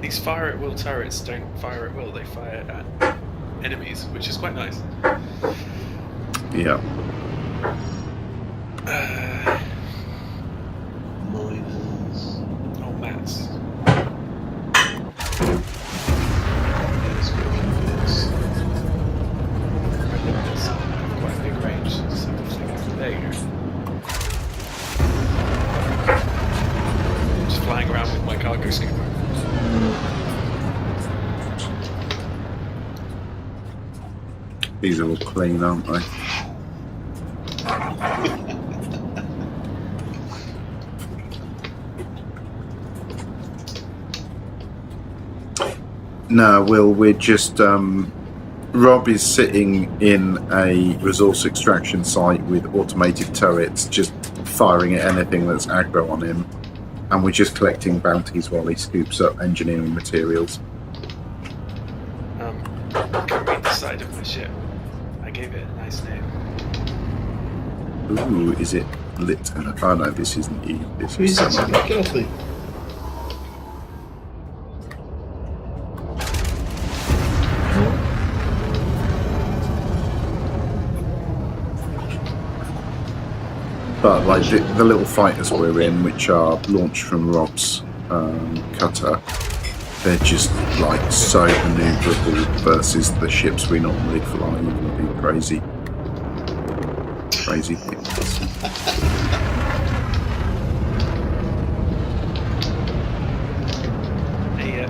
Speaker 4: These fire at will turrets don't fire at will, they fire at enemies, which is quite nice.
Speaker 1: Yeah.
Speaker 3: Miners.
Speaker 4: Oh, mats.
Speaker 3: There's got a few bits.
Speaker 4: My limiters have quite a big range, so if they go, there you go. Just flying around with my cargo scooper.
Speaker 1: These are all clean, aren't they? No, Will, we're just... Rob is sitting in a resource extraction site with automated turrets, just firing at anything that's aggro on him. And we're just collecting bounties while he scoops up engineering materials.
Speaker 4: I can read the side of my ship. I gave it a nice name.
Speaker 1: Ooh, is it lit? Oh no, this isn't E. This
Speaker 3: Who
Speaker 1: is
Speaker 3: is that?
Speaker 1: someone.
Speaker 3: Get off me.
Speaker 1: But like the little fighters we're in, which are launched from Rob's cutter, they're just like so maneuverable versus the ships we normally fly and do crazy things.
Speaker 4: Hey,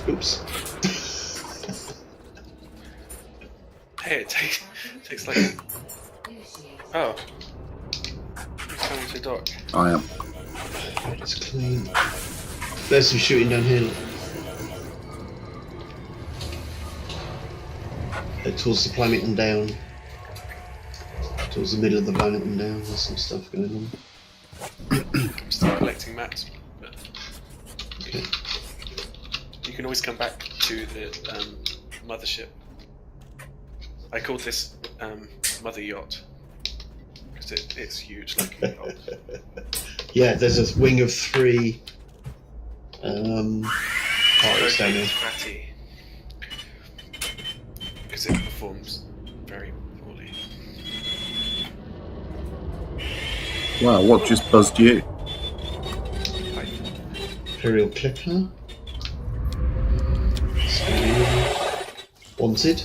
Speaker 3: Oops.
Speaker 4: hey, it takes like. Oh. Who's coming to dock?
Speaker 1: I am.
Speaker 3: It's clean. There's some shooting down here. Towards the planet and down. Towards the middle of the planet and down. There's some stuff going on.
Speaker 4: I'm still collecting maps, but
Speaker 3: Okay.
Speaker 4: you can always come back to the mothership. I called this Mother Yacht because it's huge, like a yacht.
Speaker 3: Yeah, there's a wing of 3 parties down there.
Speaker 4: Fatty, because it performs very poorly.
Speaker 1: Wow, what just buzzed you?
Speaker 3: Imperial Clipper. Scan. Wanted.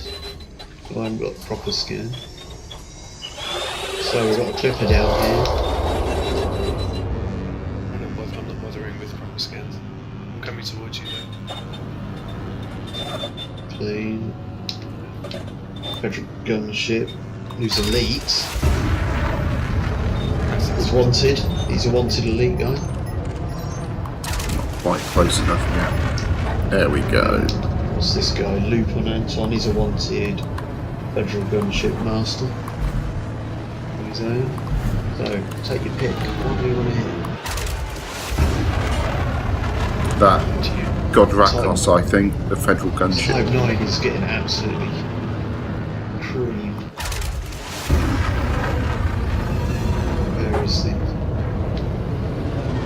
Speaker 3: Well, I haven't got a proper scan. So we've got a Clipper down here.
Speaker 4: I'm not bothering with proper scans. I'm coming towards you though.
Speaker 3: Plane. Federal gunship. Who's elite. He's wanted. He's a wanted elite guy.
Speaker 1: Quite close enough now. There we go.
Speaker 3: What's this guy? Lupin Anton. He's a wanted Federal gunship master. On his own. So take your pick. What do you want to hit?
Speaker 1: That God Rakos, I think, the federal gunship.
Speaker 3: Type 9 is getting absolutely cream. Various things.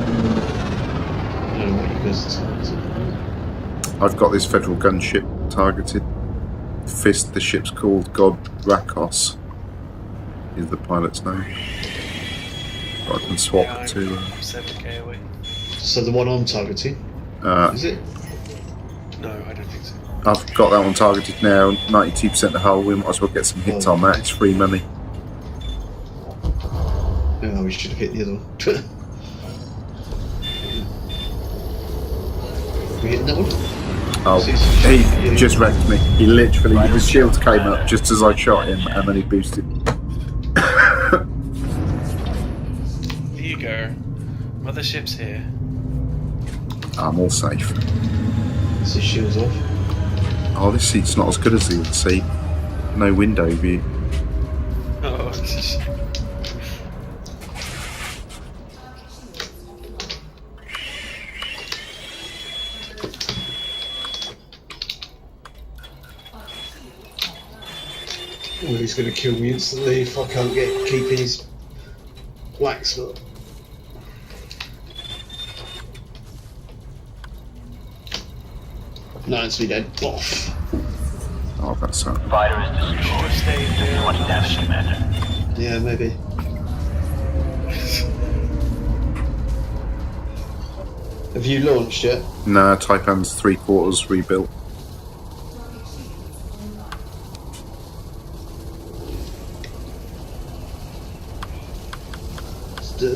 Speaker 3: I don't know what you guys are targeting.
Speaker 1: I've got this federal gunship targeted. Fist, the ship's called God Rakos. Is the pilot's name. But I can swap
Speaker 4: I'm
Speaker 1: to.
Speaker 4: 7k away.
Speaker 3: So the one I'm targeting, is it?
Speaker 4: No, I don't think so.
Speaker 1: I've got that one targeted now. 92% the hull. We might as well get some hits on that. It's free money.
Speaker 3: Oh, we should have hit the other one. We hitting that one?
Speaker 1: Oh, he just wrecked me. He literally, his shield came up just as I shot him, and then he boosted.
Speaker 4: Here you go. Mothership's here.
Speaker 1: I'm all safe.
Speaker 3: So his shield's off.
Speaker 1: Oh, this seat's not as good as the other seat. No window view.
Speaker 4: Oh,
Speaker 3: Well, he's going to kill me instantly if I can't keep his black slot. No, it's me dead. Off.
Speaker 1: Oh, that's that.
Speaker 7: Fighter is destroyed. 20 damage, Commander.
Speaker 3: Yeah, maybe. Have you launched yet?
Speaker 1: Nah, Taipan's 3/4 rebuilt.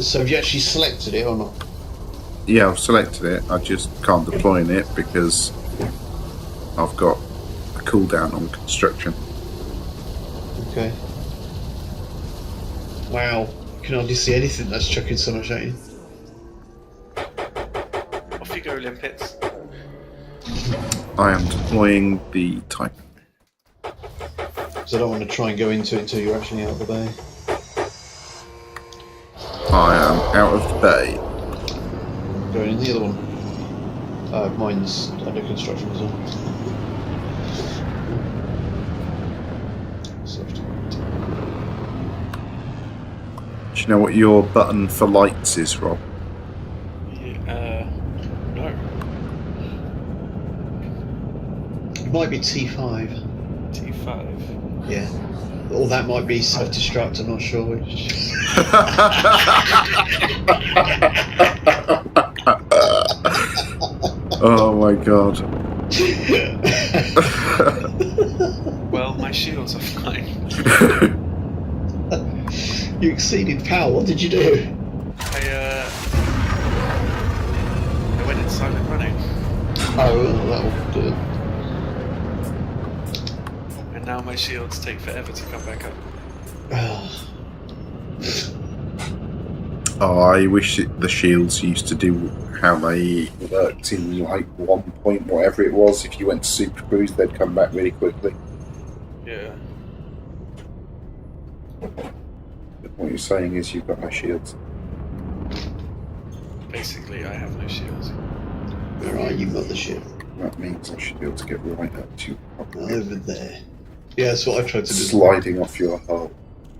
Speaker 3: So have you actually selected it or not?
Speaker 1: Yeah, I've selected it. I just can't deploy in it because I've got cooldown on construction.
Speaker 3: Okay. Wow. You can hardly see anything that's chucking so much at you.
Speaker 4: Off you go, limpets.
Speaker 1: I am deploying the Titan.
Speaker 3: Because I don't want to try and go into it until you're actually out of the bay.
Speaker 1: I am out of the bay.
Speaker 3: Going in the other one. Mine's under construction as well. So I have to wait.
Speaker 1: Do you know what your button for lights is, Rob?
Speaker 4: No.
Speaker 3: It might be T5.
Speaker 4: T5.
Speaker 3: Yeah. Or that might be self-destruct, I'm not sure which.
Speaker 1: Oh my god.
Speaker 4: Well, my shields are fine.
Speaker 3: You exceeded power, what did you do?
Speaker 4: I went in silent running,
Speaker 3: Oh, that'll do it.
Speaker 4: and now my shields take forever to come back up.
Speaker 1: Oh, I wish the shields used to do how they worked in like 1 point, whatever it was. If you went to Super Cruise, they'd come back really quickly.
Speaker 4: Yeah.
Speaker 1: But what you're saying is you've got no shields.
Speaker 4: Basically, I have no shields.
Speaker 3: Where are you, mothership?
Speaker 1: That means I should be able to get right up to you.
Speaker 3: Over there. Yeah, that's what I tried to do.
Speaker 1: Sliding off your hull.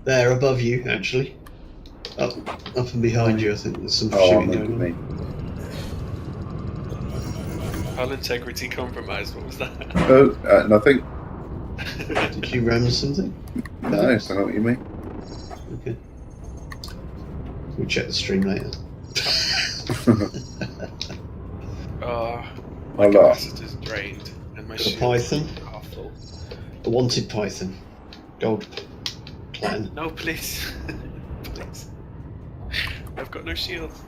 Speaker 3: There, above you, actually. Up and behind you, I think there's some
Speaker 1: Oh,
Speaker 3: shooting
Speaker 1: look
Speaker 3: going
Speaker 1: at
Speaker 3: on.
Speaker 1: me.
Speaker 4: Hull integrity compromised. What was that?
Speaker 1: Oh, nothing.
Speaker 3: Did you ram something?
Speaker 1: No, I don't know what you mean.
Speaker 3: Okay. We'll check the stream later.
Speaker 4: My
Speaker 1: Hello.
Speaker 4: capacitor's drained, and my
Speaker 3: The
Speaker 4: shields
Speaker 3: Python?
Speaker 4: are full.
Speaker 3: The wanted Python. Gold plan.
Speaker 4: No, please. Please. I've got no shields.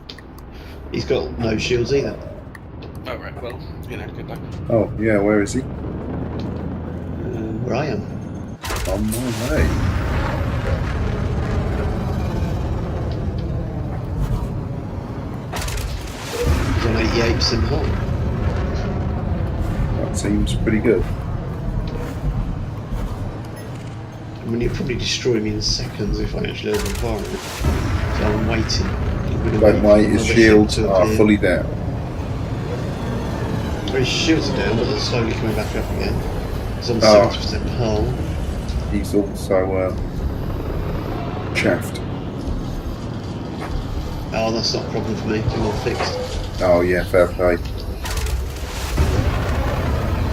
Speaker 3: He's got no shields either.
Speaker 4: Oh, right, well, good luck.
Speaker 1: Oh, yeah, where is he?
Speaker 3: Where I am.
Speaker 1: On my way.
Speaker 3: He's on 88% hull.
Speaker 1: That seems pretty good.
Speaker 3: I mean, he'll probably destroy me in seconds if I actually overfire it. So I'm waiting. I'm gonna
Speaker 1: Like
Speaker 3: wait
Speaker 1: my
Speaker 3: for
Speaker 1: his
Speaker 3: another
Speaker 1: shields
Speaker 3: ship to
Speaker 1: are
Speaker 3: appear.
Speaker 1: fully down.
Speaker 3: Well, his shields are down, but they're slowly coming back up again. He's on
Speaker 1: Oh.
Speaker 3: 70% hull.
Speaker 1: He's also chaffed.
Speaker 3: Oh, that's not a problem for me. They're all fixed.
Speaker 1: Oh yeah, fair play.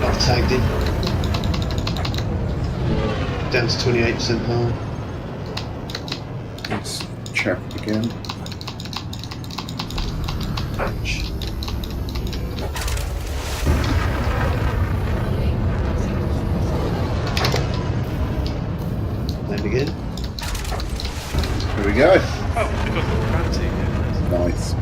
Speaker 3: I've tagged him. Down to 28% hull.
Speaker 1: He's chaffed again.
Speaker 3: Ouch. Land again.
Speaker 1: Here we go.
Speaker 4: Oh, we got the bounty. Yeah,
Speaker 1: Nice.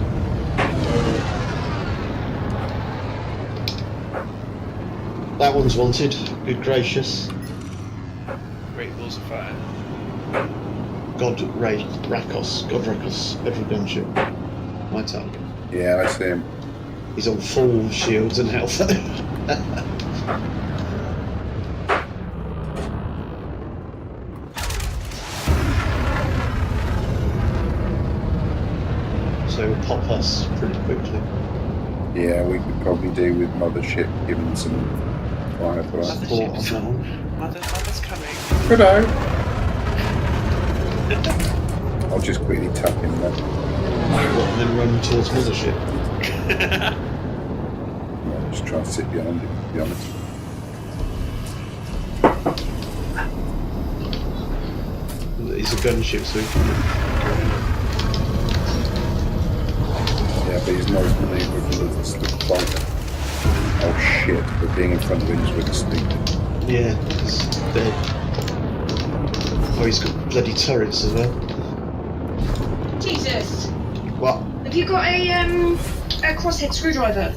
Speaker 3: That one's wanted. Good gracious.
Speaker 4: nice. Great balls of fire.
Speaker 3: Rakos. God Rakos. Every gunship. My target.
Speaker 1: Yeah, I see him.
Speaker 3: He's on full shields and health. So he'll pop us pretty quickly.
Speaker 1: Yeah, we could probably do with Mothership giving some fire for us.
Speaker 3: Support on that one.
Speaker 4: Mother's coming.
Speaker 1: Hello. I'll just quickly tap him then.
Speaker 3: And then run towards Mothership.
Speaker 1: I'll just try and sit behind him, to be honest.
Speaker 3: He's a gunship, so he can go around.
Speaker 1: Yeah, but he's not as maneuverable as the fighter. Oh shit, but being in front of him is really stupid.
Speaker 3: Yeah, he's dead. Oh, he's got bloody turrets as well.
Speaker 9: Jesus!
Speaker 3: What?
Speaker 9: Have you got a crosshead screwdriver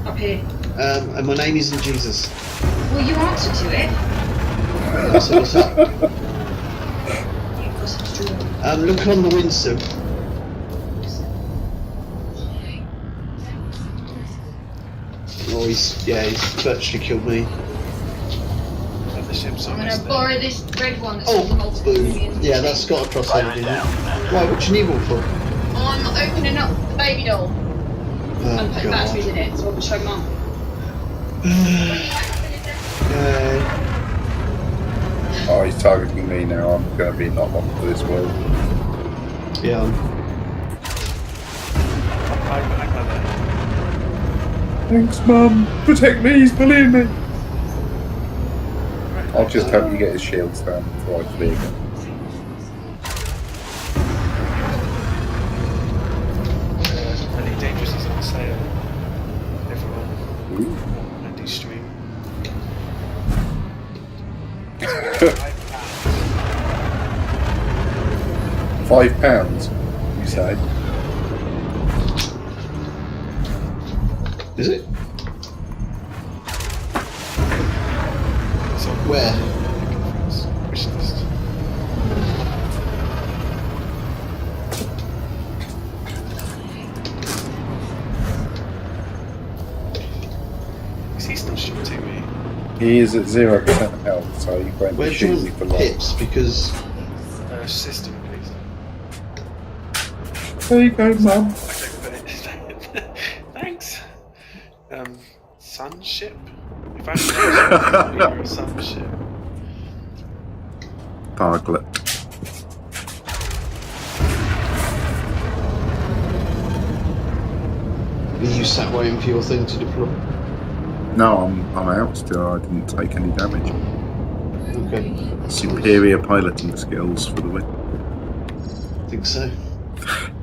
Speaker 9: up here?
Speaker 3: And my name isn't Jesus.
Speaker 9: Well, you answer to it.
Speaker 3: So what's up? Look on the windsill. Oh, he's virtually killed me.
Speaker 4: Have the ships
Speaker 9: I'm
Speaker 4: on
Speaker 9: gonna
Speaker 4: us
Speaker 9: borrow this red one that's
Speaker 3: Oh,
Speaker 9: got multiple
Speaker 3: boom.
Speaker 9: millions.
Speaker 3: Yeah, that's got a crossover in it. Right, what do you need one for?
Speaker 9: I'm opening up the baby doll
Speaker 3: Oh,
Speaker 9: and putting
Speaker 3: God.
Speaker 9: batteries in it so I can show Mum.
Speaker 1: Oh, he's targeting me now. I'm going to be not long for this world.
Speaker 3: Yeah.
Speaker 1: Thanks, Mum. Protect me. He's bullying me. I'll just hope you get his shields down before I flee again.
Speaker 4: Really Dangerous is on sale. Everyone.
Speaker 1: Ooh.
Speaker 4: Andy stream.
Speaker 1: £5, you say?
Speaker 3: Is it?
Speaker 4: It's on
Speaker 3: Where?
Speaker 4: wish list. Is he still shooting me?
Speaker 1: He is at 0% health, so you won't be
Speaker 3: Where's your
Speaker 1: shooting for long.
Speaker 3: pips? Because
Speaker 4: System, please.
Speaker 1: There you go, Mum.
Speaker 4: Okay, got it. Thanks. Sunship? If I had you're a sunship.
Speaker 1: Parglet.
Speaker 3: are you sat waiting for your thing to deploy?
Speaker 1: No, I'm out still. I didn't take any damage.
Speaker 3: Okay.
Speaker 1: Superior piloting skills for the win.
Speaker 3: I think so.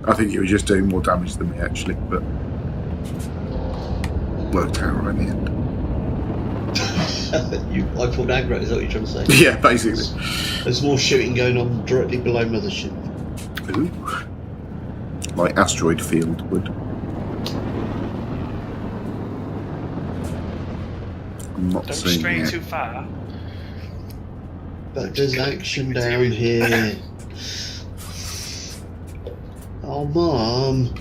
Speaker 1: I think you were just doing more damage than me actually, but worked out right in the end.
Speaker 3: I pulled aggro, is that what you're trying to say?
Speaker 1: Yeah, basically.
Speaker 3: There's more shooting going on directly below Mothership.
Speaker 1: Ooh. Like asteroid field would. I'm not
Speaker 4: Don't
Speaker 1: seeing
Speaker 4: stray
Speaker 1: it.
Speaker 4: too far.
Speaker 3: But there's action down here. Oh, Mum.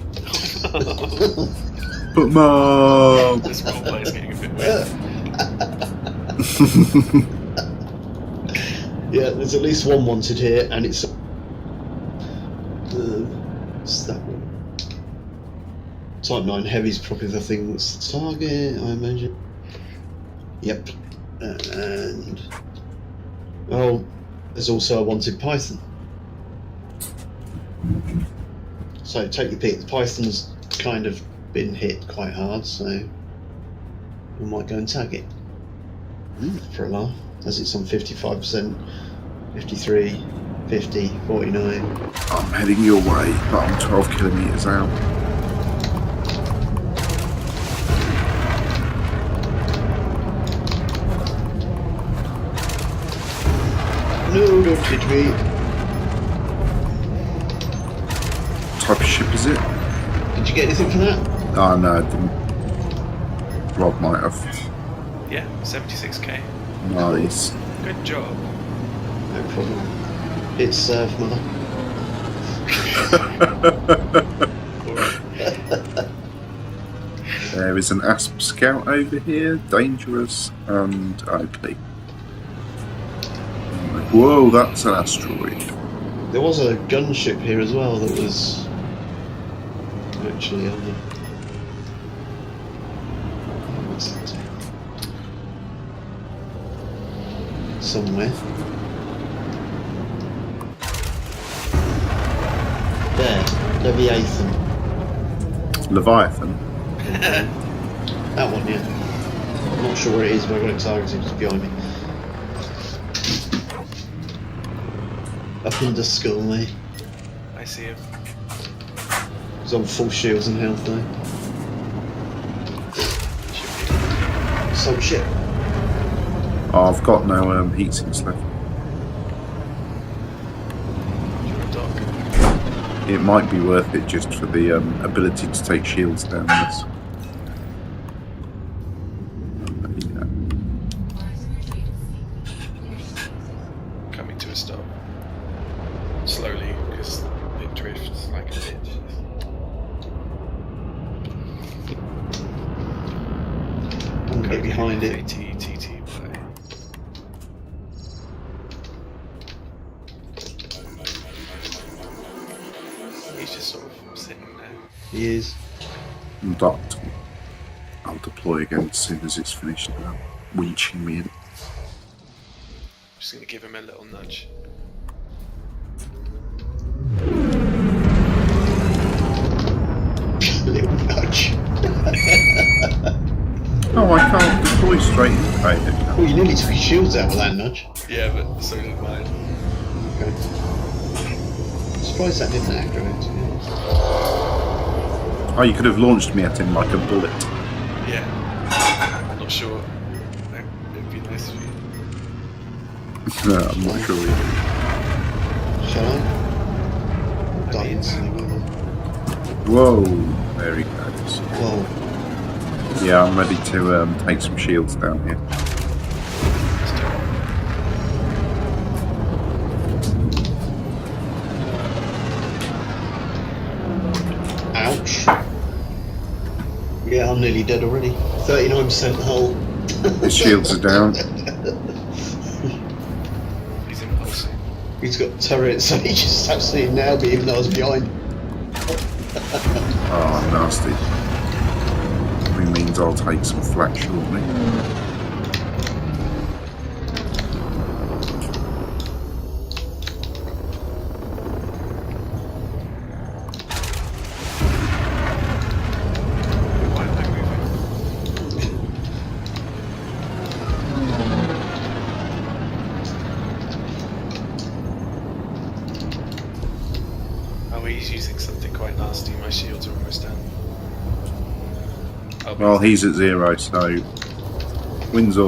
Speaker 1: But Mum!
Speaker 4: This roleplay is getting a bit weird.
Speaker 3: Yeah, there's at least one wanted here, and it's that one. Type 9 Heavy's probably the thing that's the target, I imagine. Yep. And oh, there's also a wanted Python. So take your pick. The Python's kind of been hit quite hard, so we might go and tag it for a laugh, as it's on 55%, 53, 50, 49.
Speaker 1: I'm heading your way, but I'm 12 kilometres out.
Speaker 3: No, don't hit me.
Speaker 1: What type of ship is it?
Speaker 3: Did you get anything from that?
Speaker 1: Oh no, I didn't. Rob might have.
Speaker 4: Yeah, 76k.
Speaker 1: Nice.
Speaker 4: Good job.
Speaker 3: No problem. It's Mother.
Speaker 1: There is an Asp Scout over here, dangerous and OP. Whoa, that's an asteroid.
Speaker 3: There was a gunship here as well that was actually on the. What's that? Somewhere. There, Leviathan.
Speaker 1: Leviathan.
Speaker 3: That one, yeah. I'm not sure where it is, but I've got it targeted just behind me. Up in the skull, mate.
Speaker 4: I see him.
Speaker 3: He's on full shields and health now. So shit.
Speaker 1: Oh, I've got no heat sinks left.
Speaker 4: You're a dog.
Speaker 1: It might be worth it just for the ability to take shields down this.
Speaker 3: get behind it.
Speaker 4: ATTTY. He's just sort of sitting there.
Speaker 3: He is.
Speaker 1: I'm docked. I'll deploy again as soon as it's finished now. Winching me in.
Speaker 4: Just gonna give him a little nudge.
Speaker 3: Little nudge.
Speaker 1: Oh, I can't deploy straight into it.
Speaker 3: Oh, you nearly took his shields out with that nudge.
Speaker 4: Yeah, but so did mine.
Speaker 3: Okay. I'm surprised that didn't activate, to be honest.
Speaker 1: Oh, you could have launched me at him like a bullet.
Speaker 4: Yeah. I'm not sure. It'd be nice for you.
Speaker 1: No, I'm not sure either.
Speaker 3: Shall I? I'll die instantly, won't I?
Speaker 1: Whoa, there he goes.
Speaker 3: Whoa.
Speaker 1: Yeah, I'm ready to take some shields down here.
Speaker 3: Ouch. Yeah, I'm nearly dead already. 39% hull.
Speaker 1: His shields are down.
Speaker 4: He's impulsive.
Speaker 3: He's got turrets, so he just absolutely nailed me even though I was behind.
Speaker 1: Oh, nasty. Which means I'll take some flak shortly.
Speaker 4: Why am I moving? Oh, he's using something quite nasty. My shields are almost down. Oh,
Speaker 1: Well, he's at 0, so Windsor.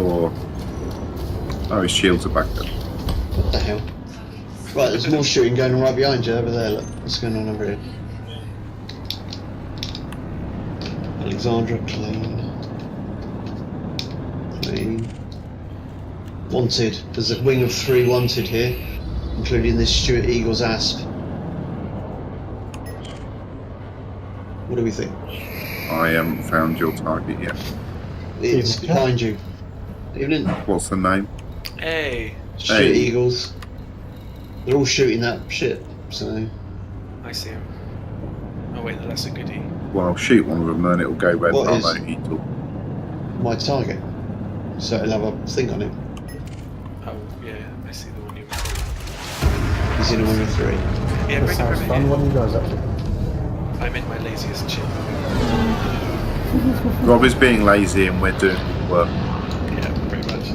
Speaker 1: Oh, his shields are back up.
Speaker 3: What the hell? Right, there's more shooting going on right behind you over there. Look, what's going on over here? Alexandra, clean. Clean. Wanted. There's a wing of 3 wanted here, including this Stuart Eagles Asp. What do we think?
Speaker 1: I haven't found your target yet.
Speaker 3: It's behind you. Evening.
Speaker 1: What's the name?
Speaker 4: Hey,
Speaker 3: Stuart
Speaker 1: Hey.
Speaker 3: Eagles. They're all shooting that shit, so...
Speaker 4: I see him. Oh wait, no, that's a goodie.
Speaker 1: Well, I'll shoot one of them and it'll go red
Speaker 3: What
Speaker 1: and
Speaker 3: is-
Speaker 1: I'll eat all.
Speaker 3: my target. So it'll have a thing on it.
Speaker 4: Oh yeah, I see the one you.
Speaker 3: He's in a wing of 3.
Speaker 4: Yeah, bring him over here.
Speaker 10: What are you guys up to?
Speaker 4: I'm in my laziest chip.
Speaker 1: Rob is being lazy and we're doing all the work.
Speaker 4: Yeah, pretty much.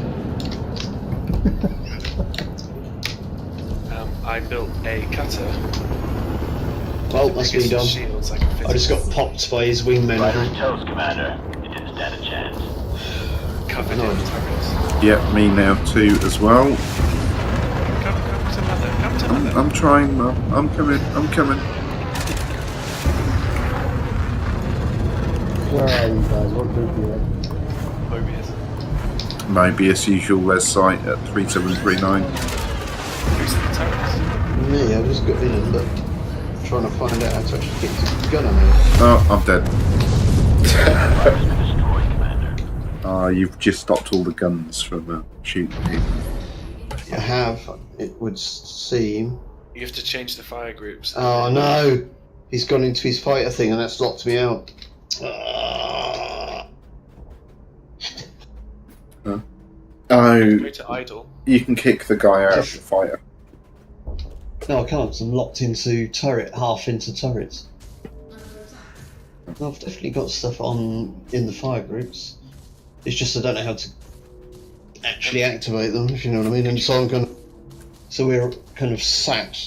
Speaker 4: I built a cutter.
Speaker 3: Well, that's me done.
Speaker 4: Shields I can fit
Speaker 3: I just got popped by his wingmen.
Speaker 7: Rider's toast, Commander. You didn't stand a chance.
Speaker 4: covered
Speaker 3: No.
Speaker 4: in turrets.
Speaker 1: Yeah, me now too as well.
Speaker 4: Come to mother. Come to mother.
Speaker 1: I'm trying, Mum. I'm coming. I'm coming.
Speaker 10: Where are you guys? What group are you in?
Speaker 4: Mobius.
Speaker 1: Mobius usual res site at 3739.
Speaker 4: Who's in the turrets?
Speaker 3: Me, I just got in and looked, trying to find out how to actually get the gun on it.
Speaker 1: Oh, I'm dead.
Speaker 7: Rider's been destroyed, Commander.
Speaker 1: You've just stopped all the guns from shooting people.
Speaker 3: I have, it would seem.
Speaker 4: You have to change the fire groups.
Speaker 3: Oh no! He's gone into his fighter thing and that's locked me out.
Speaker 1: Oh,
Speaker 4: Go to idle.
Speaker 1: you can kick the guy out of the fighter.
Speaker 3: No, I can't, 'cause I'm locked into turret, half into turrets. I've definitely got stuff on in the fire groups. It's just I don't know how to actually activate them, if you know what I mean. And so I'm going. So we're kind of sat.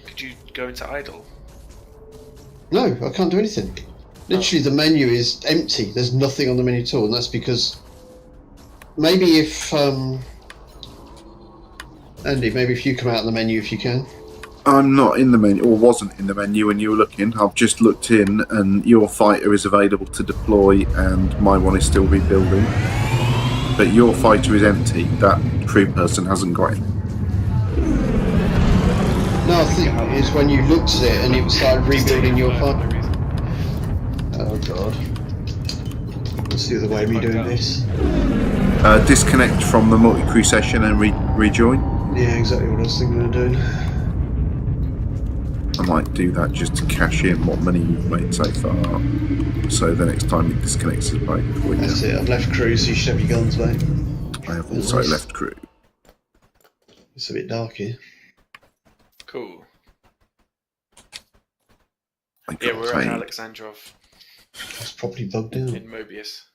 Speaker 4: Could you go into idle?
Speaker 3: No, I can't do anything. Literally, the menu is empty. There's nothing on the menu at all, and that's because maybe if Andy, maybe if you come out of the menu, if you can.
Speaker 1: I'm not in the menu, or wasn't in the menu when you were looking. I've just looked in, and your fighter is available to deploy, and my one is still rebuilding. But your fighter is empty. That crew person hasn't got it.
Speaker 3: No, I think it's when you looked at it and it started rebuilding your
Speaker 4: Fire
Speaker 3: fighter.
Speaker 4: for no reason.
Speaker 3: Oh god. What's the other way of me doing this?
Speaker 1: Disconnect from the multi-crew session and rejoin.
Speaker 3: Yeah, exactly what I was thinking of doing.
Speaker 1: I might do that just to cash in what money you've made so far. So the next time it disconnects is right for you.
Speaker 3: That's it, I've left crew, so you should have your guns, mate.
Speaker 1: I have also left crew.
Speaker 3: It's a bit dark here.
Speaker 4: Cool.
Speaker 1: I
Speaker 4: Yeah,
Speaker 1: got
Speaker 4: we're at
Speaker 1: paid.
Speaker 4: Alexandrov
Speaker 3: It's probably bugged out.
Speaker 4: in Mobius.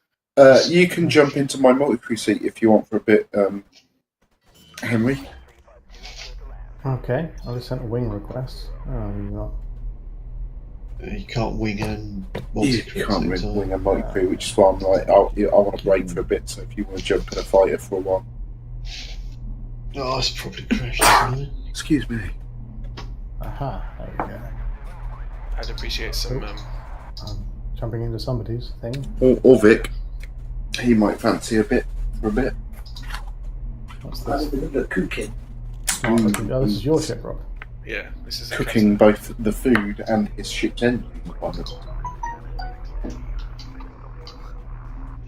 Speaker 1: You can jump into my multi-crew seat if you want for a bit, Henry.
Speaker 10: Okay, I just sent a wing request. Oh, you
Speaker 3: You can't wing and
Speaker 1: You
Speaker 3: multi-crew at the
Speaker 1: can't
Speaker 3: same time.
Speaker 1: wing a multi-crew, which is why I'm like, I want to break for a bit, so if you want to jump in a fighter for a while.
Speaker 3: Oh, it's probably crashed, isn't it?
Speaker 1: Excuse me.
Speaker 10: Aha, there we go.
Speaker 4: I'd appreciate some.
Speaker 10: Jumping into somebody's thing.
Speaker 1: Or Vic. He might fancy a bit for a bit.
Speaker 10: What's
Speaker 2: That
Speaker 10: this?
Speaker 2: would be the cooking.
Speaker 10: Oh, this is your ship, Rob.
Speaker 4: Yeah, this is
Speaker 1: Cooking both the food and his ship's engine.
Speaker 10: Okie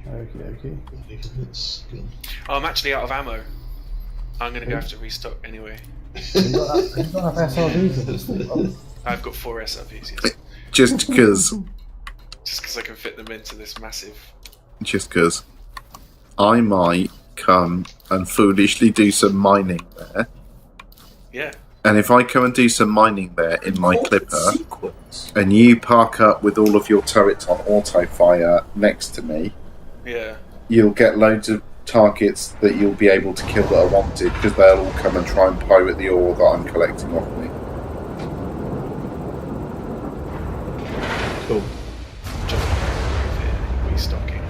Speaker 10: dokie.
Speaker 3: That's good.
Speaker 4: Oh, I'm actually out of ammo. I'm gonna go have to restock anyway.
Speaker 10: You've got enough SRVs at this thing, Rob.
Speaker 4: I've got 4 SRVs, yes.
Speaker 1: Just because
Speaker 4: Just I can fit them into this massive.
Speaker 1: I might come and foolishly do some mining there.
Speaker 4: Yeah.
Speaker 1: And if I come and do some mining there in my clipper,
Speaker 2: Sequence.
Speaker 1: and you park up with all of your turrets on auto fire next to me,
Speaker 4: Yeah.
Speaker 1: you'll get loads of targets that you'll be able to kill that are wanted, because they'll all come and try and pirate the ore that I'm collecting off me.
Speaker 3: Cool.
Speaker 4: Restocking.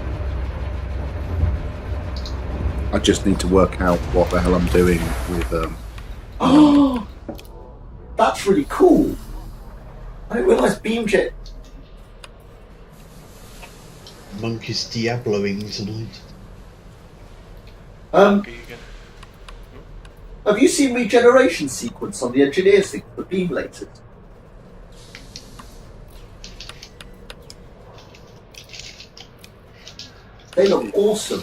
Speaker 1: I just need to work out what the hell I'm doing with
Speaker 2: Oh, that's really cool. I didn't realise Beamjet.
Speaker 3: Monkey's Diabloing tonight.
Speaker 4: Are you gonna...
Speaker 2: Have you seen regeneration sequence on the engineers thing for beam lasers? They look awesome.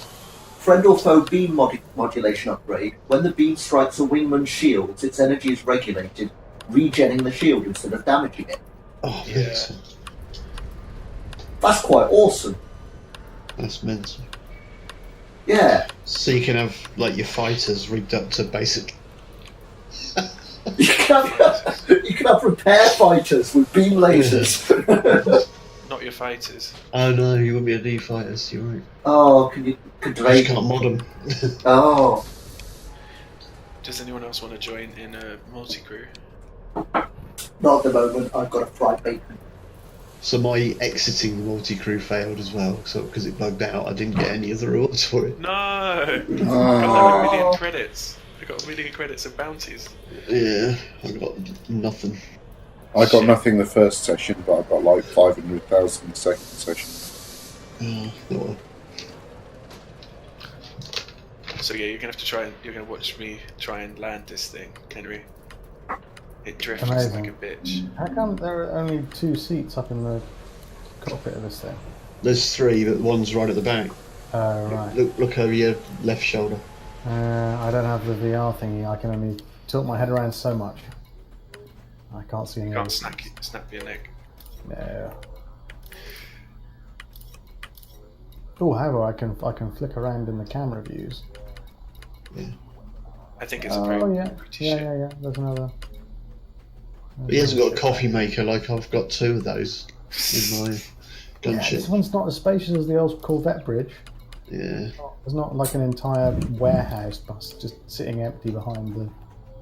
Speaker 2: Friend or foe beam modulation upgrade. When the beam strikes a wingman's shields, its energy is regulated, regenning the shield instead of damaging it.
Speaker 3: Oh,
Speaker 4: Yeah.
Speaker 3: excellent.
Speaker 2: That's quite awesome.
Speaker 3: That's mental.
Speaker 2: Yeah.
Speaker 3: So you can have like your fighters rigged up to basic.
Speaker 2: You can have repair fighters with beam lasers.
Speaker 4: Not your fighters.
Speaker 3: Oh no, you wouldn't be able to do fighters. You're right.
Speaker 2: Oh, could
Speaker 3: You
Speaker 2: they?
Speaker 3: can't mod them.
Speaker 2: Oh,
Speaker 4: Does anyone else want to join in a multi-crew?
Speaker 2: not at the moment. I've got a fried bacon.
Speaker 3: So my exiting the multi-crew failed as well, so because it bugged out, I didn't get any of the rewards for it.
Speaker 4: No! I
Speaker 1: Oh.
Speaker 4: got 1 million credits. I got 1 million credits of bounties.
Speaker 3: Yeah, I got nothing.
Speaker 1: I got nothing the first session, but I got like 500,000 the second session.
Speaker 3: Well,
Speaker 4: So yeah, you're gonna have to you're gonna watch me try and land this thing, Henry. It drifts
Speaker 10: Amazing.
Speaker 4: like a bitch.
Speaker 10: How come there are only 2 seats up in the cockpit of this thing?
Speaker 3: there's 3, but one's right at the back.
Speaker 10: Oh, right.
Speaker 3: Look over your left shoulder.
Speaker 10: I don't have the VR thingy. I can only tilt my head around so much. I can't see any
Speaker 4: You can't
Speaker 10: others.
Speaker 4: snap your neck.
Speaker 10: No. Oh, however, I can flick around in the camera views.
Speaker 4: I think it's a
Speaker 10: Oh
Speaker 4: very
Speaker 10: yeah,
Speaker 4: pretty
Speaker 10: yeah,
Speaker 4: ship.
Speaker 10: yeah, yeah. There's another.
Speaker 3: He hasn't got a coffee maker like I've got 2 of those in my
Speaker 10: Yeah,
Speaker 3: gunship.
Speaker 10: this one's not as spacious as the old Corvette bridge.
Speaker 3: Yeah.
Speaker 10: There's not like an entire warehouse bus just sitting empty behind the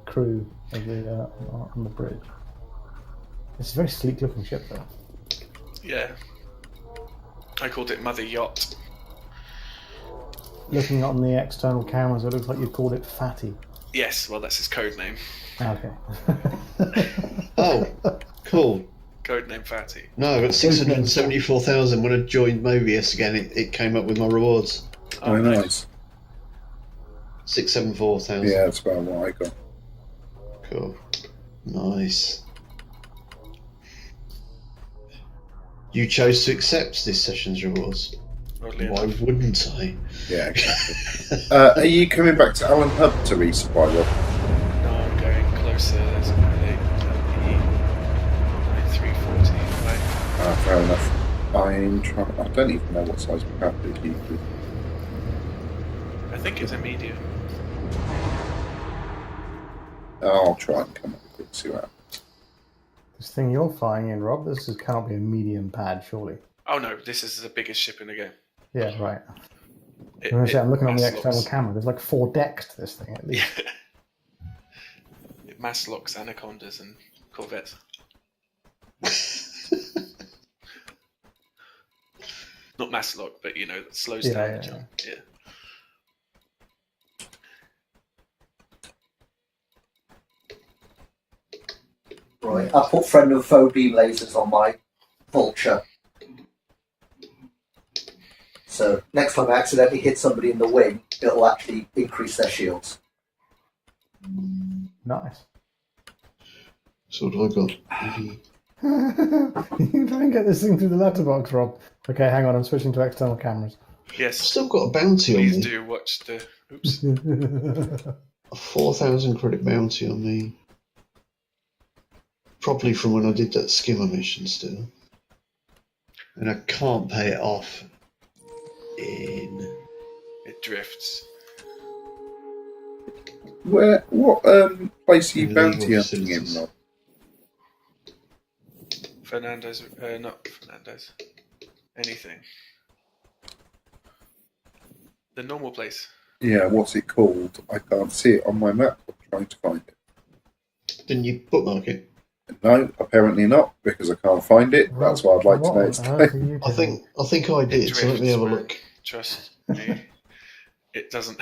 Speaker 10: crew of the on the bridge. It's a very sleek looking ship though.
Speaker 4: Yeah. I called it Mother Yacht.
Speaker 10: Looking on the external cameras, it looks like you called it Fatty.
Speaker 4: Yes, well that's his code name.
Speaker 10: Okay.
Speaker 3: Oh, cool.
Speaker 4: Code name Fatty.
Speaker 3: No, I got 674,000 when I joined Mobius again. It came up with my rewards.
Speaker 1: Oh, nice.
Speaker 3: 674,000.
Speaker 1: Yeah, that's about what I got.
Speaker 3: Cool. Nice. You chose to accept this session's rewards.
Speaker 4: Well, Luckily
Speaker 3: Why
Speaker 4: enough.
Speaker 3: wouldn't I?
Speaker 1: Yeah, exactly. Are you coming back to Allen Hub to resupply, Rob?
Speaker 4: No, I'm going closer. There's only 340 away.
Speaker 1: Fair enough. I don't even know what size map it is usually.
Speaker 4: I think it's a medium.
Speaker 1: I'll try and come up with it, see what happens.
Speaker 10: This thing you're flying in, Rob, cannot be a medium pad, surely.
Speaker 4: Oh no, this is the biggest ship in the game.
Speaker 10: Yeah, right.
Speaker 4: It,
Speaker 10: I'm looking on the
Speaker 4: mass
Speaker 10: external
Speaker 4: locks-
Speaker 10: camera. There's like 4 decks to this thing at least.
Speaker 4: Yeah. It mass locks Anacondas and Corvettes. Not mass lock, but you know, it slows
Speaker 10: Yeah,
Speaker 4: down
Speaker 10: yeah,
Speaker 4: the jump. Yeah.
Speaker 2: Right, I put friend and foe beam lasers on my Vulture. So next time I accidentally hit somebody in the wing, it'll actually increase their shields.
Speaker 10: Nice.
Speaker 3: So what have I got? Maybe
Speaker 10: You try and get this thing through the letterbox, Rob. Okay, hang on, I'm switching to external cameras.
Speaker 4: Yes.
Speaker 3: still got a bounty on
Speaker 4: Please
Speaker 3: me.
Speaker 4: do watch the. Oops.
Speaker 3: A 4,000 credit bounty on me. Probably from when I did that skimmer mission still. And I can't pay it off in...
Speaker 4: It drifts.
Speaker 1: What place are you
Speaker 3: Illegal
Speaker 1: bounty hunting in,
Speaker 3: facilities.
Speaker 1: Rob?
Speaker 4: Fernandez. Not Fernandez. Anything. The normal place.
Speaker 1: Yeah, what's it called? I can't see it on my map. I'm trying to find it.
Speaker 3: Didn't you bookmark it?
Speaker 1: No, apparently not, because I can't find it. That's what I'd like to know today.
Speaker 3: I think I did, so let me have a look.
Speaker 4: Trust me. It doesn't.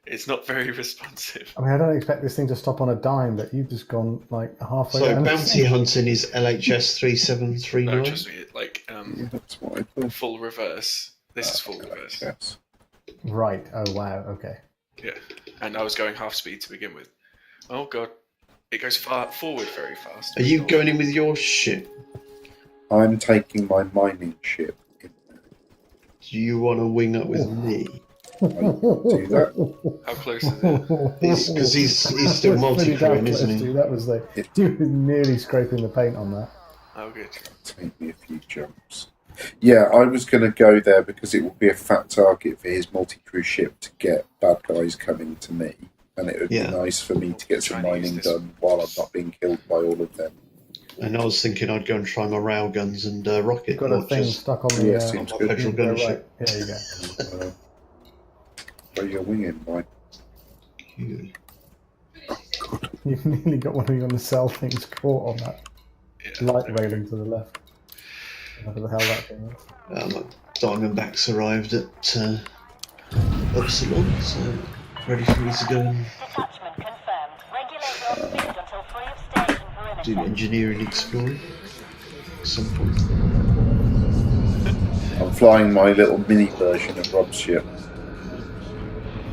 Speaker 4: It's not very responsive.
Speaker 10: I mean, I don't expect this thing to stop on a dime, but you've just gone like halfway
Speaker 3: So
Speaker 10: down.
Speaker 3: bounty hunting is LHS 3739.
Speaker 4: No, trust me. Like
Speaker 1: Yeah, that's what I thought.
Speaker 4: full reverse. This is full reverse.
Speaker 1: Yes.
Speaker 10: Right, oh wow, okay.
Speaker 4: Yeah, and I was going half speed to begin with. Oh god, it goes far forward very fast.
Speaker 3: Are you going in with your ship?
Speaker 1: I'm taking my mining ship.
Speaker 3: Do you want to wing up with me?
Speaker 1: Do that.
Speaker 4: How close is it?
Speaker 3: Because he's still
Speaker 10: That was pretty damn
Speaker 3: multi-crewing, isn't
Speaker 10: close,
Speaker 3: he?
Speaker 10: dude. That was like you were nearly scraping the paint on that.
Speaker 4: Oh good.
Speaker 1: Take me a few jumps. Yeah, I was going to go there because it would be a fat target for his multi-crew ship to get bad guys coming to me, and it would
Speaker 3: Yeah.
Speaker 1: be nice for me to get some
Speaker 4: Trying to use
Speaker 1: mining
Speaker 4: this.
Speaker 1: done while I'm not being killed by all of them.
Speaker 3: And I was thinking I'd go and try my rail guns and rocket
Speaker 10: Got a thing
Speaker 3: launchers.
Speaker 10: stuck on the.
Speaker 1: Yeah, seems
Speaker 3: my
Speaker 1: good.
Speaker 3: petrol
Speaker 10: yeah,
Speaker 3: gun
Speaker 10: right.
Speaker 3: ship.
Speaker 10: There you go.
Speaker 1: Throw your wing in, right?
Speaker 3: Good.
Speaker 10: You've nearly got one of your nacelle things caught on that
Speaker 4: Yeah.
Speaker 10: light railing to the left. Whatever the hell that thing is.
Speaker 3: My Diamondbacks arrived at Upsilon, so ready for me to go and
Speaker 6: Detachment confirmed. Regulate your speed until free of station
Speaker 3: do
Speaker 6: perimeter.
Speaker 3: engineering exploring at some point.
Speaker 1: I'm flying my little mini version of Rob's ship,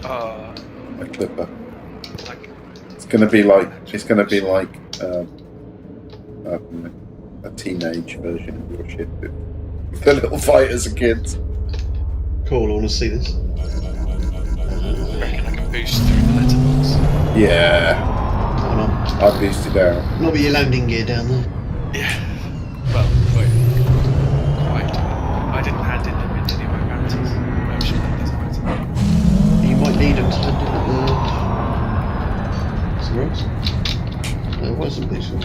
Speaker 1: my Clipper.
Speaker 4: Like
Speaker 1: It's going to be like I don't know, a teenage version of your ship with the little fighters and kids.
Speaker 3: Cool, I want to see this.
Speaker 4: I reckon I can boost through the letterbox.
Speaker 1: Yeah,
Speaker 3: Hold on.
Speaker 1: I boosted out.
Speaker 3: Not with your landing gear down there.
Speaker 4: Yeah. Well, wait. Quite. I didn't hand in them in any of my bounties. I'm sure that doesn't matter.
Speaker 3: You might need them to hand in at the... somewhere else. No, it wasn't this one.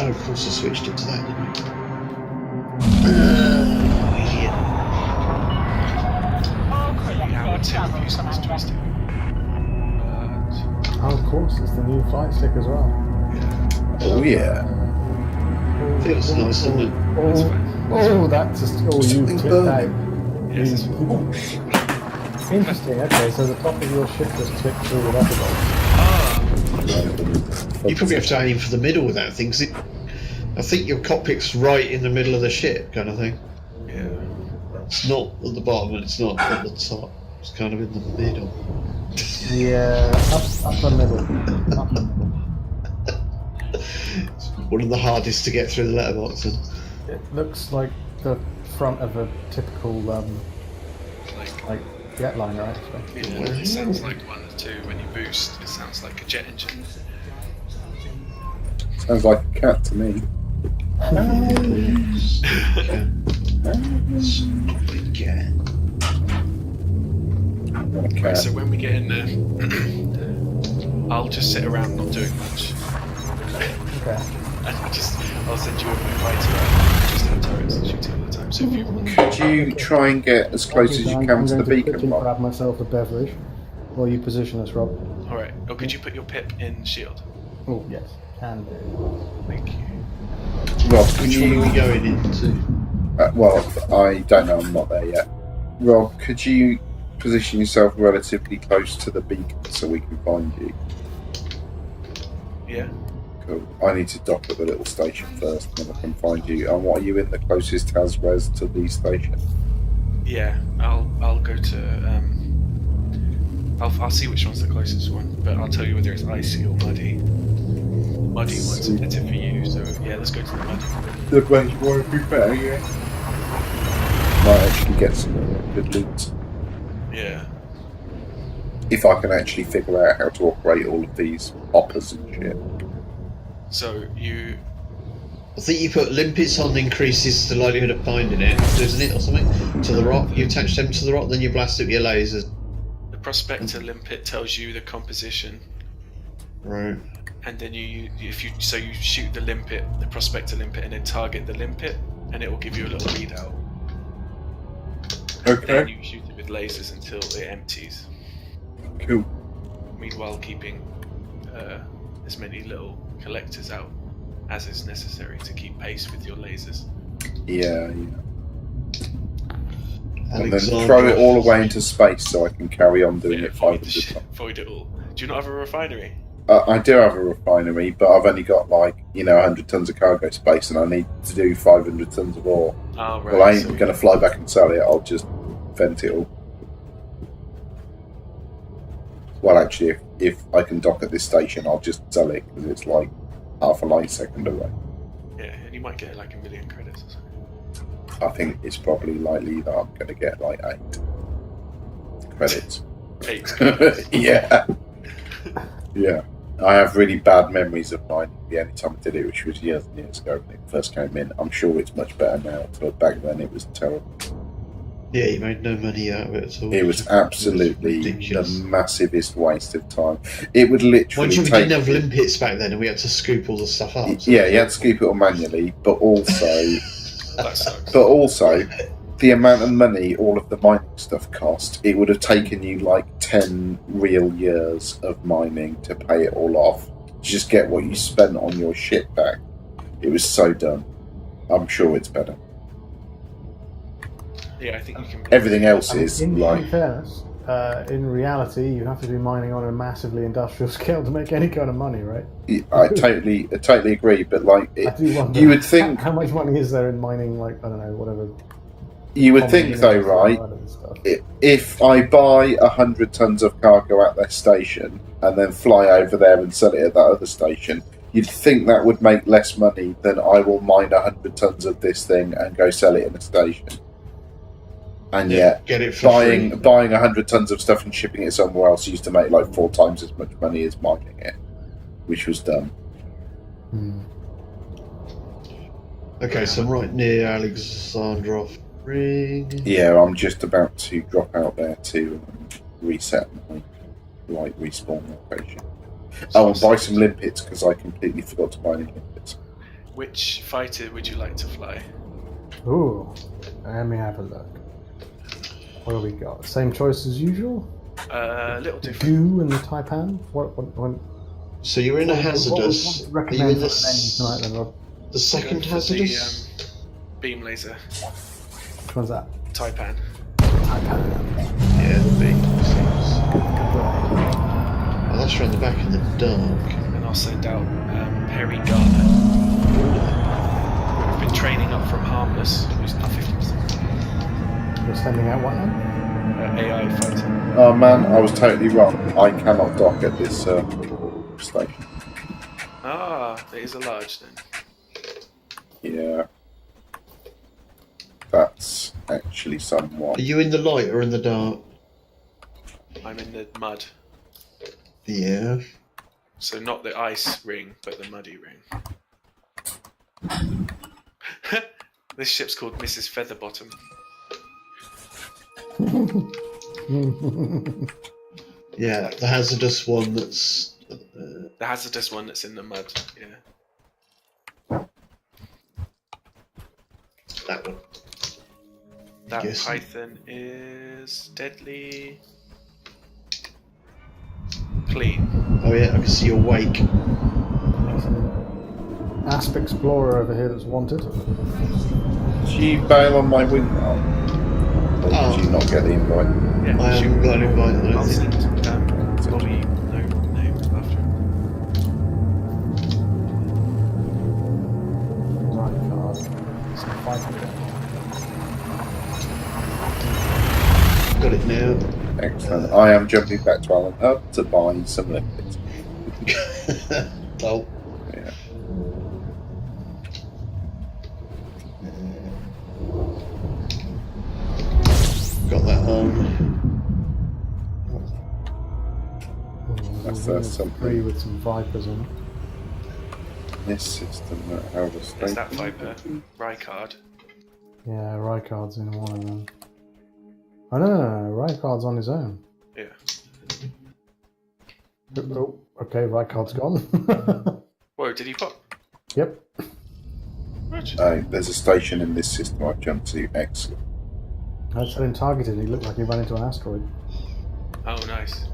Speaker 3: Oh, of course I switched it to that, didn't I? Idiot.
Speaker 6: All clear.
Speaker 4: Yeah, I would
Speaker 6: Safe
Speaker 4: say
Speaker 6: travels,
Speaker 4: use this
Speaker 6: Commander.
Speaker 4: joystick.
Speaker 10: Oh, of course, it's the new flight stick as well.
Speaker 1: Oh yeah.
Speaker 3: Feels nice, doesn't it?
Speaker 10: Oh, that's just you
Speaker 1: Something
Speaker 10: tipped
Speaker 1: burning.
Speaker 10: out.
Speaker 4: Yes, it's
Speaker 10: Interesting. Okay, so the top of your ship was tipped through the letterbox.
Speaker 3: You probably have to aim for the middle with that thing, 'cause I think your cockpit's right in the middle of the ship, kind of thing.
Speaker 4: yeah.
Speaker 3: It's not at the bottom and it's not at the top. It's kind of in the middle.
Speaker 10: Yeah, up the middle. Up the middle.
Speaker 3: One of the hardest to get through the letterbox. And
Speaker 10: It looks like the front of a typical like jetliner, actually.
Speaker 4: Yeah, it sounds like one or two when you boost. It sounds like a jet engine.
Speaker 1: Sounds like a cat to me.
Speaker 4: Right, so when we get in there, I'll just sit around not doing much.
Speaker 10: Okay.
Speaker 4: And I'll send you a fighter just have turrets and shooting all the time. So if you
Speaker 1: Could you try and get as close as you
Speaker 10: I'm
Speaker 1: can to the
Speaker 10: going
Speaker 1: beacon,
Speaker 10: quickly
Speaker 1: Rob?
Speaker 10: grab myself a beverage while you position us, Rob.
Speaker 4: Alright, or could you put your pip in shield?
Speaker 10: Oh, yes. Can do.
Speaker 4: Thank you.
Speaker 1: Rob, could
Speaker 3: which one are
Speaker 1: you...
Speaker 3: we going into?
Speaker 1: well, I don't know, I'm not there yet. Rob, could you position yourself relatively close to the beacon so we can find you?
Speaker 4: Yeah.
Speaker 1: Cool. I need to dock at the little station first, and then I can find you. And what are you in the closest Tazres to the station?
Speaker 4: Yeah, I'll go to I'll see which one's the closest one, but I'll tell you whether it's icy or muddy. Muddy one's better for you, so yeah, let's go to the muddy one.
Speaker 1: The muddy one would be better, yeah. Might actually get some good loot.
Speaker 4: Yeah.
Speaker 1: If I can actually figure out how to operate all of these hoppers and shit.
Speaker 4: So you
Speaker 3: I think you put limpets on increases the likelihood of finding it, doesn't it, or something? To the rock, you attach them to the rock, then you blast it with your lasers.
Speaker 4: the prospector limpet tells you the composition.
Speaker 3: Right.
Speaker 4: And then you shoot the limpet, the prospector limpet, and then target the limpet, and it will give you a little readout.
Speaker 1: Okay.
Speaker 4: Then you shoot it with lasers until it empties.
Speaker 1: Cool.
Speaker 4: Meanwhile, keeping as many little collectors out as is necessary to keep pace with your lasers.
Speaker 1: Yeah. And then throw it all away into space so I can carry on doing it 500 times.
Speaker 4: Void it all. Do you not have a refinery?
Speaker 1: I do have a refinery, but I've only got 100 tons of cargo space, and I need to do 500 tons of ore.
Speaker 4: Oh, right.
Speaker 1: Well, I ain't going to fly back and sell it. I'll just vent it all. Well, actually, if I can dock at this station, I'll just sell it because it's like half a light second away.
Speaker 4: Yeah, and you might get like 1 million credits or something.
Speaker 1: I think it's probably likely that I'm going to get 8 credits.
Speaker 4: 8 credits.
Speaker 1: Yeah. Yeah. I have really bad memories of mine. The only time I did it, which was years and years ago when it first came in. I'm sure it's much better now, but back then it was terrible.
Speaker 3: Yeah, you made no money out of it at all.
Speaker 1: It was absolutely the
Speaker 3: ridiculous.
Speaker 1: massivest waste of time. It would literally
Speaker 3: Mind you, we
Speaker 1: take...
Speaker 3: didn't have limpets back then, and we had to scoop all the stuff up. So
Speaker 1: Yeah, you had to scoop it all manually, but also...
Speaker 4: That sucks.
Speaker 1: But also, the amount of money all of the mining stuff cost, it would have taken you 10 real years of mining to pay it all off. To just get what you spent on your shit back. It was so dumb. I'm sure it's better.
Speaker 4: Yeah, I think you can.
Speaker 1: Everything else is
Speaker 10: in fairness, in reality, you have to do mining on a massively industrial scale to make any kind of money, right?
Speaker 1: I totally agree, but
Speaker 10: I do wonder
Speaker 1: you would think
Speaker 10: how much money is there in mining, I don't know, whatever.
Speaker 1: you would think though, right? If I buy 100 tons of cargo at their station and then fly over there and sell it at that other station, you'd think that would make less money than I will mine 100 tons of this thing and go sell it in a station. And yet,
Speaker 3: get it for free.
Speaker 1: buying 100 tons of stuff and shipping it somewhere else used to make 4 times as much money as mining it, which was dumb.
Speaker 3: Okay, so I'm right near Alexandrov Ring.
Speaker 1: Yeah, I'm just about to drop out there to reset my respawn location. Oh, and buy some limpets because I completely forgot to buy any limpets.
Speaker 4: Which fighter would you like to fly?
Speaker 10: Ooh, let me have a look. What do we got? Same choice as usual?
Speaker 4: A little
Speaker 10: The
Speaker 4: different.
Speaker 10: Goo and the Taipan?
Speaker 3: So you're in a hazardous.
Speaker 10: What
Speaker 3: Are you
Speaker 10: recommend
Speaker 3: in
Speaker 10: for the menu tonight then, Rob?
Speaker 3: the second
Speaker 4: Go for
Speaker 3: hazardous?
Speaker 4: The beam laser.
Speaker 10: Which one's that?
Speaker 4: Taipan.
Speaker 3: Yeah, the big things. Oh, that's around the back in the dark.
Speaker 4: And I'll send out Perry Garner. We've been training up from Harmless, who's nothing.
Speaker 10: You're sending out what now?
Speaker 4: AI fighter.
Speaker 1: Oh man, I was totally wrong. I cannot dock at this station.
Speaker 4: Ah, it is a large then.
Speaker 1: Yeah. That's actually somewhat.
Speaker 3: Are you in the light or in the dark?
Speaker 4: I'm in the mud.
Speaker 3: Yeah.
Speaker 4: So not the ice ring, but the muddy ring. This ship's called Mrs. Featherbottom.
Speaker 3: Yeah, the hazardous one that's...
Speaker 4: The hazardous one that's in the mud, yeah.
Speaker 3: that one.
Speaker 4: That
Speaker 3: Guess.
Speaker 4: python is deadly clean.
Speaker 3: Oh yeah, I can see your wake.
Speaker 10: There's an Asp Explorer over here that's wanted.
Speaker 1: Did you bail on my wing now? Or
Speaker 3: Oh.
Speaker 1: did you not get the invite?
Speaker 4: Yeah,
Speaker 3: I haven't got an invite, I don't
Speaker 4: I'll
Speaker 3: think.
Speaker 4: send Bobby name after him.
Speaker 10: Right card. Some fighting.
Speaker 3: Got it now.
Speaker 1: Excellent. I am jumping back to Alan Hub to buy some liquids.
Speaker 3: Oh.
Speaker 1: Yeah.
Speaker 3: Got that on.
Speaker 1: That's
Speaker 10: There's
Speaker 1: something.
Speaker 10: three with some Vipers in it.
Speaker 1: This system that held us
Speaker 4: Is that Viper? Rykard.
Speaker 10: Yeah, Rykard's in one of them. Oh no, Rykard's on his own.
Speaker 4: Yeah.
Speaker 10: Oh, okay, Rykard's gone.
Speaker 4: Whoa, did he pop?
Speaker 10: Yep.
Speaker 4: What?
Speaker 1: There's a station in this system I've jumped to. Excellent.
Speaker 10: I had him targeted. He looked like he ran into an asteroid.
Speaker 4: Oh, nice.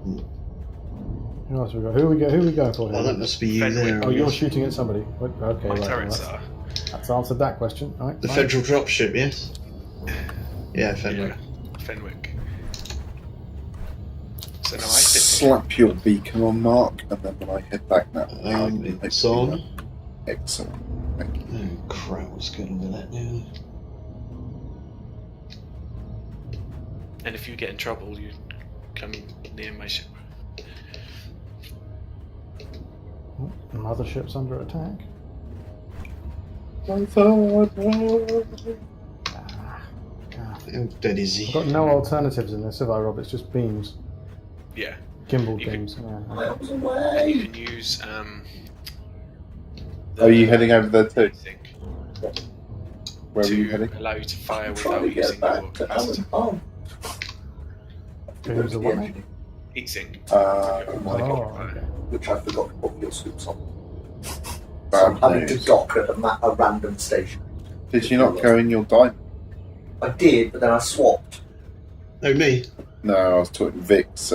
Speaker 10: Who else we got? Who are we going for here?
Speaker 3: Oh, that must be you
Speaker 4: Fenwick.
Speaker 3: there. I
Speaker 10: Oh, you're
Speaker 3: guess.
Speaker 10: shooting at somebody. What? Okay,
Speaker 4: My
Speaker 10: right.
Speaker 4: turrets
Speaker 10: well,
Speaker 4: are.
Speaker 10: that's answered that question. Right,
Speaker 3: The
Speaker 10: fine.
Speaker 3: Federal dropship, yes? Yeah, Fenwick.
Speaker 4: Yeah, Fenwick. So now I sit.
Speaker 1: Slap your beacon on, Mark, and then when I head back that way, I can
Speaker 3: It's
Speaker 1: hopefully-
Speaker 3: on.
Speaker 1: Excellent. Thank you.
Speaker 3: Oh crap, what's going on with that now?
Speaker 4: And if you get in trouble, you come near my ship.
Speaker 10: Oh, mothership's under attack.
Speaker 3: How dead is he?
Speaker 10: I've got no alternatives in this, have I, Rob? It's just beams.
Speaker 4: Yeah.
Speaker 10: Gimbal
Speaker 4: You
Speaker 10: beams. Yeah.
Speaker 2: Miles
Speaker 4: And
Speaker 2: away.
Speaker 4: you can use
Speaker 1: Are you heading over there too?
Speaker 4: Sync
Speaker 1: Where are you
Speaker 4: to
Speaker 1: heading?
Speaker 4: allow you to fire
Speaker 2: I'm trying to
Speaker 4: without using
Speaker 2: get
Speaker 4: your
Speaker 2: back to
Speaker 4: capacity.
Speaker 2: Alan Hub.
Speaker 10: Beams are what? mate?
Speaker 4: Heat sink.
Speaker 1: Oh,
Speaker 10: Oh, okay.
Speaker 2: Which I forgot to put your suits on.
Speaker 1: bad
Speaker 2: Having to
Speaker 1: news.
Speaker 2: dock at a random station.
Speaker 1: Did you not go in your diamond?
Speaker 2: I did, but then I swapped.
Speaker 3: Oh, me?
Speaker 1: No, I was talking Vic's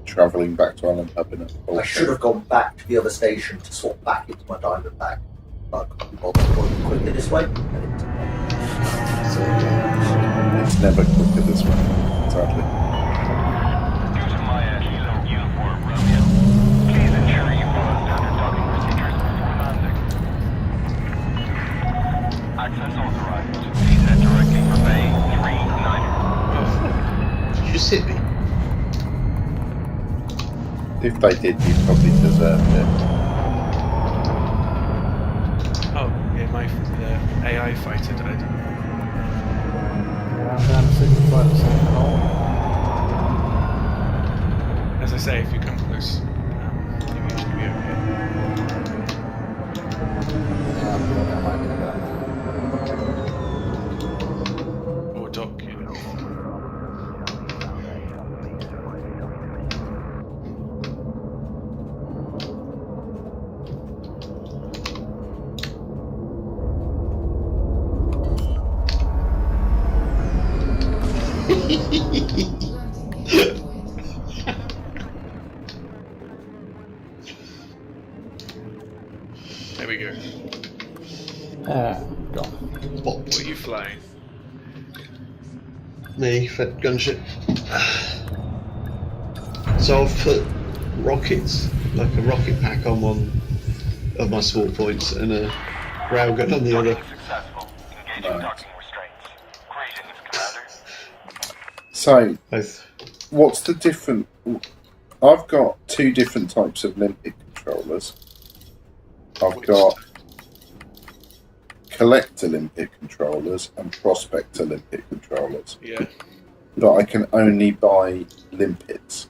Speaker 1: travelling back to Alan Hub in a
Speaker 2: I should have gone back to the other station to swap back into my diamond bag. But I couldn't bother going quicker this way.
Speaker 1: It's never quicker this way, sadly.
Speaker 7: Houston Maya, Kilo Uniform Romeo. Please ensure you follow standard docking procedures before landing. Access authorized. Please head directly for Bay 39.
Speaker 3: Did you just hit me?
Speaker 1: If they did, you probably deserved it.
Speaker 4: Oh, yeah, the AI fighter died.
Speaker 10: Yeah, I'm down to 65% hull.
Speaker 4: As I say, if you come close, you usually be okay.
Speaker 10: Yeah, I feel like I might do that.
Speaker 4: Or dock, you know. There we go.
Speaker 10: Gone.
Speaker 4: What are you flying?
Speaker 3: Me, Fed gunship. So I've put rockets, like a rocket pack on one of my small points and a railgun on the other.
Speaker 7: Successful. Engaging docking restraints. Greetings, Commander.
Speaker 1: So,
Speaker 3: Both.
Speaker 1: what's the different? I've got two different types of limpet controllers. I've got collect Olympic controllers and prospect Olympic controllers,
Speaker 4: Yeah.
Speaker 1: but I can only buy limpets.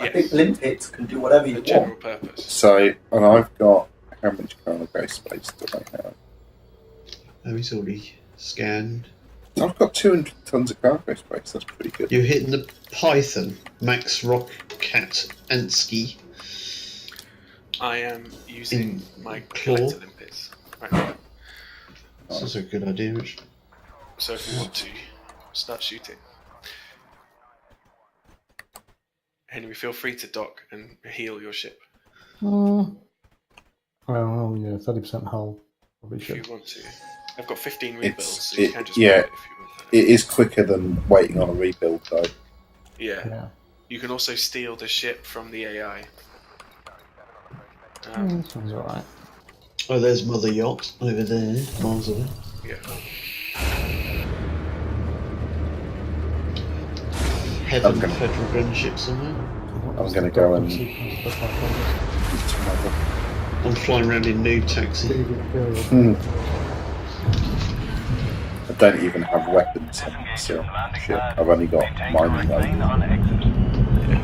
Speaker 2: I think limpets can do whatever you
Speaker 4: For general
Speaker 2: want.
Speaker 4: purpose.
Speaker 1: So, and I've got how much cargo space do I have?
Speaker 3: Oh, he's already scanned.
Speaker 1: I've got 200 tons of cargo space. That's pretty good.
Speaker 3: You're hitting the Python, Max Rockcat Ansky.
Speaker 4: I am using my
Speaker 3: Claw.
Speaker 4: collector limpets right now.
Speaker 3: This is a good idea, Rich.
Speaker 4: So if you want to, start shooting. Henry, feel free to dock and heal your ship
Speaker 10: Well, yeah, 30% hull. Probably
Speaker 4: if
Speaker 10: should.
Speaker 4: you want to. I've got 15
Speaker 1: It's-
Speaker 4: rebuilds, so you
Speaker 1: it-
Speaker 4: can just
Speaker 1: yeah.
Speaker 4: buy it if you want that.
Speaker 1: It is quicker than waiting on a rebuild, though.
Speaker 4: Yeah.
Speaker 10: Yeah.
Speaker 4: You can also steal the ship from the AI.
Speaker 10: Sounds alright.
Speaker 3: Oh, there's Mother Yacht over there, miles away.
Speaker 4: Yeah.
Speaker 3: Heaven
Speaker 1: I'm gonna-
Speaker 3: Federal gunship somewhere.
Speaker 1: I'm going to go and.
Speaker 3: I'm flying around in nude taxi.
Speaker 1: Hmm. I don't even have weapons on this ship. I've only got mining
Speaker 7: Maintain on
Speaker 1: weapons.
Speaker 7: exit.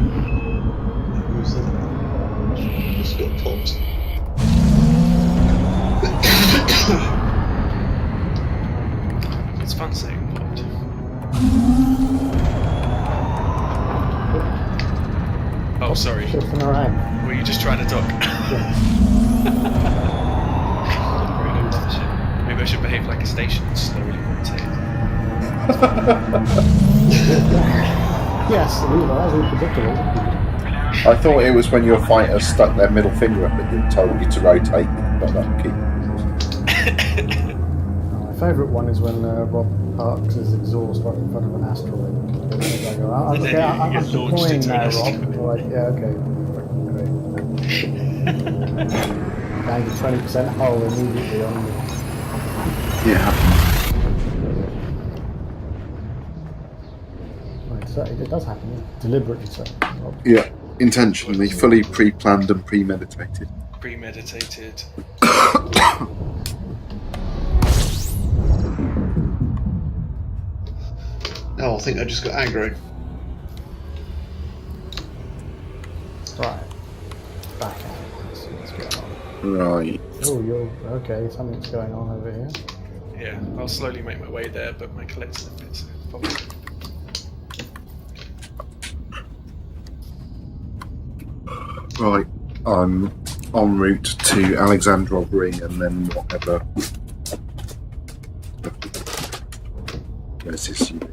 Speaker 3: Who's that? Just got popped.
Speaker 4: It's fun saying popped. Oh, sorry.
Speaker 10: Shifting around.
Speaker 4: Were you just trying to dock? Maybe I should behave like a station and slowly rotate.
Speaker 10: Yes, that's predictable.
Speaker 1: I thought it was when your fighter stuck their middle finger up and you told you to rotate, but that keep.
Speaker 10: My favourite one is when Rob parks his exhaust right in front of an asteroid. I go,
Speaker 4: And then
Speaker 10: I'm
Speaker 4: you get launched
Speaker 10: deploying
Speaker 4: into an
Speaker 10: now,
Speaker 4: asteroid.
Speaker 10: Rob. Like, yeah, okay. Great. Down to 20% hull immediately on the...
Speaker 1: Yeah.
Speaker 10: Right, so it does happen, yeah. Deliberately so. Rob.
Speaker 1: Yeah. Intentionally, fully pre-planned and premeditated.
Speaker 4: Premeditated.
Speaker 3: Oh, I think I just got aggro.
Speaker 10: Right. Back out. Let's see what's going on.
Speaker 1: Right.
Speaker 10: Oh, you're... Okay, something's going on over here.
Speaker 4: Yeah, I'll slowly make my way there, but my collector limpets are probably.
Speaker 1: Right. I'm en route to Alexandrov Ring and then whatever. Where's this unit?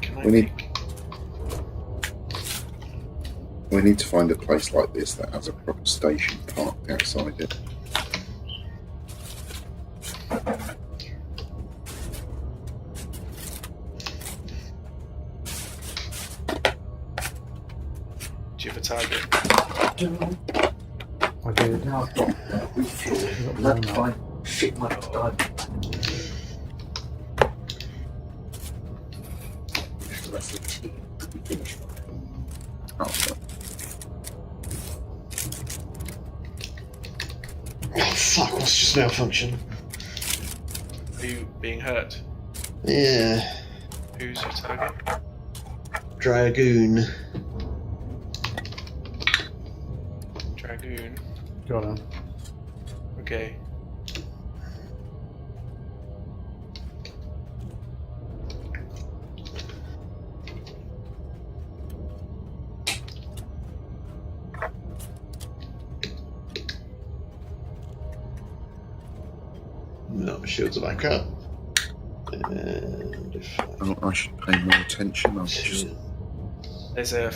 Speaker 4: Can I
Speaker 1: We need-
Speaker 4: pick?
Speaker 1: We need to find a place like this that has a proper station parked outside it.
Speaker 4: Do you have a target?
Speaker 10: I did.
Speaker 2: Now I've got refuel. That's fine. Shit might have died. That's the tea. Finish.
Speaker 1: Oh,
Speaker 3: Oh, fuck, what's just malfunction?
Speaker 4: Are you being hurt?
Speaker 3: Yeah,
Speaker 4: Who's your target?
Speaker 3: Dragoon.
Speaker 4: Dragoon.
Speaker 10: Got him.
Speaker 4: Okay.
Speaker 3: No, my shields are back up. And if
Speaker 1: I should pay more attention. I'm just
Speaker 4: There's a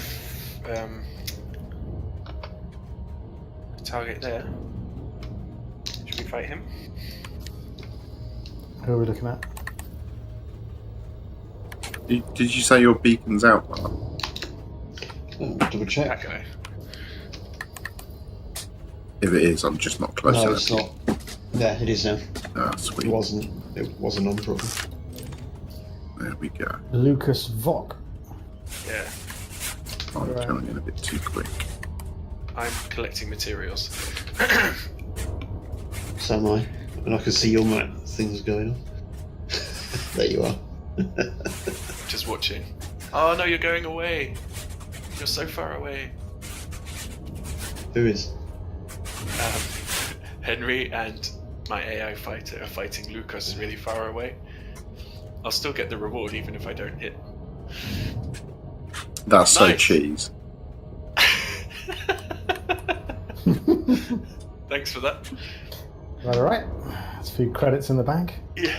Speaker 4: target there. Should we fight him?
Speaker 10: Who are we looking at?
Speaker 1: Did you say your beacon's out, Mark?
Speaker 3: double
Speaker 4: That
Speaker 3: check.
Speaker 4: guy.
Speaker 1: If it is, I'm just not close
Speaker 3: No,
Speaker 1: enough.
Speaker 3: it's not. Yeah, it is now.
Speaker 1: Ah,
Speaker 3: It
Speaker 1: sweet.
Speaker 3: wasn't. It wasn't on problem.
Speaker 1: There we go.
Speaker 10: Lucas Vok.
Speaker 4: Yeah.
Speaker 1: I'm
Speaker 10: Right.
Speaker 1: coming in a bit too quick.
Speaker 4: I'm collecting materials.
Speaker 3: So am I. And I can see your things going on. There you are.
Speaker 4: Just watching. Oh no, you're going away. You're so far away.
Speaker 3: Who is?
Speaker 4: Henry and my AI fighter are fighting Lucas really far away. I'll still get the reward even if I don't hit.
Speaker 1: That's so
Speaker 4: Nice.
Speaker 1: cheese.
Speaker 4: Thanks for that.
Speaker 10: Alright. There's a few credits in the bank.
Speaker 4: Yeah.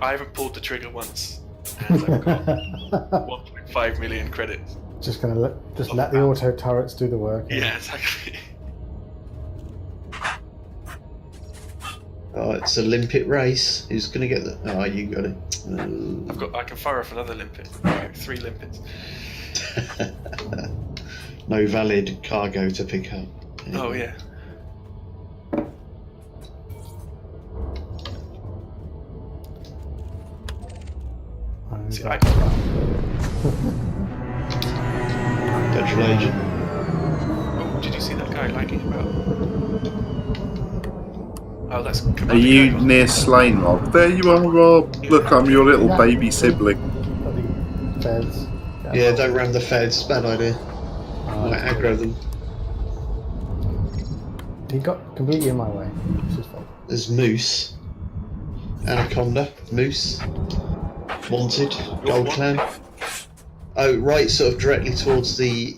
Speaker 4: I haven't pulled the trigger once, and I've got 1.5 million credits.
Speaker 10: Just gonna let the auto turrets do the work.
Speaker 4: Yeah, exactly.
Speaker 3: Oh, it's a limpet race. Who's gonna get the? Oh, you got it.
Speaker 4: I can fire off another limpet. 3 limpets.
Speaker 3: No valid cargo to pick up.
Speaker 4: Oh yeah. See,
Speaker 3: Petrol agent.
Speaker 4: Oh, did you see that guy lagging about? Oh, that's
Speaker 1: Are
Speaker 4: Commander
Speaker 1: you
Speaker 4: Gregor.
Speaker 1: near Slane, Rob? There you are, Rob. Look, I'm your little
Speaker 10: Yeah.
Speaker 1: baby sibling.
Speaker 10: Bloody feds.
Speaker 3: Yeah, don't ram the feds. Bad idea. Might aggro them.
Speaker 10: He got completely in my way. It's his fault.
Speaker 3: There's Moose. Anaconda. Moose. Wanted. Gold Clan. Oh, right, sort of directly towards the.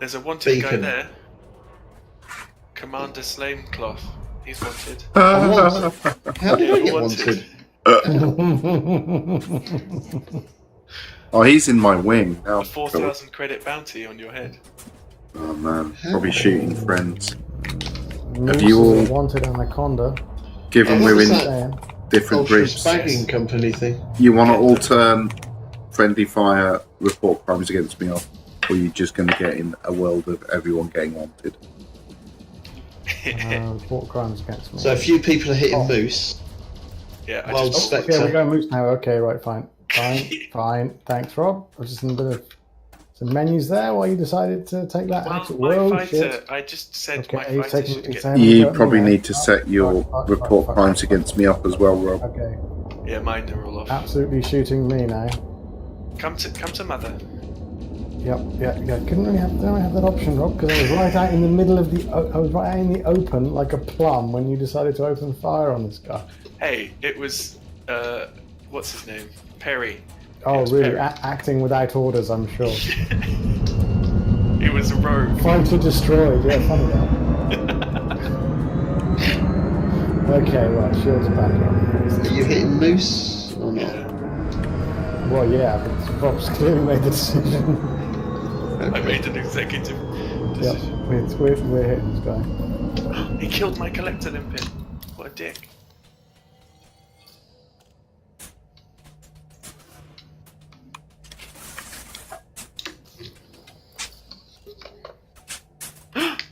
Speaker 4: There's a wanted guy
Speaker 3: Beacon.
Speaker 4: there. Commander Slamecloth. He's wanted.
Speaker 3: How did I get
Speaker 4: Wanted.
Speaker 3: wanted?
Speaker 1: Oh, he's in my wing now.
Speaker 4: A 4,000 credit bounty on your head.
Speaker 1: Oh man, probably shooting friends.
Speaker 10: Moose
Speaker 1: you all-
Speaker 10: is a wanted anaconda.
Speaker 1: Given
Speaker 3: Oh,
Speaker 1: we're
Speaker 3: what was
Speaker 1: in
Speaker 3: that?
Speaker 10: Saying.
Speaker 1: different
Speaker 3: Ultra's
Speaker 1: groups,
Speaker 3: bagging company thing.
Speaker 1: you want to all turn friendly fire, report crimes against me off, or you just going to get in a world of everyone getting wanted?
Speaker 10: Report crimes against me.
Speaker 3: So a few people are hitting
Speaker 10: Oh.
Speaker 3: Moose.
Speaker 4: Yeah, I
Speaker 3: Wild
Speaker 4: just,
Speaker 3: Spectre.
Speaker 10: Okay, we're going Moose now. Okay, right, fine. Fine. Thanks, Rob. I was just in a bit of some menus there while you decided to take that
Speaker 4: well,
Speaker 10: action.
Speaker 4: my
Speaker 10: Whoa,
Speaker 4: fighter.
Speaker 10: shit.
Speaker 4: I just said
Speaker 10: Okay,
Speaker 4: my
Speaker 10: he's
Speaker 4: fighter
Speaker 10: taking-
Speaker 4: should
Speaker 10: he's
Speaker 4: get.
Speaker 10: taking-
Speaker 1: You
Speaker 10: Right,
Speaker 1: probably
Speaker 10: right.
Speaker 1: need to set your report crimes against me up as well, Rob.
Speaker 10: Okay,
Speaker 4: Yeah, mine are all off.
Speaker 10: absolutely shooting me now.
Speaker 4: Come to mother.
Speaker 10: Yep, yeah. Didn't really have that option, Rob, because I was right out in the middle of I was right out in the open like a plum when you decided to open fire on this guy.
Speaker 4: Hey, it was what's his name? Perry.
Speaker 10: Oh,
Speaker 4: Yes,
Speaker 10: really?
Speaker 4: Perry.
Speaker 10: Acting without orders, I'm sure.
Speaker 4: He was a rogue.
Speaker 10: Fighter destroyed. Yeah, funny that. Okay, right. Shields back on.
Speaker 3: Are you hitting Moose or not?
Speaker 10: Well, yeah, but Rob's clearly made the decision.
Speaker 4: I made an executive
Speaker 10: Yep,
Speaker 4: decision.
Speaker 10: we're hitting this guy.
Speaker 4: He killed my collector limpet. What a dick.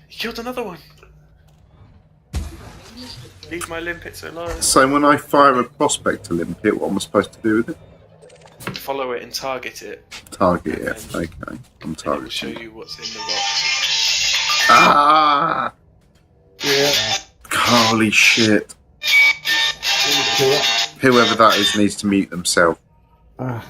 Speaker 4: He killed another one. Leave my limpets alone.
Speaker 1: So when I fire a prospector limpet, what am I supposed to do with it?
Speaker 4: Follow it and target it.
Speaker 1: Target it. Okay, I'm
Speaker 4: And it will show
Speaker 1: targeting.
Speaker 4: you what's in the box.
Speaker 1: Ah!
Speaker 3: Yeah.
Speaker 1: Holy shit.
Speaker 3: Kill that.
Speaker 1: Whoever that is needs to mute themselves.
Speaker 10: Yeah.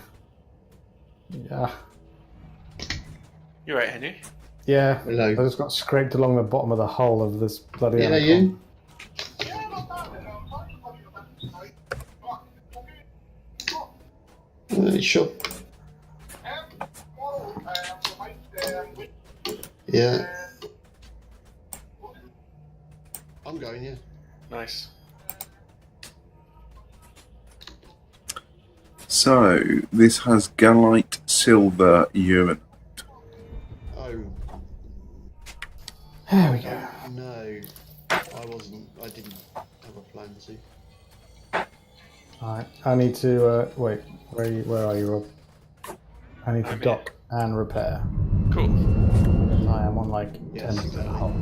Speaker 4: You're right, Henry.
Speaker 10: Yeah.
Speaker 3: Hello.
Speaker 10: I just got scraped along the bottom of the hull of this bloody
Speaker 3: Yeah,
Speaker 10: anaconda.
Speaker 3: you. Sure. Yeah. I'm going, yeah.
Speaker 4: Nice.
Speaker 1: So, this has Galite, Silver, Urine.
Speaker 3: Oh,
Speaker 10: There we go.
Speaker 3: no. I didn't have a plan to.
Speaker 10: Alright, I need to, wait, where are you, Rob? I need to
Speaker 4: I'm
Speaker 10: dock and repair.
Speaker 4: Cool.
Speaker 10: I am on like
Speaker 3: Yes,
Speaker 10: 10% hold.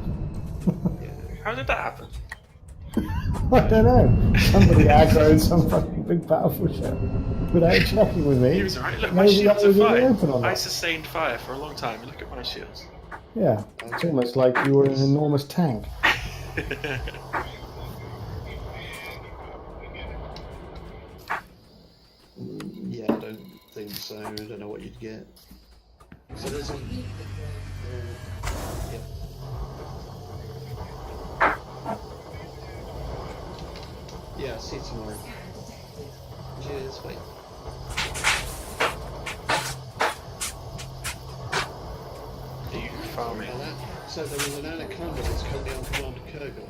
Speaker 4: How did that happen?
Speaker 10: I don't know. Somebody aggroed some fucking big powerful ship. without checking with me.
Speaker 4: He was alright. Look, my
Speaker 10: Maybe
Speaker 4: shields
Speaker 10: that
Speaker 4: are
Speaker 10: was in the
Speaker 4: fine.
Speaker 10: open or not.
Speaker 4: I sustained fire for a long time. And look at my shields.
Speaker 10: Yeah, it's almost like you were an enormous tank.
Speaker 3: Yeah, I don't think so. I don't know what you'd get. So there's a. Yeah. Yeah, see you tomorrow. Cheers, mate.
Speaker 4: Are you farming?
Speaker 3: So there was an anaconda that's currently on Commander Kurgle.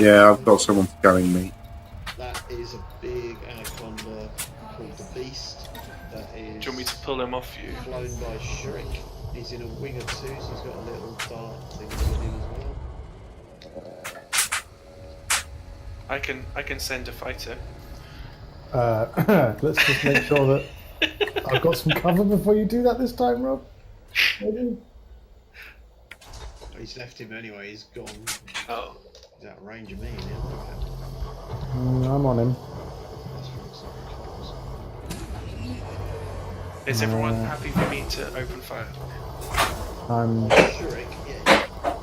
Speaker 1: Yeah, I've got someone scanning me.
Speaker 3: That is a big anaconda called the Beast. That is.
Speaker 4: Do you want me to pull him off you?
Speaker 3: Flown by Shriek. He's in a wing of 2, so he's got a little dart thing with him as well.
Speaker 4: I can send a fighter.
Speaker 10: Let's just make sure that I've got some cover before you do that this time, Rob. Maybe?
Speaker 3: He's left him anyway, he's gone.
Speaker 4: Oh.
Speaker 3: He's out of range of me now.
Speaker 10: I'm on him.
Speaker 4: Is everyone happy for me to open fire?
Speaker 10: I'm.
Speaker 3: Shriek, yeah.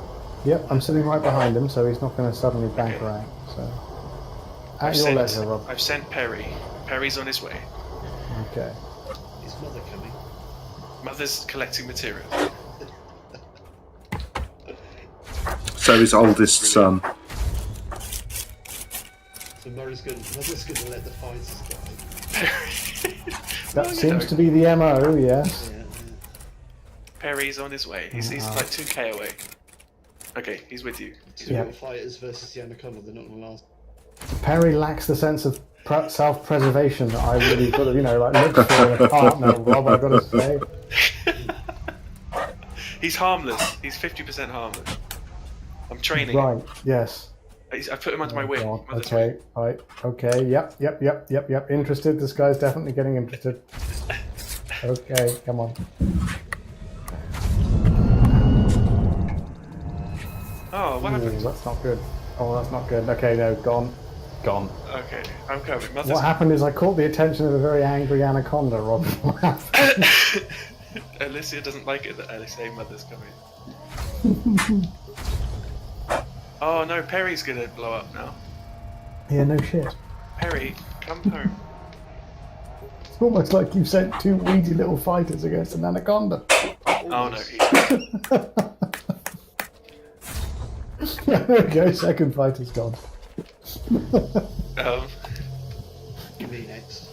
Speaker 10: Yep, I'm sitting right behind him, so he's not going to suddenly bank around. So, at your leisure, Rob.
Speaker 4: I've sent Perry. Perry's on his way.
Speaker 10: Okay.
Speaker 3: Is Mother coming?
Speaker 4: Mother's collecting material.
Speaker 1: So his oldest son.
Speaker 3: So Mother's gonna let the fighters go.
Speaker 10: That seems to be the MO, yes.
Speaker 3: Yeah,
Speaker 4: Perry's on his way. He's like 2k away. Okay, he's with you.
Speaker 3: Two little fighters versus the anaconda, they're not gonna last.
Speaker 10: Perry lacks the sense of self-preservation that I really got to, like look for in a partner, Rob, I've got to say.
Speaker 4: He's harmless. He's 50% harmless. I'm training.
Speaker 10: Right, yes.
Speaker 4: I put him under my wing.
Speaker 10: God.
Speaker 4: Mother's
Speaker 10: Okay,
Speaker 4: wing.
Speaker 10: right, okay, yep. Interested, this guy's definitely getting interested. Okay, come on.
Speaker 4: Oh, what happened?
Speaker 10: That's not good. Oh, that's not good. Okay, no, gone.
Speaker 4: Okay, I'm coming. Mother's
Speaker 10: What happened is I caught the attention of a very angry anaconda, Rob. What happened?
Speaker 4: Alicia doesn't like it that I say Mother's coming. Oh no, Perry's gonna blow up now.
Speaker 10: Yeah, no shit.
Speaker 4: Perry, come home.
Speaker 10: It's almost like you've sent two weedy little fighters against an anaconda.
Speaker 4: Oh no,
Speaker 10: There we go, second fighter's gone.
Speaker 3: You me next.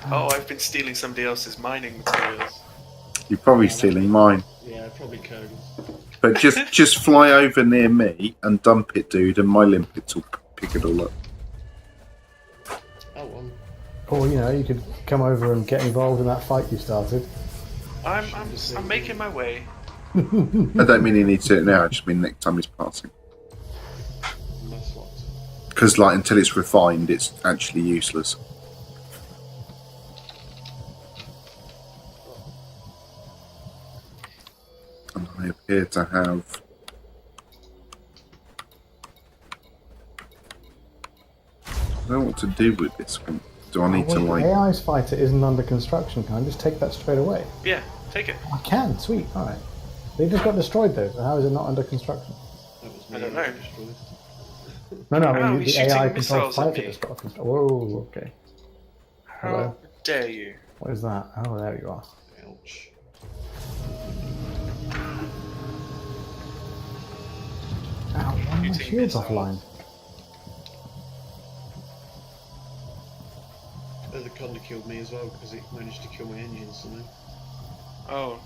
Speaker 4: Oh, I've been stealing somebody else's mining materials.
Speaker 1: You're probably stealing mine.
Speaker 3: Yeah, probably Kurgle's.
Speaker 1: But just fly over near me and dump it, dude, and my limpets will pick it all up.
Speaker 3: Oh, well.
Speaker 10: Or, you could come over and get involved in that fight you started.
Speaker 4: I'm making my way.
Speaker 1: I don't mean he needs to do it now, I just mean next time he's passing.
Speaker 3: That's locked.
Speaker 1: Because, like, until it's refined, it's actually useless. And I appear to have... I don't know what to do with this one. Do I need to, like...
Speaker 10: AI's fighter isn't under construction. Can I just take that straight away?
Speaker 4: Yeah, take it.
Speaker 10: I can, sweet, alright. They just got destroyed though, so how is it not under construction?
Speaker 3: That was
Speaker 4: I don't know.
Speaker 3: destroyed.
Speaker 10: No, I
Speaker 4: Oh,
Speaker 10: mean
Speaker 4: he's
Speaker 10: the AI
Speaker 4: shooting
Speaker 10: controlled
Speaker 4: missiles at
Speaker 10: fighter
Speaker 4: me.
Speaker 10: just got constructed. Whoa, okay.
Speaker 4: How
Speaker 10: Hello.
Speaker 4: dare you?
Speaker 10: What is that? Oh, there you are.
Speaker 3: Ouch.
Speaker 10: Ow, why are my
Speaker 4: Shooting
Speaker 10: shields
Speaker 4: missiles.
Speaker 10: offline?
Speaker 3: The anaconda killed me as well because it managed to kill my engines, somehow.
Speaker 4: Oh.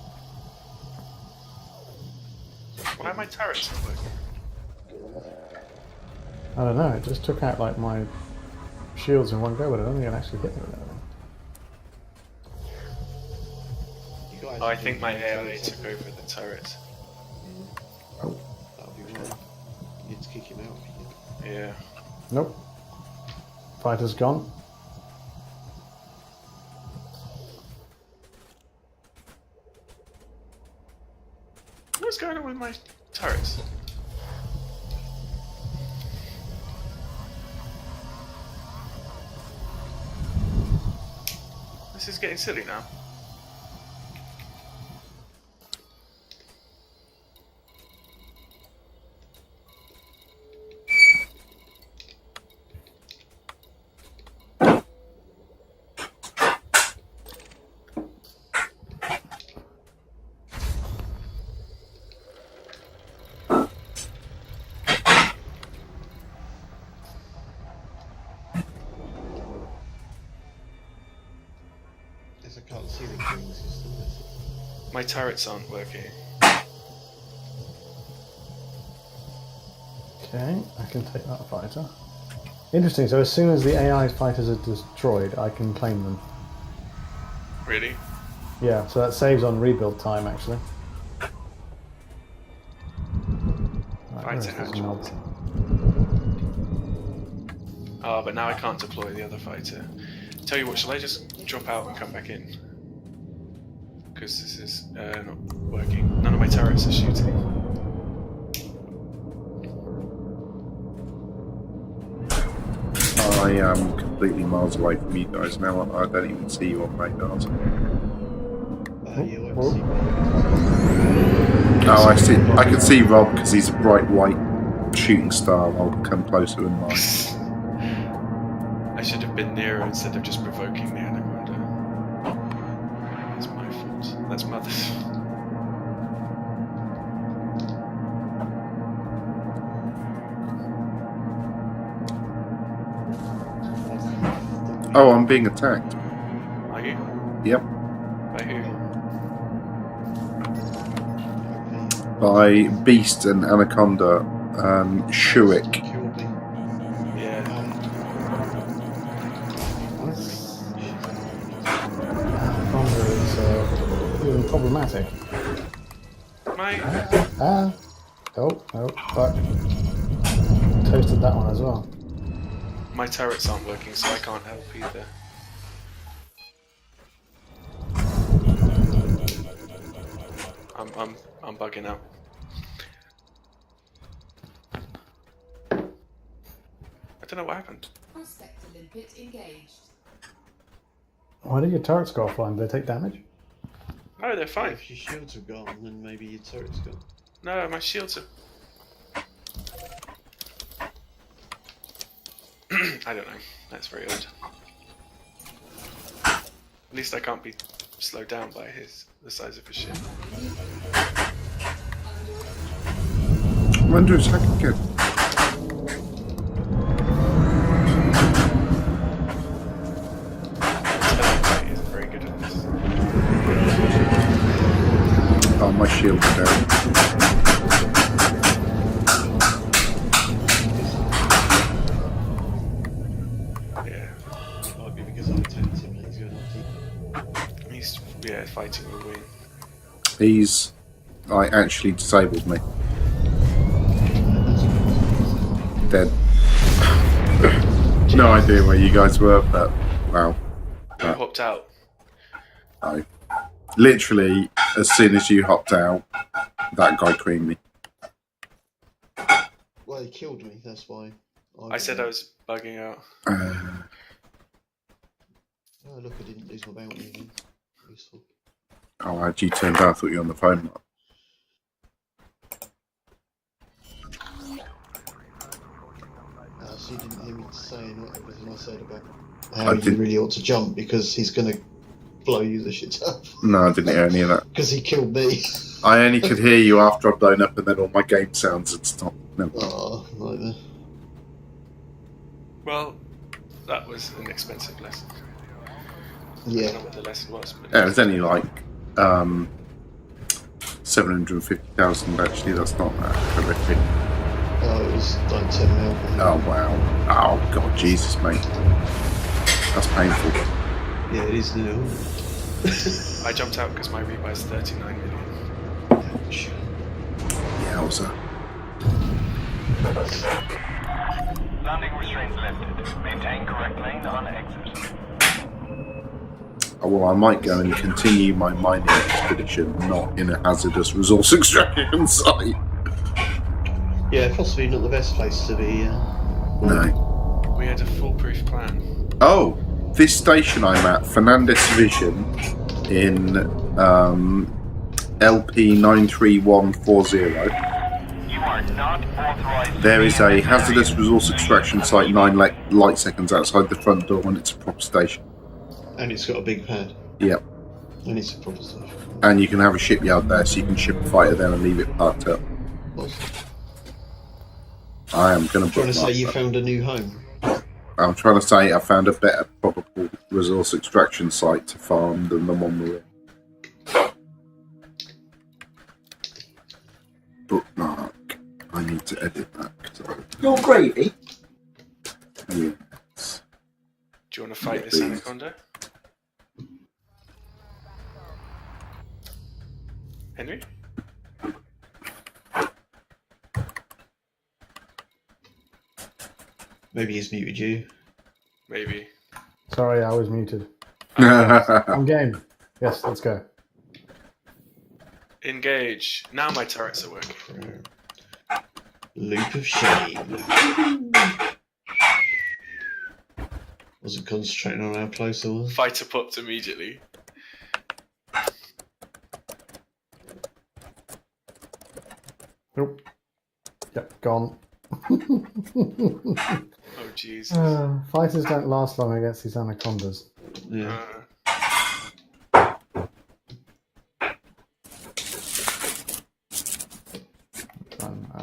Speaker 4: Why are my turrets not working?
Speaker 10: I don't know, it just took out like my shields in one go, but I don't think it actually hit me with anything.
Speaker 3: You guys
Speaker 4: Oh, I
Speaker 3: are
Speaker 4: think
Speaker 3: doing
Speaker 4: my
Speaker 3: good
Speaker 4: AI
Speaker 3: turrets,
Speaker 4: took over the turret.
Speaker 10: Oh,
Speaker 3: That'll be wrong. You need to kick him out.
Speaker 4: Yeah.
Speaker 10: nope. Fighter's gone.
Speaker 4: What's going on with my turrets? This is getting silly now.
Speaker 3: Yes, I can't see the killing system.
Speaker 4: My turrets aren't working.
Speaker 10: Okay, I can take that fighter. Interesting, so as soon as the AI fighters are destroyed, I can claim them.
Speaker 4: Really?
Speaker 10: Yeah, so that saves on rebuild time, actually. Right, where is
Speaker 4: Fighter
Speaker 10: this knob?
Speaker 4: Oh, but now I can't deploy the other fighter. Tell you what, shall I just drop out and come back in? Because this is not working. None of my turrets are shooting.
Speaker 1: I am completely miles away from you guys now. I don't even see you on radars.
Speaker 3: You won't see me.
Speaker 1: Oh, I see. I can see Rob because he's a bright white shooting star. I'll come closer and mine.
Speaker 4: I should have been nearer instead of just provoking the anaconda. That's my fault. That's Mother's.
Speaker 1: Oh, I'm being attacked.
Speaker 4: Are you?
Speaker 1: Yep.
Speaker 4: By who?
Speaker 1: By Beast and Anaconda, Shuik.
Speaker 3: Killed me.
Speaker 4: Yeah.
Speaker 10: Anaconda is really problematic.
Speaker 4: My.
Speaker 10: Oh, fuck. Toasted that one as well.
Speaker 4: My turrets aren't working, so I can't help either. I'm bugging out. I don't know what happened.
Speaker 11: Prospector limpet engaged.
Speaker 10: Why did your turrets go offline? Did they take damage?
Speaker 4: Oh, they're fine.
Speaker 3: If your shields are gone, then maybe your turret's gone.
Speaker 4: No, my shields are. I don't know. That's very odd. At least I can't be slowed down by the size of his ship.
Speaker 1: When do attack again?
Speaker 4: He isn't very good at this.
Speaker 1: Oh, my shield's down.
Speaker 4: Yeah,
Speaker 3: Might be because I attacked him and he's going to keep it.
Speaker 4: he's fighting the wing.
Speaker 1: He's actually disabled me. Dead. No idea where you guys were, but wow.
Speaker 4: I hopped out.
Speaker 1: I literally, as soon as you hopped out, that guy creamed me.
Speaker 3: Well, he killed me, that's why.
Speaker 4: I said I was bugging out.
Speaker 3: Oh, look, I didn't lose my bounty again. Useful.
Speaker 1: Oh, how'd you turned out? I thought you were on the phone.
Speaker 3: So you didn't hear me saying everything I said about how
Speaker 1: I
Speaker 3: you
Speaker 1: did.
Speaker 3: really ought to jump because he's going to blow you the shit up.
Speaker 1: No, I didn't hear any of that.
Speaker 3: Because he killed me.
Speaker 1: I only could hear you after I'd blown up and then all my game sounds had stopped. No.
Speaker 3: Oh, nightmare.
Speaker 4: Well, that was an expensive lesson. I
Speaker 3: Yeah.
Speaker 4: don't know what the lesson was, but
Speaker 1: Yeah, it was only like 750,000 actually, that's not that horrific.
Speaker 3: Oh, it was like 10 mil.
Speaker 1: Oh wow. Oh god, Jesus mate. That's painful.
Speaker 3: Yeah, it is now.
Speaker 4: I jumped out because my rebuy is 39 million.
Speaker 3: Ouch.
Speaker 1: Yowza.
Speaker 7: Landing restraints lifted. Maintain correct lane on exit.
Speaker 1: Oh, well, I might go and continue my mining expedition, not in a hazardous resource extraction site.
Speaker 3: Yeah, possibly not the best place to be.
Speaker 1: No.
Speaker 4: We had a foolproof plan.
Speaker 1: Oh, this station I'm at, Fernandez Division, in LP 93140.
Speaker 7: You are not authorized.
Speaker 1: There is a hazardous resource extraction site 9 light seconds outside the front door, and it's a proper station.
Speaker 3: And it's got a big pad.
Speaker 1: Yep.
Speaker 3: And it's a proper station.
Speaker 1: And you can have a shipyard there, so you can ship a fighter there and leave it parked up. I am going
Speaker 3: Trying to say you found a new home.
Speaker 1: I'm trying to say I found a better probable resource extraction site to farm than the one we're in. Bookmark. I need to edit that.
Speaker 2: Your gravy?
Speaker 1: Yes.
Speaker 4: Do you want to fight this anaconda? Henry?
Speaker 3: Maybe he's muted you.
Speaker 4: Maybe.
Speaker 10: Sorry, I was muted. I'm game. Yes, let's go.
Speaker 4: Engage. Now my turrets are working.
Speaker 3: Loop of shame. Wasn't concentrating on how close I was.
Speaker 4: Fighter popped immediately.
Speaker 10: Nope. Yep, gone.
Speaker 4: Oh Jesus.
Speaker 10: Fighters don't last long against these anacondas.
Speaker 3: Yeah.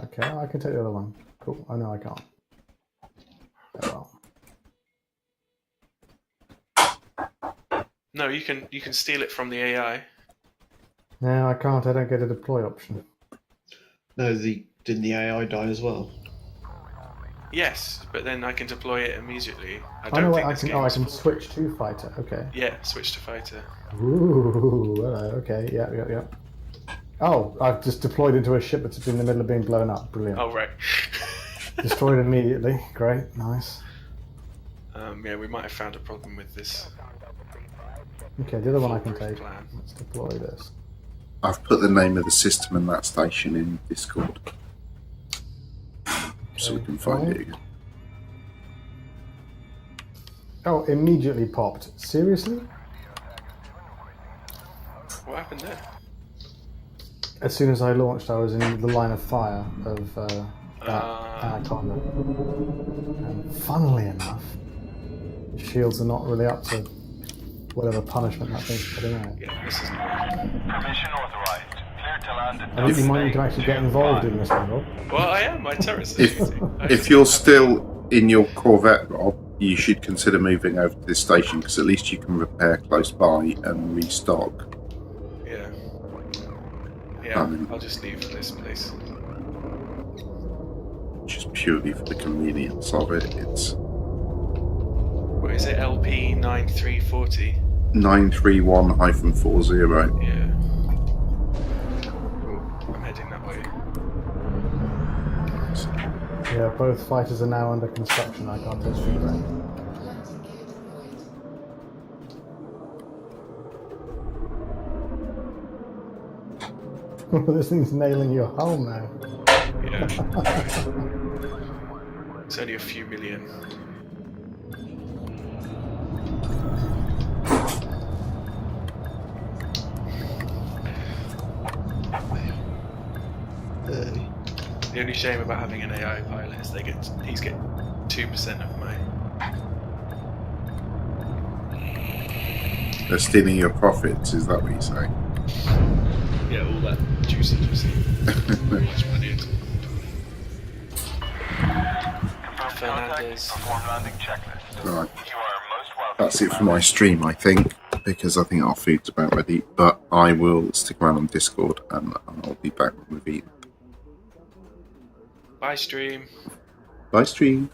Speaker 10: Okay, I can take the other one. Cool. Oh no, I can't. Oh well.
Speaker 4: No, you can steal it from the AI.
Speaker 10: No, I can't. I don't get a deploy option.
Speaker 3: No, didn't the AI die as well?
Speaker 4: Yes, but then I can deploy it immediately. I
Speaker 10: Oh
Speaker 4: don't
Speaker 10: no,
Speaker 4: think
Speaker 10: I
Speaker 4: this
Speaker 10: can.
Speaker 4: game
Speaker 10: Oh, I
Speaker 4: is
Speaker 10: can
Speaker 4: full.
Speaker 10: switch to fighter. Okay.
Speaker 4: Yeah, switch to fighter.
Speaker 10: Ooh. Hello. Okay. Yeah. Oh, I've just deployed into a ship that's in the middle of being blown up. Brilliant.
Speaker 4: Oh right.
Speaker 10: Destroyed immediately. Great. Nice.
Speaker 4: Yeah, we might have found a problem with this.
Speaker 10: Okay, the other one I can
Speaker 4: foolproof
Speaker 10: take.
Speaker 4: plan.
Speaker 10: Let's deploy this.
Speaker 1: I've put the name of the system in that station in Discord. So we can find it again.
Speaker 10: Oh, immediately popped. Seriously?
Speaker 4: What happened there?
Speaker 10: As soon as I launched, I was in the line of fire of that anaconda. And funnily enough, the shields are not really up to whatever punishment that thing's putting out.
Speaker 4: Yeah, this is
Speaker 7: Permission authorized. Clear to land at
Speaker 10: I think you might need to actually get involved in this one, Rob.
Speaker 4: Well, I am. My turrets are shooting.
Speaker 1: If you're still in your Corvette, Rob, you should consider moving over to this station because at least you can repair close by and restock.
Speaker 4: Yeah, I'll just leave this place.
Speaker 1: Just purely for the convenience of it. It's
Speaker 4: What is it? LP 9340.
Speaker 1: 931-40.
Speaker 4: Yeah. I'm heading that way.
Speaker 10: Yeah, both fighters are now under construction. I can't touch feedback. This thing's nailing your hull now.
Speaker 4: Yeah. It's only a few million. The only shame about having an AI pilot is he's get 2% of my.
Speaker 1: They're stealing your profits, is that what you're saying?
Speaker 4: Yeah, all that juicy. Very much money into it. Fernandez.
Speaker 7: perform landing checklist.
Speaker 1: Right.
Speaker 7: You are most welcome.
Speaker 1: That's it for my stream, I think, because I think our food's about ready. But I will stick around on Discord and I'll be back when we've eaten.
Speaker 4: Bye, stream.
Speaker 1: Bye, stream.